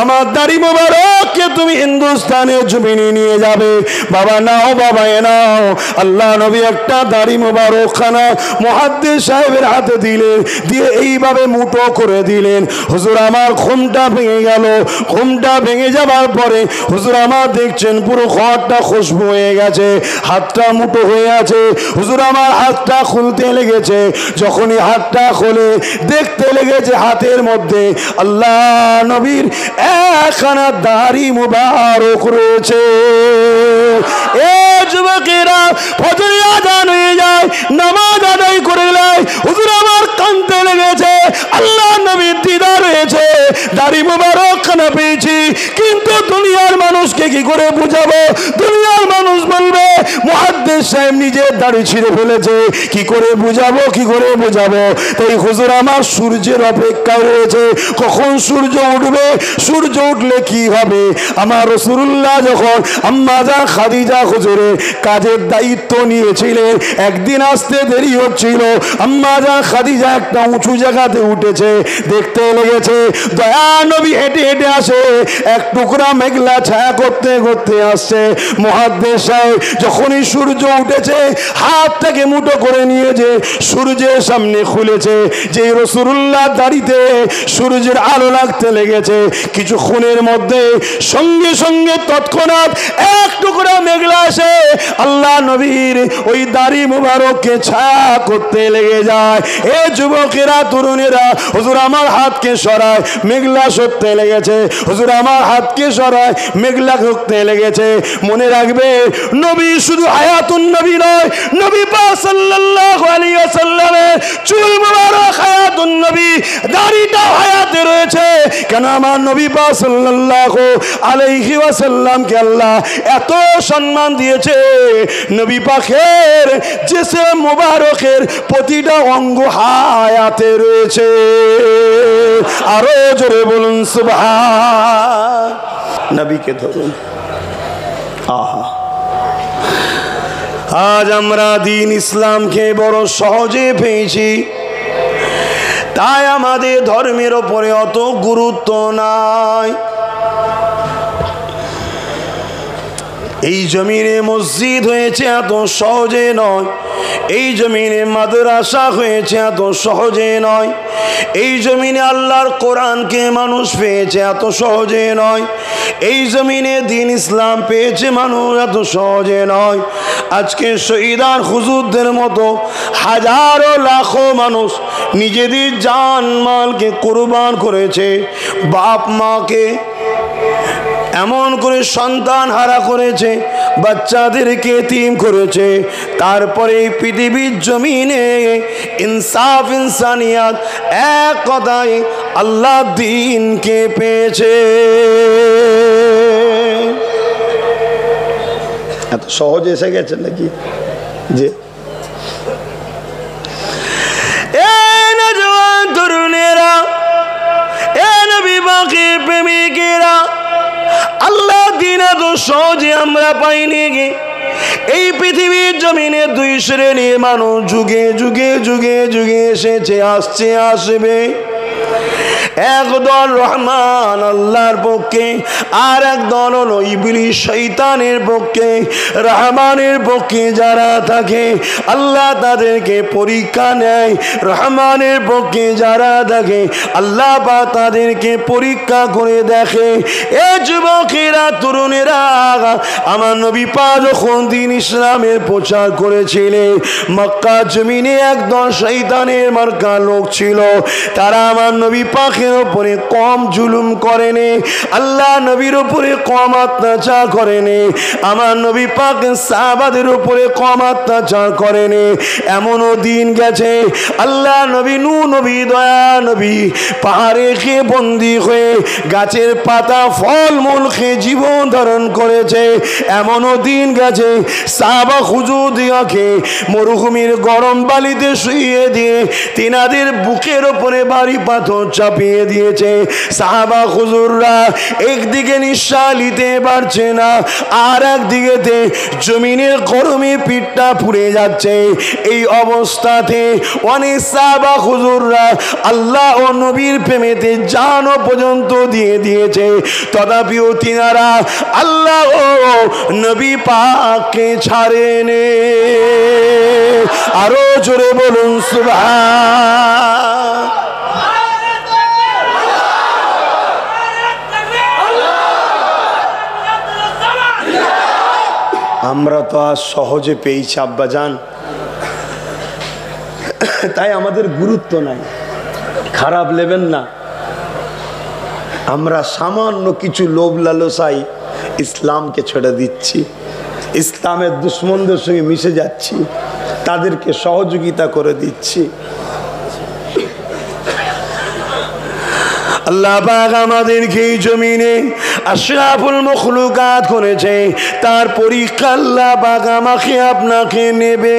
আমার দাড়ি মোবারককে তুমি হিন্দুস্তানের জমিনে নিয়ে যাবে। বাবা নাও, বাবা এ নাও। আল্লাহ নবী একটা দাড়ি মোবারক খানা মুহাদ্দিস সাহেবের হাতে দিলেন, দিয়ে এইভাবে মুঠো করে দিলেন। হুজুর আমার ঘুমটা ভেঙে গেল। ঘুমটা ভেঙে যাবার পরে হুজুর আমার দেখছেন পুরো ঘরটা খুশবু হয়ে গেছে, হাতটা মুঠো হয়ে আছে। হুজুর আমার হাতটা খুলতে লেগেছে। যখনই হাতটা খোলে দেখতে লেগেছে হাতের মধ্যে আল্লাহ নবীর একখানা দাড়ি মুবারক রয়েছে। এ যুবকেরা, ফজরের আযান হয়ে যায়, নামাজ আদায় করে নেয়। হুজুর আমার কাঁদতে লেগেছে, আল্লাহ নবীর দিদার হয়েছে, দাড়ি মুবারক খানা পেয়েছি, কিন্তু দুনিয়ার মানুষকে কি করে বুঝাবো? দুনিয়ার মানুষ বলবে মুহাদ্দিস সাহেব নিজের দাড়ি ছিঁড়ে ফেলেছে, কি করে বুঝাবো, কি করে বুঝাবো? তাই হুজুর আমার সূর্যের অপেক্ষায় রয়েছে, কখন সূর্য উঠবে, সূর্য উঠলে কি হবে। আমার রাসূলুল্লাহ যখন আম্মা জান খাদিজা হুজুরের কাজের দায়িত্ব নিয়েছিলেন, একদিন আসতে দেরি হচ্ছিল। আম্মা জান খাদিজা একটা উঁচু জায়গাতে উঠেছে, দেখতে লেগেছে দয়া নবী হেঁটে হেঁটে আসে, এক টুকরা মেঘলা ছায়া করতে করতে আসছে। মুহাদ্দিস সাহেব যখনই সূর্য উঠেছে হাতটাকে মুঠো করে নিয়ে যে সূর্যের সামনে খুলেছে, যে রাসূলুল্লাহ দাড়িতে সূর্যের আলো লাগতে লেগেছে, কিছুক্ষণের মধ্যে সঙ্গে সঙ্গে তৎক্ষণাৎ এক টুকরা মেঘলা আসে, আল্লাহ নবীর ওই দাড়ি মুবারককে ছায়া করতে লেগে যায়। এ যুবকেরা, তরুণেরা, হুজুর আমার হাতকে সরায়, মেঘলা সরতে লেগেছে। হুজুর আমার হাতকে সরায়, মেঘলা করতে লেগেছে। মনে রাখবে, নবী শুধু হায়াতুন নবী নয়, নবী পাক সাল্লাল্লাহু আলাইহি ওয়াসাল্লামের চুল মুবারক হায়াতুন নবী, দাড়িটা হায়াতে রয়েছে। কেন আমার নবী পাক সাল্লাল্লাহু আলাইহি ওয়াসাল্লামকে আল্লাহ এত সম্মান দিয়েছে, নবী পাকের জিসম মুবারকের প্রতিটা অঙ্গ হায়াতে রয়েছে। আরো জোরে বলুন সুবহান। নবীকে ধরুন। আহা, আজ আমরা দ্বীন ইসলামকে বড় সহজে পেয়েছি, তাই আমাদের ধর্মের ওপরে অত গুরুত্ব নাই। এই জমিনে মসজিদ হয়েছে এত সহজে নয়, এই জমিনে মাদ্রাসা হয়েছে এত সহজে নয়, এই জমিনে আল্লাহর কোরআনকে মানুষ পেয়েছে এত সহজে নয়, এই জমিনে দ্বীন ইসলাম পেয়েছে মানুষ এত সহজে নয়। আজকে শহীদান হুজুরদের মতো হাজারো লাখো মানুষ নিজেদের জান মালকে কুরবান করেছে, বাপ মাকে এমন করে সন্তান হারা করেছে, বাচ্চাদেরকে এতিম করেছে, তারপরে পৃথিবীর জমিনে ইনসাফ ইনসানিয়াত এক কথায় আল্লাহ দ্বীনকে পেয়েছে। এত সহজে এসে গেছে নাকি? যে তরুণেরা, এ নবী পাকের প্রেমিকেরা, আল্লাহ দ্বীন এত সহজে আমরা পাইনি। এই পৃথিবীর জমিনে দুই শ্রেণীর মানুষ যুগে যুগে যুগে যুগে এসেছে, আসছে, আসবে। একদল রহমান আল্লাহর পক্ষে, আর একদল হলো ইবলিস শয়তানের পক্ষে। রহমানের পক্ষে যারা থাকে আল্লাহ তাদেরকে পরীক্ষা নেয়, রহমানের পক্ষে যারা থাকে আল্লাহ পাক তাদেরকে পরীক্ষা করে দেখে। এ যুবকেরা, তরুণেরা, আমার নবী পাক যখন দ্বীন ইসলামের প্রচার করেছিলেন, মক্কা জমিনে একদল শয়তানের মার্কা লোক ছিল, তারা আমার নবী পাকের উপরে কম জুলুম করেনি, আল্লাহ নবীর উপরে কম অত্যাচার করেনি, আমার নবী পাক সাহাবাদের উপরে কম অত্যাচার করেনি। এমনও দিন গেছে আল্লাহ নবী নূহ নবী, দয়া নবী পাহাড়ে খেয়ে বন্দী হয়ে গাছের পাতা ফল মূল খেয়ে জীবন ধারণ করেছে। এমনও দিন গেছে সাহাবা হুজুরদিয়াকে মরুভূমির গরম বালিতে শুইয়ে দিয়ে তিনাদের বুকের ওপরে ভারী পাথর চাপিয়ে দিয়ে দিয়েছে। সাহাবা হুজুররা একদিকে নিঃশ্বাস নিতে পারছে না, আর একদিকে জমিনের গরমে পিঠটা পুড়ে যাচ্ছে। এই অবস্থাতে অনেক সাহাবা হুজুররা আল্লাহ ও নবীর প্রেমেতে জানও পর্যন্ত দিয়ে দিয়েছে, তথাপিও তিনারা আল্লাহ ও নবী পাককে ছাড়েনে। আরো জোরে বলুন সুবহান। আমরা তো আজ সহজে পেয়েছি আব্বাজান, তাই আমাদের গুরুত্ব নাই, খারাপ নেবেন না। আমরা সামান্য কিছু লোভ লালসাই ইসলামকে ছেড়ে দিচ্ছি, ইসলামের দুশ্মনদের সঙ্গে মিশে যাচ্ছি, তাদেরকে সহযোগিতা করে দিচ্ছি। আল্লাহ পাক আমাদেরকে এই জমিনে আশরাফুল মখলুকাত করেছে, তার পরীক্ষা আল্লাহ পাক আমাকে আপনাকে নেবে।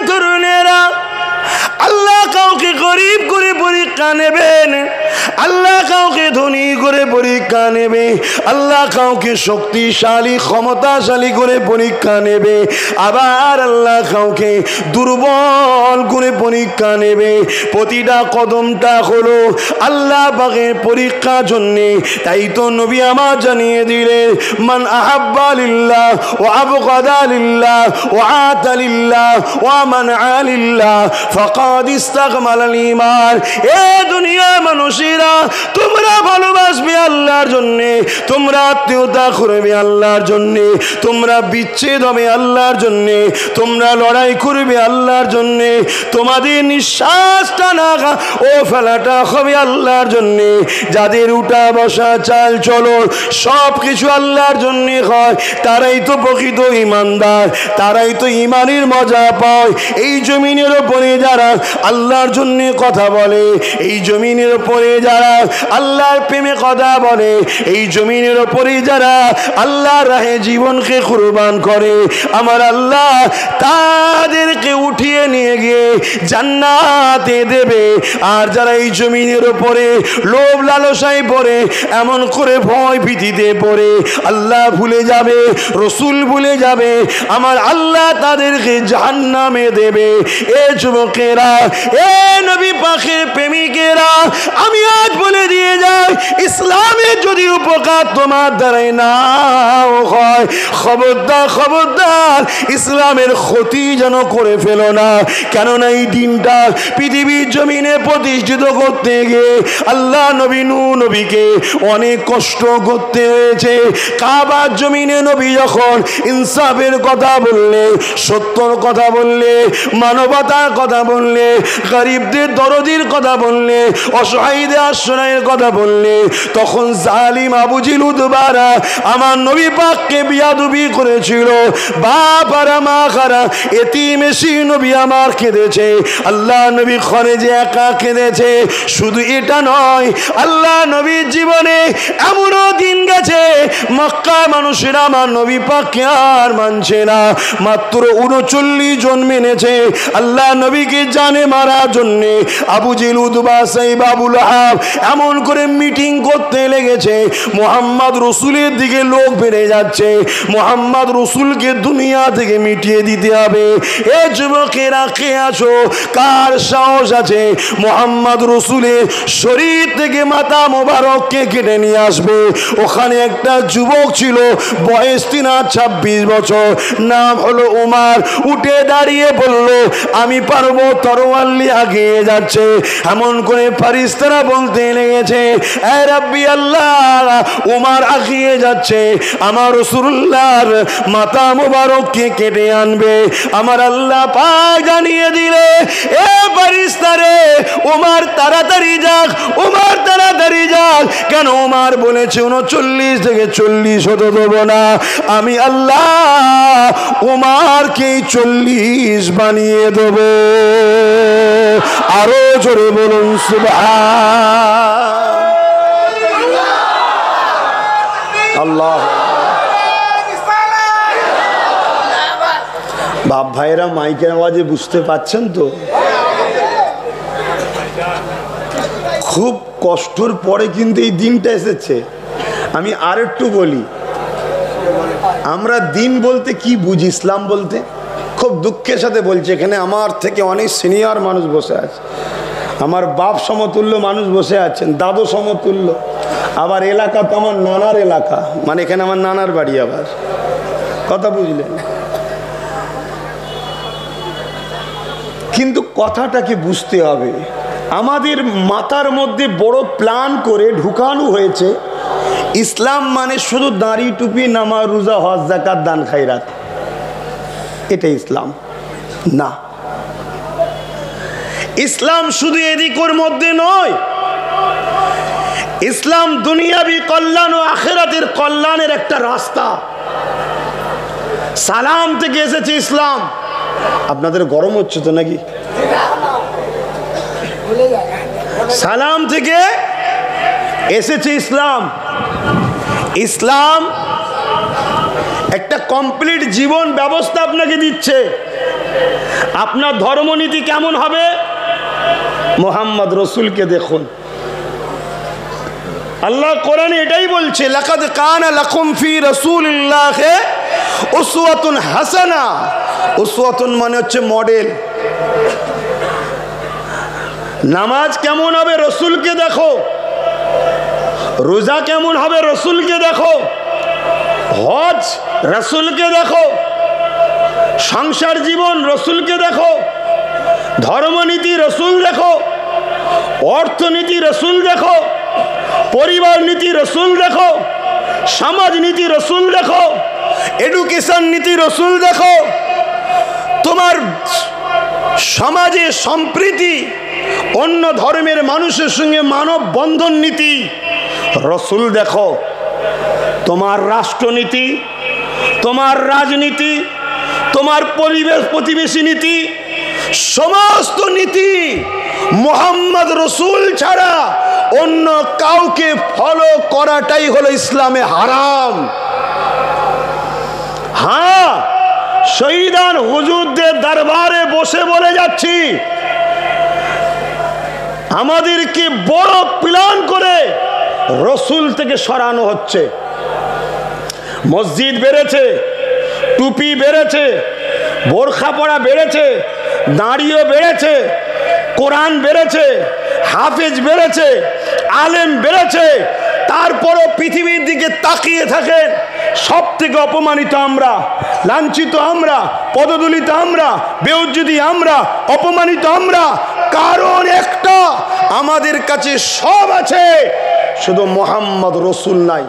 তরুণেরা, আল্লাহ কাউকে গরিব করে পরীক্ষা নেবেন, আল্লাহ কাউকে ধনী করে পরীক্ষা নেবে, আল্লাহ কাউকে শক্তিশালী ক্ষমতাশালী করে পরীক্ষা নেবে, আবার আল্লাহ কাউকে দুর্বল করে পরীক্ষা নেবে। প্রতিটা কদমটা হলো আল্লাহ পাকের পরীক্ষার জন্যে। তাই তো নবী আমার জানিয়ে দিলেন, মান আহাব্বা লিল্লাহ ওয়া আবগাদা লিল্লাহ ওয়া আতা লিল্লাহ ওয়া মানআ লিল্লাহ ফাকাদ ইসতাকমালাল ঈমান। এ দুনিয়ার মানুষেরা, তোমরা ভালোবাসবে আল্লাহর জন্যে, তোমরা আত্মীয়তা করবে আল্লাহর জন্যে, তোমরা বিচ্ছেদ হবে আল্লাহর জন্যে, তোমরা লড়াই করবে আল্লাহর জন্যে, তোমাদের নিঃশ্বাস টানা ও ফেলাটা হবে আল্লাহর জন্যে, যাদের উঠা বসা চাল চলন সব কিছু আল্লাহর জন্যে হয়, তারাই তো প্রকৃত ঈমানদার, তারাই তো ঈমানের মজা পায়। এই জমিনের উপরে যারা আল্লাহর জন্যে কথা বলে, এই জমিনের উপরে যারা আল্লাহর প্রেমে কথা বলে, এই জমিনের উপরে যারা আল্লাহর রাহে জীবনকে কুরবান করে, আমার আল্লাহ তাদেরকে উঠিয়ে নিয়ে গিয়ে জান্নাতে দেবে। আর যারা এই জমিনের উপরে লোভ লালসায় পড়ে, এমন করে ভয় ভীতিতে পড়ে আল্লাহ ভুলে যাবে, রসুল ভুলে যাবে, আমার আল্লাহ তাদেরকে জাহান্নামে দেবে। এ যুবকেরা, এ নবী পাকের প্রেমিকেরা, আমি আজ বলে দিয়ে যাই, ইসলামের যদি উপকার তোমার দ্বারাই না হয়, খবরদার খবরদার ইসলামের ক্ষতি যেন করে ফেলো না। কেননা এই দিনটা পৃথিবীর জমিনে প্রতিষ্ঠিত করতে গিয়ে আল্লাহ নবী নূহ নবীকে অনেক কষ্ট করতে হয়েছে। কাবার জমিনে নবী যখন ইনসাফের কথা বললে, সত্যর কথা বললে, মানবতার কথা বললে, গরিবদের দরদির কথা বললে, অসহায়দের আশ্রয়ের কথা বললে, তখন জালিম আবু জিল উতবারা আমার নবী পাককে বিয়াদবি করেছিল। বাবারা মা খারা এতিম এসে নবী আমার কেঁদেছে, আল্লাহ নবী খরেজে একা কেঁদেছে। শুধু এটা নয়, আল্লাহ নবীর জীবনে এমনও দিন গেছে মক্কা মানুষেরা আমার নবী পাককে আর মানছে না, মাত্র 39 জন মেনেছে আল্লাহ নবীকে জানে মারার জন্যে। আবু জিল উতবা সাইব আবু লাহাব এমন করে মিটিং করতে লেগেছে, মুহাম্মদ রসুলের দিকে লোক বেড়ে যাচ্ছে, মুহাম্মদ রসুলকে দুনিয়া থেকে মিটিয়ে দিতে হবে। এ যুবকেরা কে আছো, কার সাহস আছে মুহাম্মদ রসুলের শরীর থেকে মাথা মোবারককে কেটে নিয়ে আসবে? ওখানে একটা যুবক ছিল, বয়স 26 বছর, নাম হলো উমার। উঠে দাঁড়িয়ে বলল, আমি পারবো। তরোয়াল নিয়ে আগিয়ে যাচ্ছে, এমন করে ফারিস্তারা বলতে লেগেছে, এ রাব্বি আল্লাহ, উমার আগিয়ে যাচ্ছে, আমার রাসূলুল্লাহর মাথা মোবারককে কেটে আনবে। আমার আল্লাহ পাক জানিয়ে দিলে, এ ফারিস্তারে, উমার তাড়াতাড়ি যাক, উমার তাড়াতাড়ি যাক। কেন? উমার বলেছে 39 থেকে 40 হতে দেব না, আমি আল্লাহ উমারকে 40 বানিয়ে দেব। আরো জোরে বলুন সুবহান আল্লাহ। বাপ ভাইরা মাইকের আওয়াজে বুঝতে পাচ্ছেন তো? খুব কষ্টর পরে কিন্তু এই দিনটা এসেছে। আমি আর একটু বলি, আমরা দিন বলতে কি বুঝি, ইসলাম বলতে? খুব দুঃখের সাথে বলছি, এখানে আমার থেকে অনেক সিনিয়র মানুষ বসে আছে, আমার বাপ সমতুল্য মানুষ বসে আছেন, দাদু সমতুল্য। আবার এলাকা তো আমার নানার এলাকা, মানে এখানে আমার নানার বাড়ি। আবার কথা বুঝলেন? কিন্তু কথাটাকে বুঝতে হবে, আমাদের মাথার মধ্যে বড় প্ল্যান করে ঢুকানো হয়েছে ইসলাম মানে শুধু দাড়ি টুপি নামাজ রোজা হজ যাকাত দান খায়রাত, এটা ইসলাম না। ইসলাম শুধু এদিকের মধ্যে নয়, ইসলাম দুনিয়াবি কল্যাণ ও আখিরাতের কল্যাণের একটা রাস্তা। সালাম থেকে এসেছে ইসলাম। আপনাদের গরম হচ্ছে তো নাকি? সালাম থেকে এসেছে ইসলাম। ইসলাম একটা কমপ্লিট জীবন ব্যবস্থা আপনাকে দিচ্ছে। আপনার ধর্মনীতি কেমন হবে? মুহাম্মদ রসুলকে দেখুন। আল্লাহ কোরআনে এটাই বলছে, লাকাদ কানা লাকুম ফি রাসূলিল্লাহি উসওয়াতুন হাসানা। উসওয়াতুন মানে হচ্ছে মডেল। নামাজ কেমন হবে? রসুলকে দেখো। রোজা কেমন হবে? রসুলকে দেখো। হজ রসুলকে দেখো। সংসার জীবন রসুলকে দেখো। ধর্মনীতি রসুল দেখো। অর্থনীতি রসুল দেখো। পরিবার নীতি রসুল দেখো। সমাজ নীতি রসুল দেখো। এডুকেশন নীতি রসুল দেখো। তোমার সমাজে সম্প্রীতি, অন্য ধর্মের মানুষের সঙ্গে মানব বন্ধন নীতি রসুল দেখো। তোমার রাষ্ট্রনীতি, তোমার রাজনীতি, তোমার পরিবেশ প্রতিবেশী নীতি, সমস্ত নীতি মুহাম্মদ রসুল ছাড়া অন্য কাউকে ফলো করাটাই হলো ইসলামে হারাম। হ্যাঁ, শহীদান হুজুরদের দরবারে বসে বলে যাচ্ছি, আমাদেরকে বড় প্ল্যান করে রসুল থেকে সরানো হচ্ছে। মসজিদ বেড়েছে, টুপি বেড়েছে, বোরখা পরা বেড়েছে, দাড়িও বেড়েছে, কোরআন বেড়েছে, হাফেজ বেড়েছে, আলেম বেড়েছে। তারপরও পৃথিবীর দিকে তাকিয়ে থাকেন, সব থেকে অপমানিত আমরা, লাঞ্ছিত আমরা, পদদলিত আমরা, বেউজ্জতি আমরা, অপমানিত আমরা। কারণ একটা, আমাদের কাছে সব আছে, শুধু মুহাম্মদ রসুল নাই।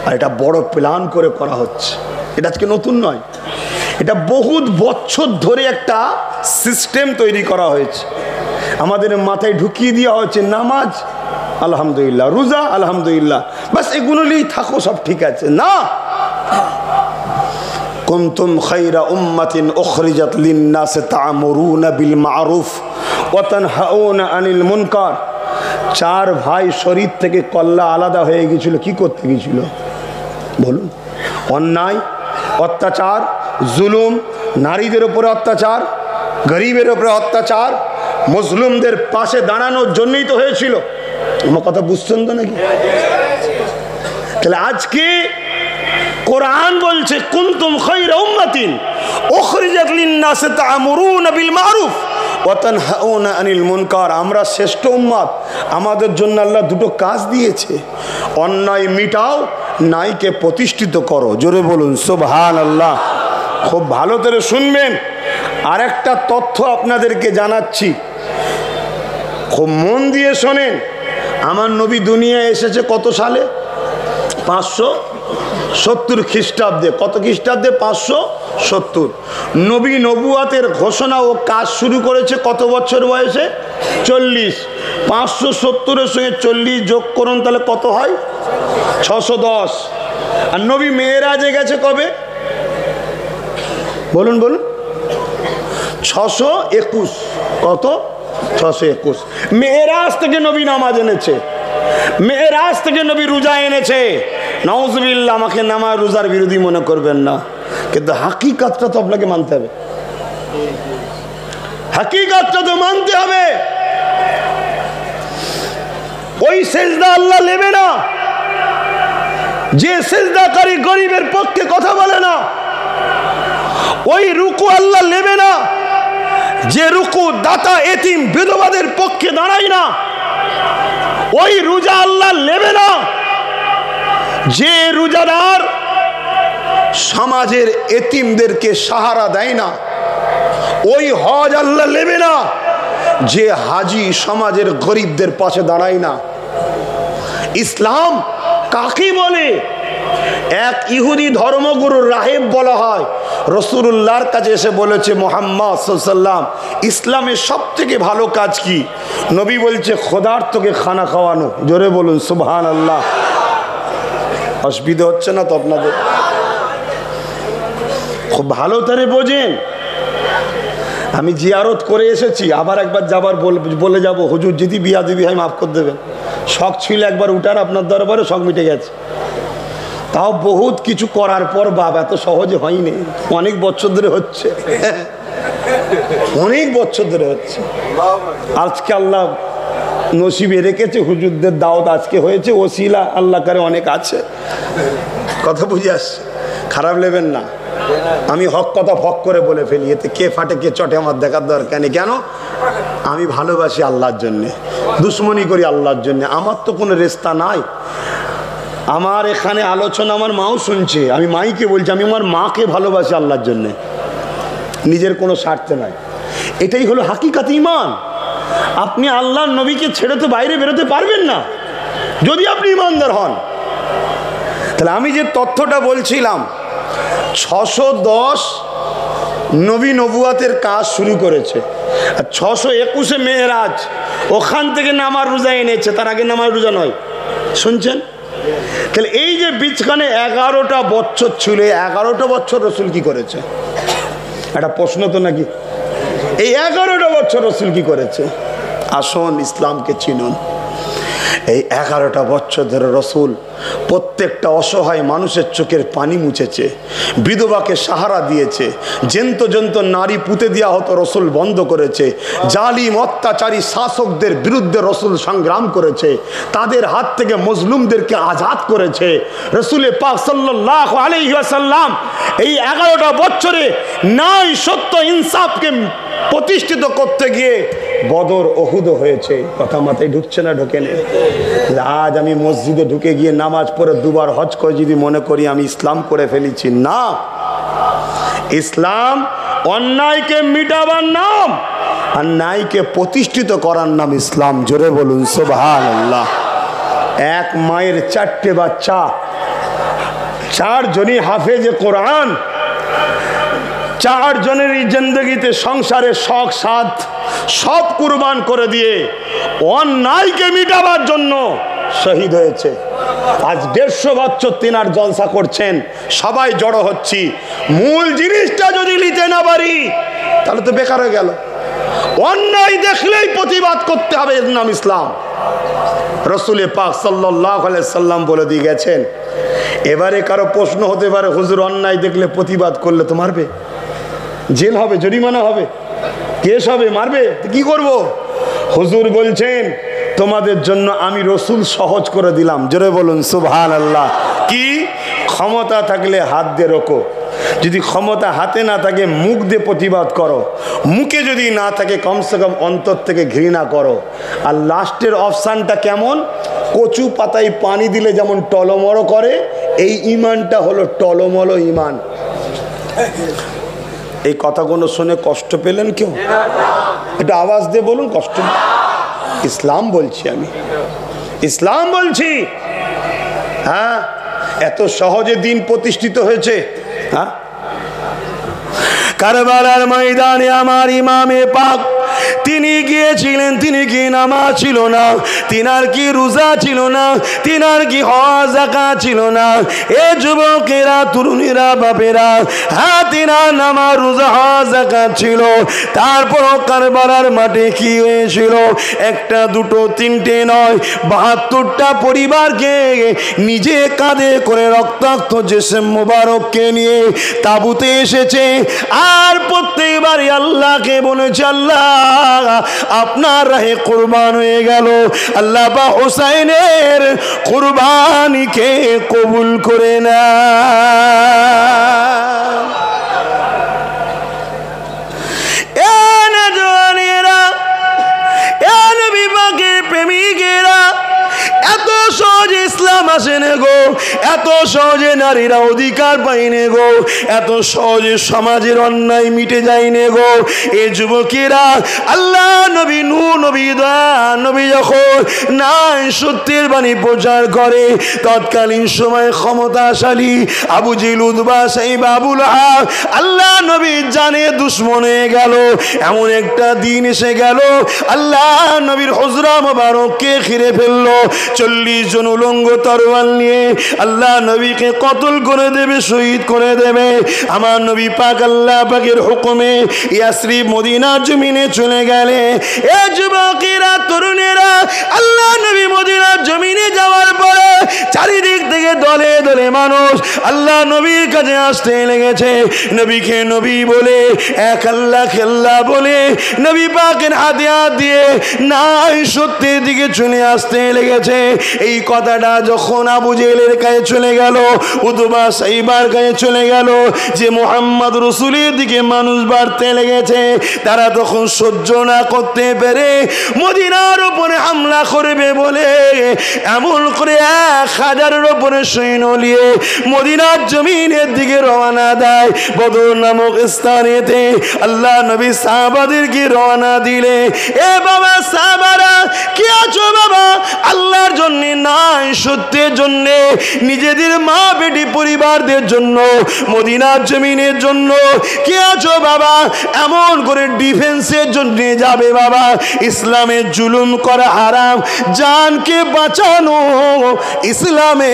আর এটা বড় প্ল্যান করে করা হচ্ছে। এটা আজকে নতুন নয়, এটা বহুত বছর ধরে একটা সিস্টেম তৈরি করা হয়েছে। আমাদের মাথায় ঢুকিয়ে দেওয়া হয়েছে নামাজ আলহামদুলিল্লাহ, রোজা আলহামদুলিল্লাহ, বাস এগুলো নিয়েই থাকো, সব ঠিক আছে। না, কুনতুম খায়রা উম্মাতিন উখরিজাত লিন-নাসি তা'মুরুনা বিল মা'রুফ ওয়া তানহাউনা আনিল মুনকার। চার ভাই শরীর থেকে কল্লা আলাদা হয়ে গিয়েছিল। কি করতে গিয়েছিল বলুন? অন্যায়, অত্যাচার, জুলুম, নারীদের উপরে অত্যাচার, গরিবের উপরে অত্যাচার, মুসলিমদের পাশে দাঁড়ানোর জন্যই তো হয়েছিল। আমার কথা বুঝছেন তো নাকি? তাহলে আজকে কোরআন বলছে কুনতুম খায়রা উম্মাতিন উখরিজাত লিন-নাসি তা'মুরুনা বিল মা'রুফ ওয়া তানহাউনা আনিল মুনকার। আমরা শ্রেষ্ঠ উম্মত, আমাদের জন্য আল্লাহ দুটো কাজ দিয়েছে, অন্যায় মিটাও, ন্যায়কে প্রতিষ্ঠিত করো। জোরে বলুন সুবহানাল্লাহ। খুব ভালো করে শুনবেন, আরেকটা তথ্য আপনাদেরকে জানাচ্ছি, খুব মন দিয়ে শোনেন। আমার নবী দুনিয়ায় এসেছে কত সালে? 570 খ্রিস্টাব্দে। কত খ্রিস্টাব্দে? 570। নবী নবুয়াতের ঘোষণা ও কাজ শুরু করেছে কত বছর বয়সে? 40। 570-এর সঙ্গে 40 যোগ করুন, তাহলে কত হয়? 610। আর নবী মেয়েরাজে গেছে কবে? বলুন বলুন। 621। কত? 621। মেয়েরাজ থেকে নবী নামাজ এনেছে, মেয়েরাজ থেকে নবী রোজা এনেছে। নাউজুবিল্লাহ, আমাকে নামাজ রোজার বিরোধী মনে করবেন না, কিন্তু হাকিকাতটা তো আপনাকে মানতে হবে। হাকিকাতটা তো মানতে হবে। ওই সেজদা আল্লাহ নেবে না যে সেজদাকারী গরিবের পক্ষে কথা বলে না। ওই রুকু আল্লাহ নেবে না যে রুকু দাতা এতিম বিধবাদের পক্ষে দাঁড়ায় না। ওই রোজা আল্লাহ নেবে না যে রোজাদার সমাজের এতিমদেরকে সাহারা দেয় না। ওই হজ আল্লাহ নেবে না যে হাজি সমাজের গরিবদের পাশে দাঁড়ায় না। ইসলাম কাকে বলে? এক ইহুদি ধর্মগুরুর রাহেব বলা হয়, রাসূলুল্লাহর কাছে এসে বলেছে, মুহাম্মদ সাল্লাল্লাহু আলাইহি ওয়াসাল্লাম, ইসলামের সবথেকে ভালো কাজ কি? নবী বলছে, ক্ষুধার্তকে খানা খাওয়ানো। জোরে বলুন সুবহানাল্লাহ। অসুবিধা হচ্ছে না তো আপনাদের? খুব ভালো করে বোঝেন। আমি জিয়ারত করে এসেছি, আবার একবার যাবার বলে যাব, হুজুর যদি বিয়া দিবি হয় মাফ করে দেবেন। শখ ছিল একবার উঠার আপনার দরবারে, শখ মিটে গেছে। তাও বহুত কিছু করার পর বাবা এত সহজে হয়নি, অনেক বছর ধরে হচ্ছে, অনেক বছর ধরে হচ্ছে। আজকে আল্লাহ নসিবে রেখেছে, হুজুরদের দাওয়াত আজকে হয়েছে, ওসিলা আল্লাহ করে অনেক আছে। কথা বুঝে আসছে, খারাপ নেবেন না। আমি হক কথা ফক করে বলে ফেলি, এতে কে ফাটে কে চটে আমার দেখার দরকার নেই। কেন? আমি ভালোবাসি আল্লাহর জন্যে, দুশ্মনী করি আল্লাহর জন্যে। আমার তো কোনো রেস্তা নাই। আমার এখানে আলোচনা আমার মাও শুনছে, আমি মাইকে বলছি, আমি আমার মাকে ভালোবাসি আল্লাহর জন্যে, নিজের কোনো স্বার্থে নাই। এটাই হলো হাকিকাত ঈমান। আপনি আল্লাহর নবীকে ছেড়ে তো বাইরে বেরোতে পারবেন না যদি আপনি ঈমানদার হন। তাহলে আমি যে তথ্যটা বলছিলাম, 610 নবী নবুয়াতের কাজ শুরু করেছে, আর 621 মেরাজ, ওখান থেকে নামাজ রোজা এনেছে, তার আগে নামাজ রোজা নয়। শুনছেন? তাহলে এই যে বীজখানে 11টা বছর ছিল, 11টা বছর রসুল কি করেছে? একটা প্রশ্ন তো নাকি? এই 11টা বছর রসুল কি করেছে? আসুন ইসলামকে চিনুন। এই 11টা বছর ধরে রসুল প্রত্যেকটা অসহায় মানুষের চোখের পানি মুছেছে, বিধবাকে সাহারা দিয়েছে, জন্ত নারী পুঁতে দেওয়া হতো রসুল বন্ধ করেছে, জালিম অত্যাচারী শাসকদের বিরুদ্ধে রসুল সংগ্রাম করেছে, তাদের হাত থেকে মজলুমদেরকে আজাদ করেছে। রসুল পাক সাল্লাল্লাহু আলাইহি ওয়াসাল্লাম এই 11টা বছরে ন্যায় সত্য ইনসাফকে প্রতিষ্ঠিত করতে গিয়ে বদর ওহুদ হয়েছে। কথা মাথায় ঢুকছে না? ঢোকে না। আজ আমি মসজিদে ঢুকে গিয়ে নামাজ পড়ে দুবার হজ করে যদি মনে করি আমি ইসলাম করে ফেলেছি, না। ইসলাম অন্যায়কে মিটাবার নাম, আর ন্যায়কে প্রতিষ্ঠিত করার নাম ইসলাম। জোরে বলুন সুবহানাল্লাহ। এক মায়ের 4টে বাচ্চা, 4 জনই হাফেজে কোরআন, 4 জনেরই জিন্দগিতে সংসারে শখ সাধ সব কুরবান করে দিয়ে অন্যায়কে মিটাবার জন্য শহীদ হয়েছে। আজ 150 বছর তিনার জলসা করছেন, সবাই জড়ো হচ্ছি। মূল জিনিসটা যদি নিতে না পারি তাহলে তো বেকার হয়ে গেল। অন্যায় দেখলেই প্রতিবাদ করতে হবে, এর নাম ইসলাম। রসুল পাক সাল্লাল্লাহু আলাইহি সাল্লাম বলে দিয়ে গেছেন। এবারে কারো প্রশ্ন হতে পারে, হুজুর অন্যায় দেখলে প্রতিবাদ করলে তো মারবে, জেল হবে, জরিমানা হবে, কেস হবে, মারবে, কি করব? হুজুর বলছেন, তোমাদের জন্য আমি রসুল সহজ করে দিলাম। জোরে বলুন সুবহানাল্লাহ। কি? ক্ষমতা থাকলে হাত দিয়ে রোকো, যদি ক্ষমতা হাতে না থাকে মুখ দিয়ে প্রতিবাদ করো, মুখে যদি না থাকে কমসে কম অন্তর থেকে ঘৃণা করো। আর লাস্টের অপশানটা কেমন? কচু পাতায় পানি দিলে যেমন টলমলো করে, এই ইমানটা হলো টলমলো ইমান। এই কথাগুলো শুনে কষ্ট পেলেন কেউ? এটা আওয়াজ দিয়ে বলুন, কষ্ট। ইসলাম বলছি আমি, ইসলাম বলছি। হ্যাঁ, এত সহজে দিন প্রতিষ্ঠিত হয়েছে। হ্যাঁ, কারবালার ময়দানে আমার ইমামে পাক তিনি গিয়েছিলেন, তিনি কি নামাজ ছিল না, তিনার কি রোজা ছিল না, তিনার কি হজ যাকাত ছিল না? এ যুবকেরা, তরুণীরা, বাপেরা, হ্যাঁ তিনার নামাজ রোজা হজ যাকাত ছিল। তারপরও কারবালার মাঠে কি হয়েছিল? একটা, দুটো, তিনটে নয়, 72টা পরিবারকে নিজে কাঁধে করে রক্তাক্ত জিসম মুবারককে নিয়ে তাবুতে এসেছে। আর প্রত্যেকবারই আল্লাহকে বলেছে, আল্লাহ আপনার রাহে কুরবান হয়ে গেল, আল্লাহ বা হুসাইনের কুরবানিকে কবুল করে না। প্রেমিকেরা, এত সহজে ইসলাম আসে না গো, এত সহজে নারীরা অধিকার পায় না গো, এত সহজে সমাজের অন্যায় মিটে যায় না গো। এই যুবকেরা আল্লাহ নবী নূহ নবী দয়া নবী যখন নাই সত্যের বাণী প্রচার করে, তৎকালীন সময় ক্ষমতাশালী আবু জেহেল উতবা সাইবা আবু লাহাব আল্লাহ নবী জানে দুশ্মন হয়ে গেল। এমন একটা দিন এসে গেল, আল্লাহ নবীর হুজরা মোবারককে ঘিরে ফেললো। 40 জন উলঙ্গ তরোয়াল নিয়ে আল্লাহ নবীকে কতল করে দেবে, শহীদ করে দেবে। আমার নবী পাক আল্লাহ পাকের হুকুমে ইয়াসরিব মদিনার জমিনে চলে গেলে, এ যুবকেরা তরুণেরা আল্লাহ নবী মদিনার জমিনে যাওয়ার পরে চারিদিক থেকে দলে দলে মানুষ আল্লাহ নবীর কাছে আসতে লেগেছে। নবীকে নবী বলে, এক আল্লাহ খেল্লা বলে নবী পাকের হাতে হাত দিয়ে নাই সত্যের দিকে চলে আসতে লেগেছে। এই কথাটা যখন আবু জেহেলের কাছে চলে গেল, উতবা সাইবার কাছে চলে গেল যে মুহাম্মদ রাসূলের দিকে মানুষ বাড়তে লেগেছে, তারা তখন সহ্য না করতে পেরে মদিনার উপরে হামলা করবে বলে এমন করে 1000-এর উপরে সৈন্য নিয়ে মদিনার জমিনের দিকে রওনা দেয়। বদর নামক স্থানেতে আল্লাহ নবী সাহাবাদেরকে রওনা দিলে, এ বাবা সাহাবারা কি আছো বাবা, আল্লাহর জন্য নাই সত্যের জন্য, নিজেদের মা বেটি পরিবারদের জন্য, মদিনার জমিনের জন্য কি আছো বাবা, এমন করে ডিফেন্সের জন্য যাবে বাবা। ইসলামের জুলুম করা হারাম, জানকে বাঁচানো ইসলামে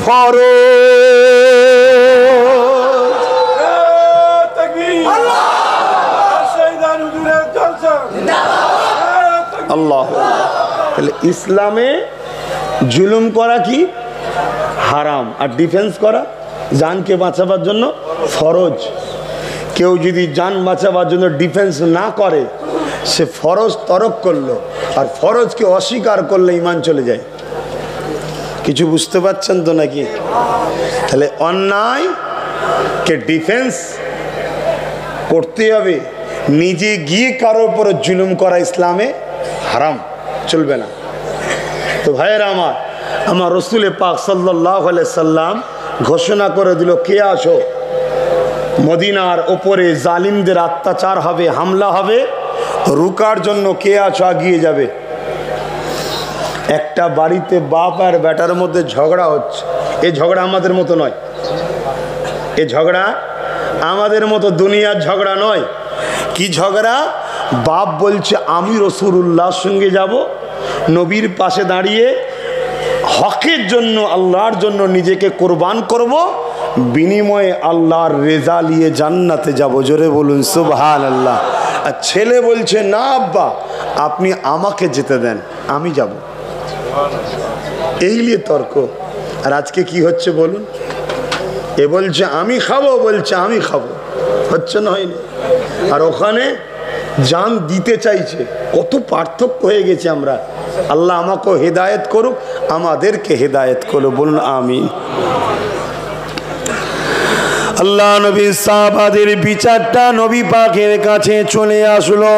ফরজ। আল্লাহ, তাহলে ইসলামে জুলুম করা কি হারাম, আর ডিফেন্স করা জানকে বাঁচাবার জন্য ফরজ। কেউ যদি জান বাঁচাবার জন্য ডিফেন্স না করে, সে ফরজ তরক করলো, আর ফরজকে অস্বীকার করলে ঈমান চলে যায়। কিছু বুঝতে পারছেন তো নাকি? তাহলে অন্যায়কে ডিফেন্স করতে হবে, নিজে গিয়ে কারোর উপর জুলুম করা ইসলামে হারাম, চলবে না। তো ভাইয়েরা আমার রাসূল পাক সাল্লাল্লাহু আলাইহি সাল্লাম ঘোষণা করে দিল, কে আসো, মদিনার ওপরে জালিমদের অত্যাচার হবে, হামলা হবে, রুকার জন্য কে আছো, আগিয়ে যাবে। একটা বাড়িতে বাপ আর বেটার মধ্যে ঝগড়া হচ্ছে, এই ঝগড়া আমাদের মতো নয়, এই ঝগড়া আমাদের মতো দুনিয়ার ঝগড়া নয়। কি ঝগড়া? বাপ বলছে আমি রাসূলুল্লাহর সঙ্গে যাব, নবীর পাশে দাঁড়িয়ে হকের জন্য আল্লাহর জন্য নিজেকে কোরবান করব, বিনিময়ে আল্লাহর রেজা নিয়ে জান্নাতে যাব। জোরে বলুন সুবহানাল্লাহ। আর ছেলে বলছে না আব্বা, আপনি আমাকে যেতে দেন, আমি যাব। এই নিয়ে তর্ক। আর আজকে কি হচ্ছে বলুন? এ বলছে আমি খাবো, বলছে আমি খাবো, হচ্ছে না হয়নি। আর ওখানে জান দিতে চাইছে। কত পার্থক্য হয়ে গেছে আমরা। আল্লাহ আমাকে হেদায়েত করুক, আমাদেরকে হেদায়েত করুক, বলুন আমিন। আল্লাহ নবী সাহাবাদের বিচারটা নবী পাকের কাছে চলে আসলো।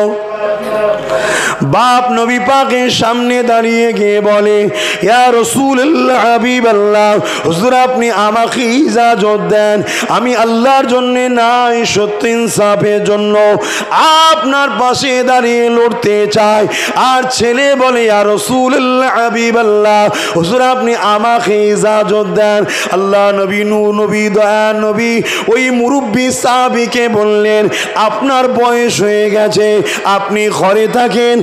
বাপ নবী পাকের সামনে দাঁড়িয়ে গিয়ে বলে, ইয়া রাসূলুল্লাহ হাবিবাল্লাহ, হুজুর আপনি আমাকে ইজাজত দেন, আমি আল্লাহর জন্য নাই সত্য ইনসাফের জন্য আপনার পাশে দাঁড়িয়ে লড়তে চাই। আর ছেলে বলে, ইয়া রাসূলুল্লাহ হাবিবাল্লাহ, হুজুর আপনি আমাকে ইজাজত দেন। আল্লাহ নবী নূহ নবী দয়া নবী ওই মুরব্বী সাহাবীকে বললেন, আপনার বয়স হয়ে গেছে, আপনি ঘরে থাকেন,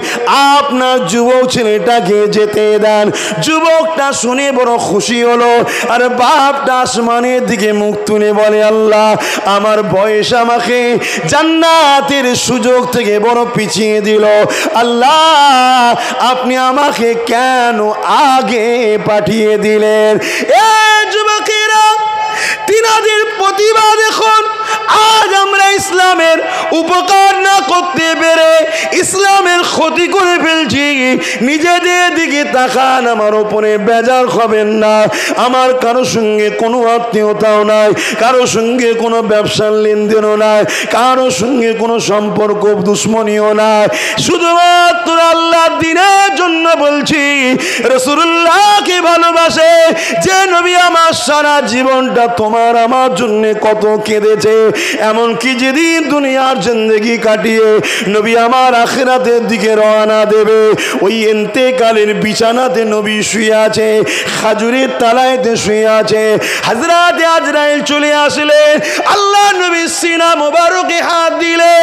আপনার যুবক ছেলেটাকে যেতে দেন। যুবকটা শুনে বড় খুশি হলো। আর বাপটা আসমানের দিকে মুখ তুলে বলে, আল্লাহ আমার বয়স আমাকে জান্নাতের সুযোগ থেকে বড় পিছিয়ে দিল, আল্লাহ আপনি আমাকে কেন আগে পাঠিয়ে দিলেন? এ যুবকেরা, তিনাদের প্রতিভা দেখুন। আজ আমরা ইসলামের উপকার না করতে পেরে ইসলামের ক্ষতি করে ফেলছি, নিজেদের দিকে তাকান, আমার উপরে বেজার হবেন না। আমার কারো সঙ্গে কোনো আত্মীয়তাও নাই, কারো সঙ্গে কোনো ব্যবসার লেনদেনও নাই, কারো সঙ্গে কোনো সম্পর্ক দুশ্মনীও নাই, শুধুমাত্র আল্লাহর দ্বীনের জন্য বলছি। রাসূলুল্লাহকে ভালোবাসে যে নবী আমার সারা জীবনটা তোমার আমার জন্য কত কেঁদেছে, এমনকি যেদিন দুনিয়ার জিন্দেগি কাটিয়ে নবী আমার আখিরাতের দিকে রওনা দেবে, ওই ইন্তেকালের বিছানাতে নবী শুয়ে আছে, খাজুরের তালাইতে শুয়ে আছে। হযরত আজরাইল চলে আসলে আল্লাহ নবী সিনা মোবারকে হাত দিলে,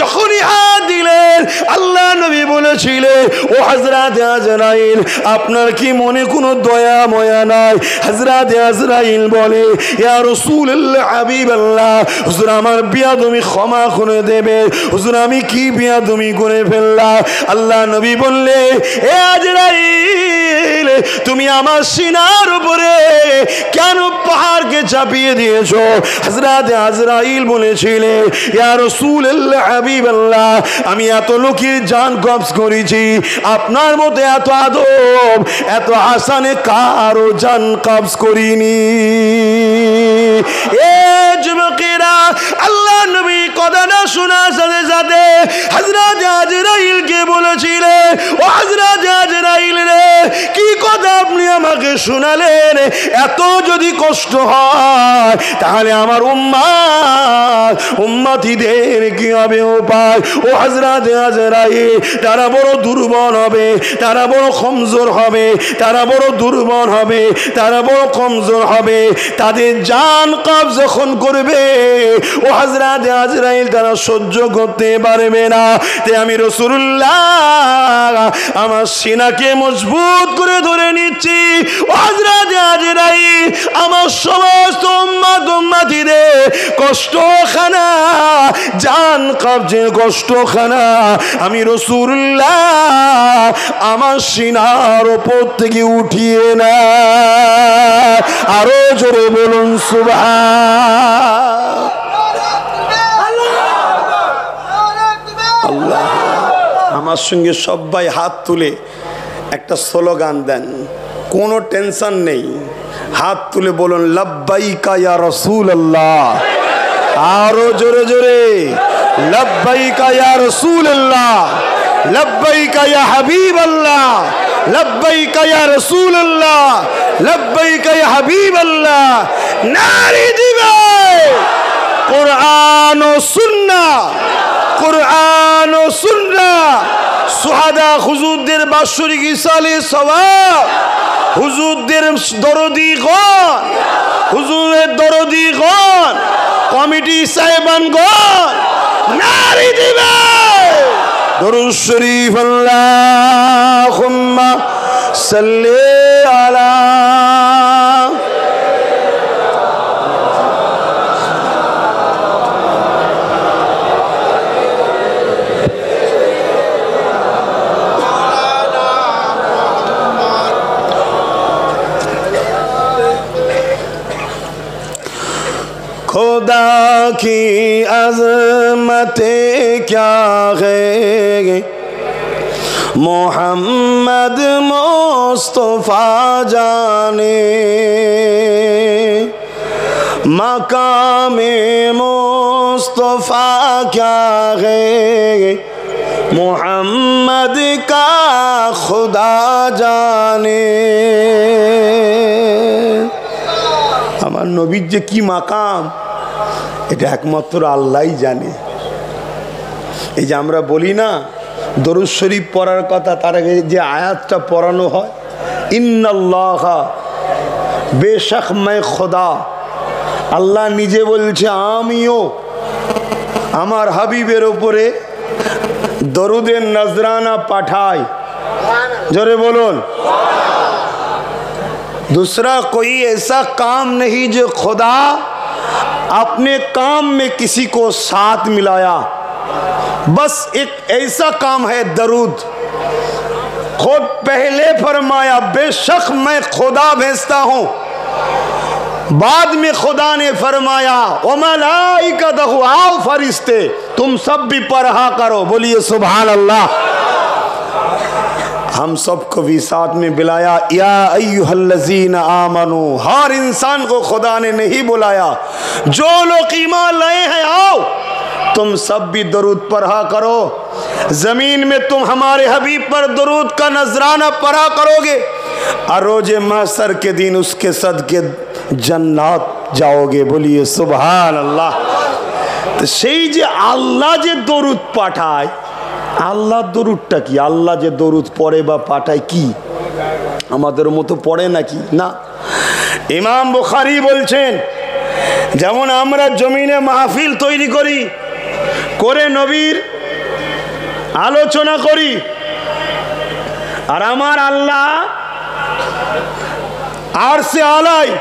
যখনই হাত দিলেন আল্লাহ নবী বলেছিলেন, ও হযরত আজরাইল আপনার কি মনে কোনো দয়া ময়া নাই? হযরত আজরাইল বলে, ইয়া রাসূলুল্লাহ হাবিবাল্লাহ, হুজুর আমার বিয়াদমি ক্ষমা করে দেবে, হুজুর আমি কি বিয়াদমি করে ফেললাম? আল্লাহ নবী বললে, এ আজরাইল তুমি আমার সিনার উপরে কেন পাহাড়কে চাপিয়ে দিয়েছো? হযরত আজরাইল বলেছিলে, ইয়া রাসূলুল্লাহ হাবিবাল্লাহ আমি এত লোকের জান কবজ করেছি, আপনার মতো এত আদব এত হাসানে কারো জান কবজ করিনি। এ যুবকেরা, আল্লাহ নবী কথাটা শোনার সাথে সাথে হযরত আজরাইলকে বলেছিলেন, ও হযরত আজরাইল রে, কি কথা আপনি আমাকে শোনালেন? এত যদি কষ্ট হয় তাহলে আমার উম্মতিদের কি হবে উপায়? ও হযরত আজরাইল, তারা বড় দুর্বল হবে, তারা বড় কমজোর হবে, তারা বড় দুর্বল হবে, তারা বড় কমজোর হবে, তাদের জান কবজ যখন করবে ও হযরত আজরাইল তারা সহ্য করতে পারবে না। তাই আমি রাসূলুল্লাহ আমার সিনাকে মজবুত করে ধরে নিচ্ছি, ও হযরত আজরাইল আমার সমস্ত উম্মতিদের কষ্টখানা, জান কবজের কষ্টখানা আমি রাসূলুল্লাহ আমার সিনার উপর থেকে উঠিয়ে না। আরো জোরে বলুন সুবহানাল্লাহ। আমার সঙ্গে সবাই হাত তুলে একটা স্লোগান দেন, কোনো টেনশন নেই, হাত তুলে বলুন লব্বাইকা ইয়া রাসূলুল্লাহ। আরো জোরে জোরে লব্বাইকা ইয়া রাসূলুল্লাহ, লব্বাইকা ইয়া হাবিবাল্লাহ, লব্বাইকা ইয়া রাসূলুল্লাহ, লব্বাইকা ইয়া হাবিবাল্লাহ। নারে দিবে কোরআন ও সুন্নাহ, কোরআন ও সুন্নাহ। সুহাদা হুজুরদের বাৎসরিক ইসালে সওয়াব, হুজুরদের দরদিগণ, হুজুরের দরদিগণ, কমিটি সাহেবানগণ নারে দিবে দরুদ শরীফ আল্লাহুম্মা সাল্লি আলা। खुदा की अज़मते क्या है, मोहम्मद मुस्तफ़ा जाने, मकामे मुस्तफ़ा क्या है, मोहम्मद का खुदा जाने। আমার নবীর যে কি মাকাম এটা একমাত্র আল্লাহই জানে। এই যে আমরা বলি না দরুদ শরীফ পড়ার কথা, তার আগে যে আয়াতটা পড়ানো হয়, ইন্নাল্লাহ বেশক মে খোদা, আল্লাহ নিজে বলছে আমিও আমার হাবিবের উপরে দরুদের নজরানা পাঠাই। জোরে বলুন। दूसरा कोई ऐसा काम नहीं जो खुदा अपने काम में किसी को साथ मिलाया, बस एक ऐसा काम है दरूद। खुद पहले फरमाया बेशक मैं खुदा भेजता हूँ, बाद में खुदा ने फरमाया ओ मलाइकतहु, आओ फरिश्ते तुम सब भी पढ़ा करो। बोलिए सुभान अल्लाह। हम सबको भी साथ में बुलाया, या अय्युहल्लज़ीना आमनू। हर इंसान को खुदा ने नहीं बुलाया, जो लोग ईमान लाए हैं आओ तुम सब भी दरूद पढ़ा करो। जमीन में तुम हमारे हबीब पर दरूद का नजराना पढ़ा करोगे और रोजे महशर के दिन उसके सदके जन्नत जाओगे। बोलिए सुभान अल्लाह। तो সেই যে আল্লাহ যে দরুদ পাঠায়, আল্লাহ দরুদটা কি? আল্লাহ যে দরুদ পড়ে বা পাঠায় কি আমাদের মতো পড়ে নাকি? না। ইমাম বুখারী বলছেন, যেমন আমরা জমিনে মাহফিল তৈরি করি, করে নবীর আলোচনা করি, আর আমার আল্লাহ আরশে আলায়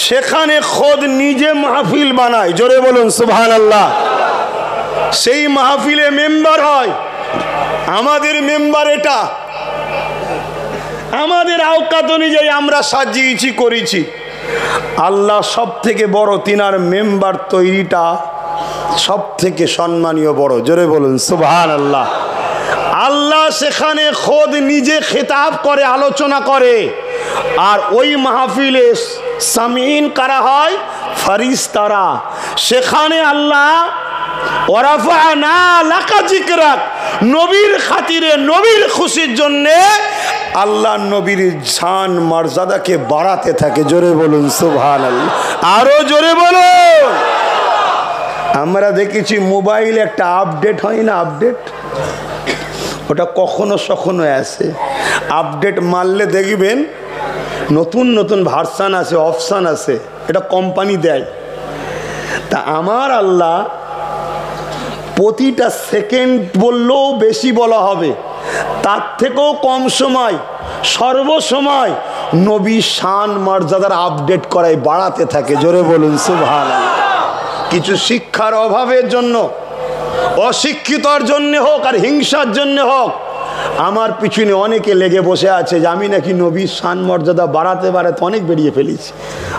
সেখানে খোদ নিজে মাহফিল বানায়। জোরে বলুন সুবহানাল্লাহ। সেই মাহফিলে মেম্বার হয়, আমাদের মেম্বার এটা, আমাদের আওকাত অনুযায়ী আমরা সাজিয়েছি করেছি। আল্লাহ সব থেকে বড়, তিনার মেম্বার তৈরিটা সব থেকে সম্মানীয় বড়। জোরে বলুন সুবহানাল্লাহ। আল্লাহ সেখানে খোদ নিজে খেতাব করে, আলোচনা করে, আর ওই মাহফিলে সামিন করা হয় ফেরেশতারা। সেখানে আল্লাহ ওয়ারাফানা লাকা যিকরাক, নবীর খাতিরে, নবীর খুশির জন্য আল্লাহ নবীর শান মর্যাদাকে বাড়াতে থাকে। জোরে বলুন সুবহানাল্লাহ। আরো জোরে বলুন। আমরা দেখেছি মোবাইল একটা আপডেট হয় না, আপডেট, ওটা কখনো সখনো আসে, আপডেট মারলে দেখবেন নতুন নতুন ভার্সান আছে, অপশান আছে, এটা কোম্পানি দেয়। তা আমার আল্লাহ প্রতিটা সেকেন্ড বললেও বেশি বলা হবে, তার থেকেও কম সময় সর্বসময় নবী শান মর্যাদার আপডেট করায়, বাড়াতে থাকে। জোরে বলুন সুবহানাল্লাহ। কিছু শিক্ষার অভাবের জন্য, অশিক্ষিতর জন্য হোক আর হিংসার জন্য হোক, আমার পিছনে অনেকে লেগে বসে আছে যে আমি নাকি নবীর শান মর্যাদা বাড়াতে বাড়াতে অনেক বেরিয়ে ফেলেছি।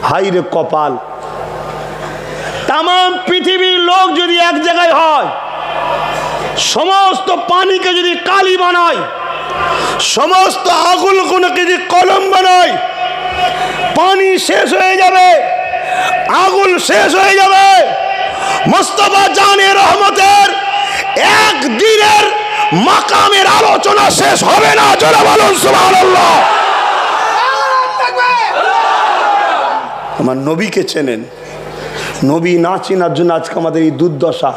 হাই রে কপাল। তাম পৃথিবীর লোক যদি এক জায়গায় হয়, সমস্ত পানিকে যদি কালি বানায়, সমস্ত আগুনগুলোকে যদি কলম বানায়, পানি শেষ হয়ে যাবে, আগুন শেষ হয়ে যাবে। মুস্তাফা জানে রহমতের একদিনের মাকামের আলোচনা শেষ হবে না। জোরে বলুন সুবহানাল্লাহ। আমার নবীকে চেনেন, নবী না চেনার জন্য আজকে আমাদের এই দুর্দশা।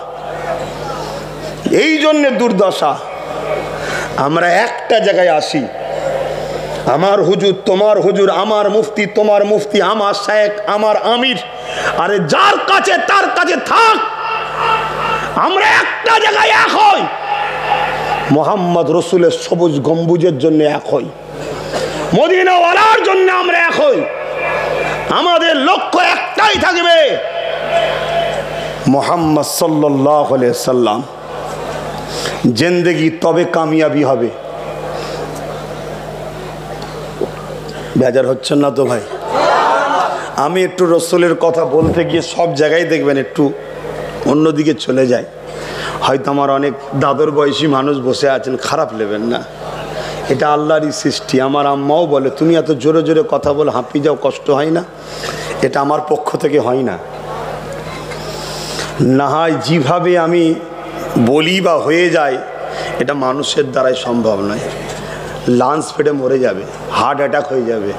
এই জন্য দুর্দশা, আমরা একটা জায়গায় আসি, আমার হুজুর তোমার হুজুর, আমার মুফতি তোমার মুফতি, আমার শায়েখ আমার আমির, আরে যার কাছে তার কাছে থাক, আমরা একটা জায়গায় এক হই। মুহাম্মদ রসুলের সবুজ গম্বুজের জন্য এক হই, মদিনাওয়ালার জন্য আমরা এক হই। আমাদের লক্ষ্য একটাই থাকবে, মুহাম্মদ সাল্লাল্লাহু আলাইহি সাল্লাম। জিন্দেগি তবে কামিয়াবি হবে। বেজার হচ্ছেন না তো ভাই? আমি একটু রসুলের কথা বলতে গিয়ে সব জায়গায় দেখবেন একটু অন্যদিকে চলে যায়। হয়তো আমার অনেক দাদর বয়সী মানুষ বসে আছেন, খারাপ নেবেন না, এটা আল্লাহরই সৃষ্টি। আমার আম্মাও বলে তুমি এত জোরে জোরে কথা বলে হাঁপিয়ে যাও, কষ্ট হয় না? এটা আমার পক্ষ থেকে হয় না। না হয় যেভাবে আমি বলি বা হয়ে যায়, এটা মানুষের দ্বারাই সম্ভব নয়। লাঞ্চ ফেটে মরে যাবে, হার্ট অ্যাটাক হয়ে যাবে,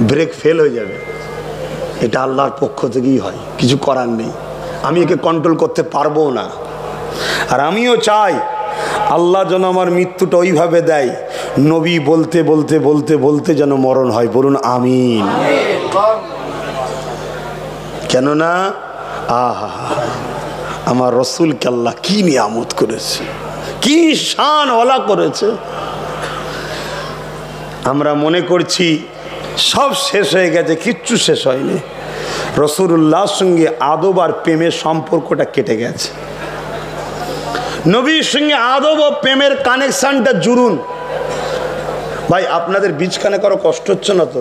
ব্রেক ফেল হয়ে যাবে, এটা আল্লাহর পক্ষ থেকেই হয়, কিছু করার নেই। আমি একে কন্ট্রোল করতে পারবো না। আর আমিও চাই আল্লাহ যেন আমার মৃত্যুটা ওইভাবে দেয়, নবী বলতে বলতে বলতে বলতে যেন মরণ হয়। বলুন আমিন। কেননা আহা, আমার রসুলকে আল্লাহ কি নিয়ামত করেছে, কি শান ওলা করেছে। আমরা মনে করছি সব শেষ হয়ে গেছে, কিচ্ছু শেষ হয়নি। রাসূলুল্লাহর সঙ্গে আদব আর প্রেমের সম্পর্কটা কেটে গেছে। নবীর সঙ্গে আদব ও প্রেমের কানেকশনটা জুড়ুন। ভাই আপনাদের বীজখানে কারো কষ্ট হচ্ছে না তো?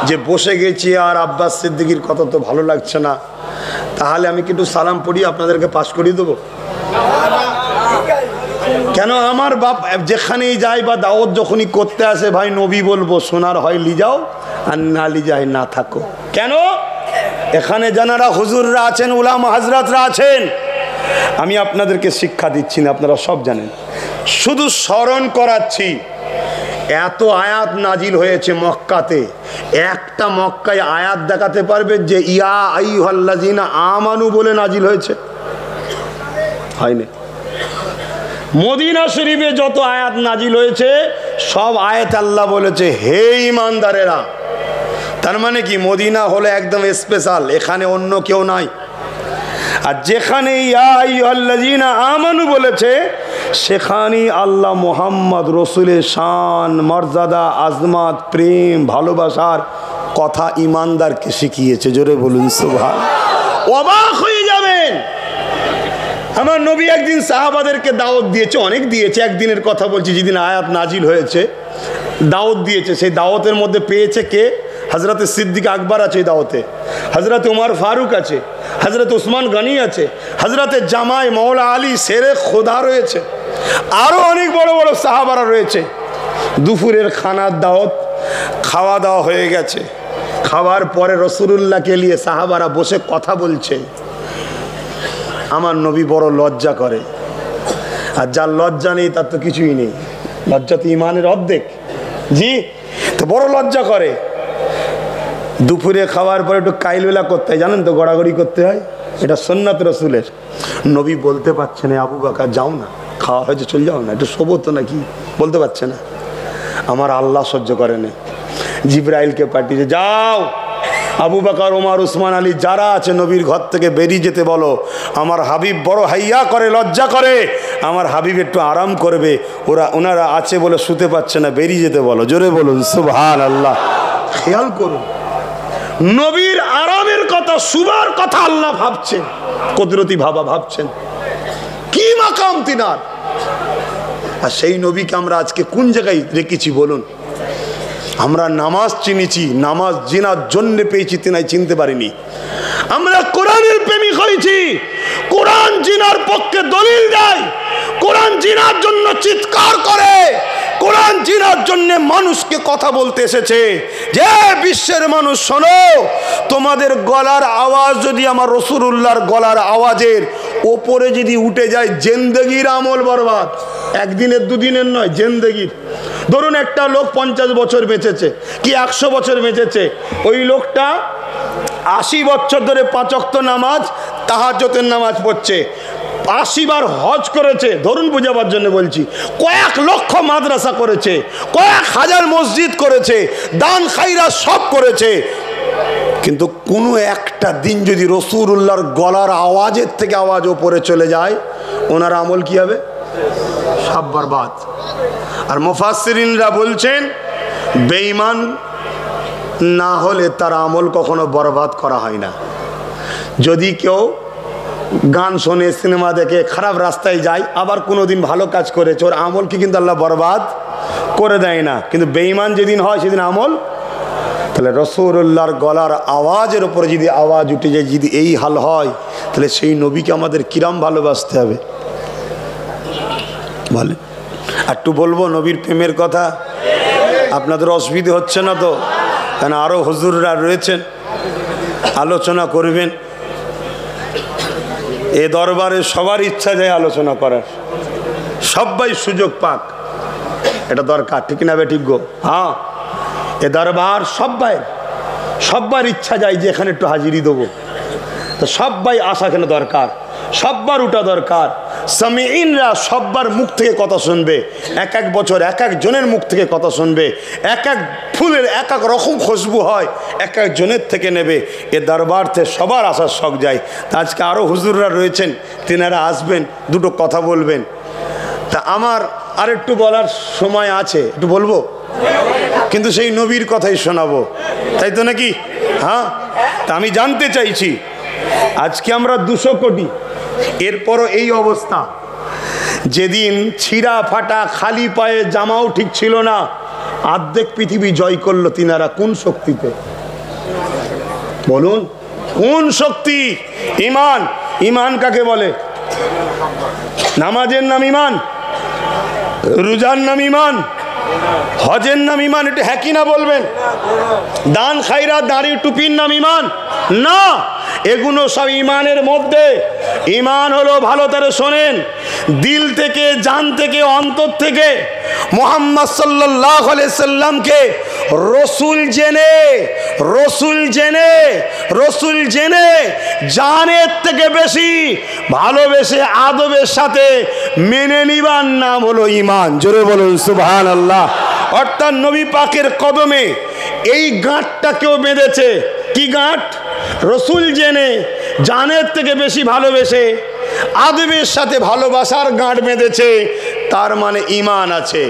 যে বসে গেছি আর আব্বাস সিদ্দিকীর কথা তো ভালো লাগছে না, তাহলে আমি কিন্তু সালাম পড়ি আপনাদেরকে পাস করিয়ে দেবো? কেন আমার বাপ যেখানেই যায় বা দাওয়াত যখনই করতে আসে, ভাই নবী বলবো, সোনার হয় লি যাও আর না লি যায় না থাকো। কেন? এখানে যারা হুজুররা আছেন, উলামা হাজরাতরা আছেন, আমি আপনাদেরকে শিক্ষা দিচ্ছি না, আপনারা সব জানেন, শুধু স্মরণ করাচ্ছি। এত আয়াত নাজিল হয়েছে মক্কাতে, একটা মক্কায় আয়াত দেখাতে পারবে যে ইয়া আইয়ুহাল্লাযিনা আমানু বলে নাজিল হয়েছে? হয়নি। মদিনা শরীফে যত আয়াত নাজিল হয়েছে সব আয়াত আল্লাহ বলেছে হে ঈমানদারেরা। তার মানে কি মদিনা হলো একদম স্পেশাল, এখানে অন্য কেউ নাই। আর যেখানে ইয়া আইয়ুহাল্লাযিনা আমানু বলেছে সেখানেই আল্লাহ মুহাম্মদ রসুলের শান, মর্যাদা, আজমাত, প্রেম, ভালোবাসার কথা ইমানদারকে শিখিয়েছে। জোরে বলুন সুবহান। অবাক হয়ে যাবেন, আমার নবী একদিন সাহাবাদেরকে দাওয়াত দিয়েছে, অনেক দিয়েছে, একদিনের কথা বলছি, যেদিন আয়াত নাজিল হয়েছে দাওয়াত দিয়েছে। সেই দাওয়াতের মধ্যে পেয়েছে কে? হযরতে সিদ্দিক আকবর আছে এই দাওয়াতে, হযরতে উমর ফারুক আছে, হযরতে উসমান গনি আছে, হযরতে জামাই মওলা আলী শেরে খোদা রয়েছে, আরও অনেক বড় বড় সাহাবারা রয়েছে। দুপুরের খানার দাওয়াত, খাওয়া দাওয়া হয়ে গেছে। খাওয়ার পরে রাসূলুল্লাহকে নিয়ে সাহাবারা বসে কথা বলছে। আমার নবী বড় লজ্জা করে, আর যার লজ্জা নেই তার তো কিছুই নেই। লজ্জা তো ইমানের অর্ধেক। জি, তো বড় লজ্জা করে। দুপুরে খাওয়ার পরে একটু কাইলবেলা করতে হয়, জানেন তো, গড়াগড়ি করতে হয়, এটা সুন্নাত রসুলের। নবী বলতে পারছে না, আবু বকর যাও না, খাওয়া হয়েছে চলে যাও না, একটু শোবো তো নাকি, বলতে পারছে না। আমার আল্লাহ সহ্য করে না, জিবরাইলকে পাঠিয়েছে, যাও আবু বকর, ওমর, উসমান, আলী যারা আছে নবীর ঘর থেকে বেরিয়ে যেতে বলো। আমার হাবিব বড় হাইয়া করে, লজ্জা করে, আমার হাবিব একটু আরাম করবে, ওনারা আছে বলে শুতে পাচ্ছে না, বেরিয়ে যেতে বলো। জোরে বলুন সুবহানাল্লাহ। খেয়াল করুন, নবীর আরামের কথা, শুবার কথা আল্লাহ ভাবছেন, কুদরতি ভাবছেন, কি মাকাম তিনার। আর সেই নবীকে আমরা আজকে কোন জায়গায় রেখেছি বলুন? আমরা নামাজ চিনেছি, নামাজ জিনার জন্য পেয়েছি, তিনাই চিনতে পারিনি। আমরা কোরআনের প্রেমিক হয়েছি, কোরআন জিনার পক্ষে দলিল দেয়, কোরআন জিনার জন্য চিৎকার করে, কোরআন জিনার জন্য মানুষকে কথা বলতে এসেছে যে বিশ্বের মানুষ শোনো, তোমাদের গলার আওয়াজ যদি আমার রাসূলুল্লাহর গলার আওয়াজের ওপরে যদি উঠে যায়, জিন্দেগির আমল বরবাদ। একদিনের দুদিনের নয়, জিন্দেগির। ধরুন একটা লোক 50 বছর বেঁচেছে কি 100 বছর বেঁচেছে, ওই লোকটা 80 বছর ধরে 5 ওয়াক্ত নামাজ, তাহাজ্জুদের নামাজ পড়ছে, 80 বার হজ করেছে, ধরুন বোঝাবার জন্য বলছি, কয়েক লক্ষ মাদ্রাসা করেছে, কয়েক হাজার মসজিদ করেছে, দান খাইরা সব করেছে, কিন্তু কোনো একটা দিন যদি রাসূলুল্লাহর গলার আওয়াজের থেকে আওয়াজ ওপরে চলে যায়, ওনার আমল কি হবে? সব বরবাদ। আর মুফাসসিরিনরা বলছেন বেঈমান না হলে তার আমল কখনো বরবাদ করা হয় না। যদি কেউ গান শোনে, সিনেমা দেখে, খারাপ রাস্তায় যায়, আবার কোনোদিন ভালো কাজ করেছে, ওর আমলকে কিন্তু আল্লাহ বরবাদ করে দেয় না। কিন্তু বেঈমান যেদিন হয় সেদিন আমল। তাহলে রাসূলুল্লাহর গলার আওয়াজের উপরে যদি আওয়াজ উঠে যায়, যদি এই হাল হয়, তাহলে সেই নবীকে আমাদের কিরাম ভালোবাসতে হবে বলে। একটু বলবো নবীর প্রেমের কথা, আপনাদের অসুবিধে হচ্ছে না তো? কেন আরও হুজুররা রয়েছেন, আলোচনা করবেন। এ দরবারে সবার ইচ্ছা যায় আলোচনা করার, সবাই সুযোগ পাক, এটা দরকার, ঠিক না বে? ঠিক গো, হ্যাঁ। এ দরবার সব্বার ইচ্ছা যায় যে এখানে একটু হাজিরি দেবো, তো সবাই আসা এখানে দরকার, সব্বার উঠা দরকার। সামিঈনরা সব্বার মুখ থেকে কথা শুনবে, এক এক বছর এক এক জনের মুখ থেকে কথা শুনবে, এক এক ফুলের এক এক রকম খুশবু হয়, এক এক জনের থেকে নেবে। এ দরবার থেকে সবার আসার শখ যায়। তা আজকে আরও হুজুররা রয়েছেন, তিনারা আসবেন, দুটো কথা বলবেন। তা আমার আর একটু বলার সময় আছে, একটু বলবো, কিন্তু সেই নবীর কথাই শোনাবো, তাই তো নাকি? হ্যাঁ। তা আমি জানতে চাইছি, আজকে আমরা 200 কোটি, এরপরও এই অবস্থা। যেদিন ছিঁড়া ফাটা খালি পায়ে জামাও ঠিক ছিল না, অর্ধেক পৃথিবী জয় করলো তিনারা কোন শক্তিতে? বলুন কোন শক্তি? ঈমান। ঈমান কাকে বলে? নামাজের নাম ঈমান, রোজার নাম ঈমান, হজের নাম ঈমান। এটা হ্যাঁ কি না বলবেন? দান খায়রাত দাড়ি টুপির নাম ঈমান না, এগুলো সব ঈমানের মধ্যে। ঈমান হলো, ভালো করে শোনেন, দিল থেকে, জান থেকে, অন্তর থেকে মুহাম্মদ সাল্লাল্লাহু আলাইহি সাল্লামকে রসুল জেনে, রসুল জেনে, রসুল জেনে জানের থেকে বেশি ভালোবেসে আদবের সাথে মেনে নিবার নাম হলো ঈমান। জোরে বলুন সুবহানাল্লাহ। অর্থাৎ নবী পাকের কদমে এই গাঁটটা কেউ বেঁধেছে। কি গাঁট? রসুল জেনে জানের থেকে বেশি ভালোবেসে আদবের সাথে ভালোবাসার গাঁট বেঁধেছে, তার মানে ঈমান আছে।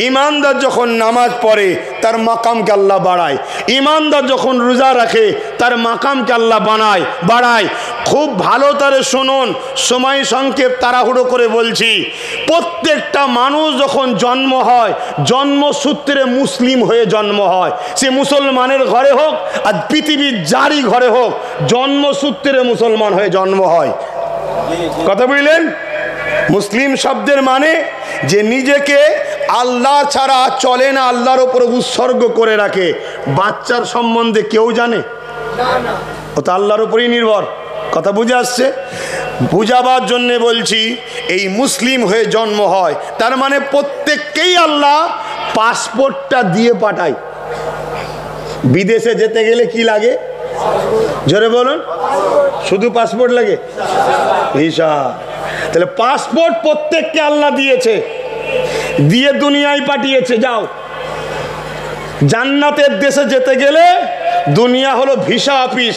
ঈমানদার যখন নামাজ পড়ে তার মাকামকে আল্লাহ বাড়ায়, ঈমানদার যখন রোজা রাখে তার মাকামকে আল্লাহ বাড়ায়। খুব ভালো করে শুনুন, সময় সংক্ষেপ, তাড়াহুড়ো করে বলছি। প্রত্যেকটা মানুষ যখন জন্ম হয়, জন্মসূত্রে মুসলিম হয়ে জন্ম হয়, সে মুসলমানের ঘরে হোক আর পৃথিবীর যারই ঘরে হোক, জন্মসূত্রে মুসলমান হয়ে জন্ম হয়। কথা বুঝলেন? মুসলিম শব্দের মানে যে নিজেকে আল্লাহ ছাড়া চলে না, আল্লাহর উপর উৎসর্গ করে রাখে। বাচ্চার সম্বন্ধে কেউ জানে? ও তো আল্লাহর উপরই নির্ভর। কথা বুঝে আসছে? বুঝাবার জন্যে বলছি, এই মুসলিম হয়ে জন্ম হয়, তার মানে প্রত্যেককেই আল্লাহ পাসপোর্টটা দিয়ে পাঠায়। বিদেশে যেতে গেলে কি লাগে? জোরে বলুন। শুধু পাসপোর্ট লাগে? ভিসা। তাহলে পাসপোর্ট প্রত্যেককে আল্লাহ দিয়েছে, দিয়ে দুনিয়ায় পাঠিয়েছে। যাও, জান্নাতের দেশে যেতে গেলে দুনিয়া হলো ভিসা অফিস,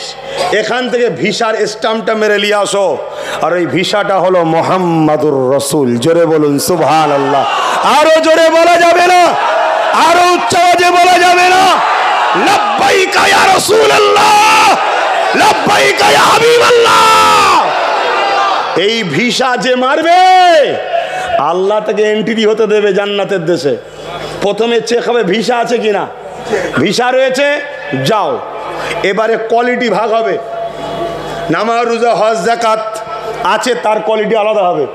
এখান থেকে ভিসার স্ট্যাম্পটা মেরে নিয়ে আসো, আর ওই ভিসাটা হলো মুহাম্মাদুর রাসূল। জোরে বলুন সুবহানাল্লাহ। আরো জোরে বলা যাবে না? আরো উচ্চ আওয়াজে বলা যাবে না? লাব্বাইকা ইয়া রাসূলুল্লাহ, লাব্বাইকা ইয়া হাবিবাল্লাহ। এই ভিসা যে মারবে, আল্লাহ তাকে এন্ট্রি হতে দেবে জান্নাতের দেশে। প্রথমে চেক হবে ভিসা আছে কিনা, ভিসা রয়েছে, যাও। এবারে কোয়ালিটি ভাগ হবে, নামাজ রোজা হজ যাকাত আছে, তার কোয়ালিটি আলাদা হবে।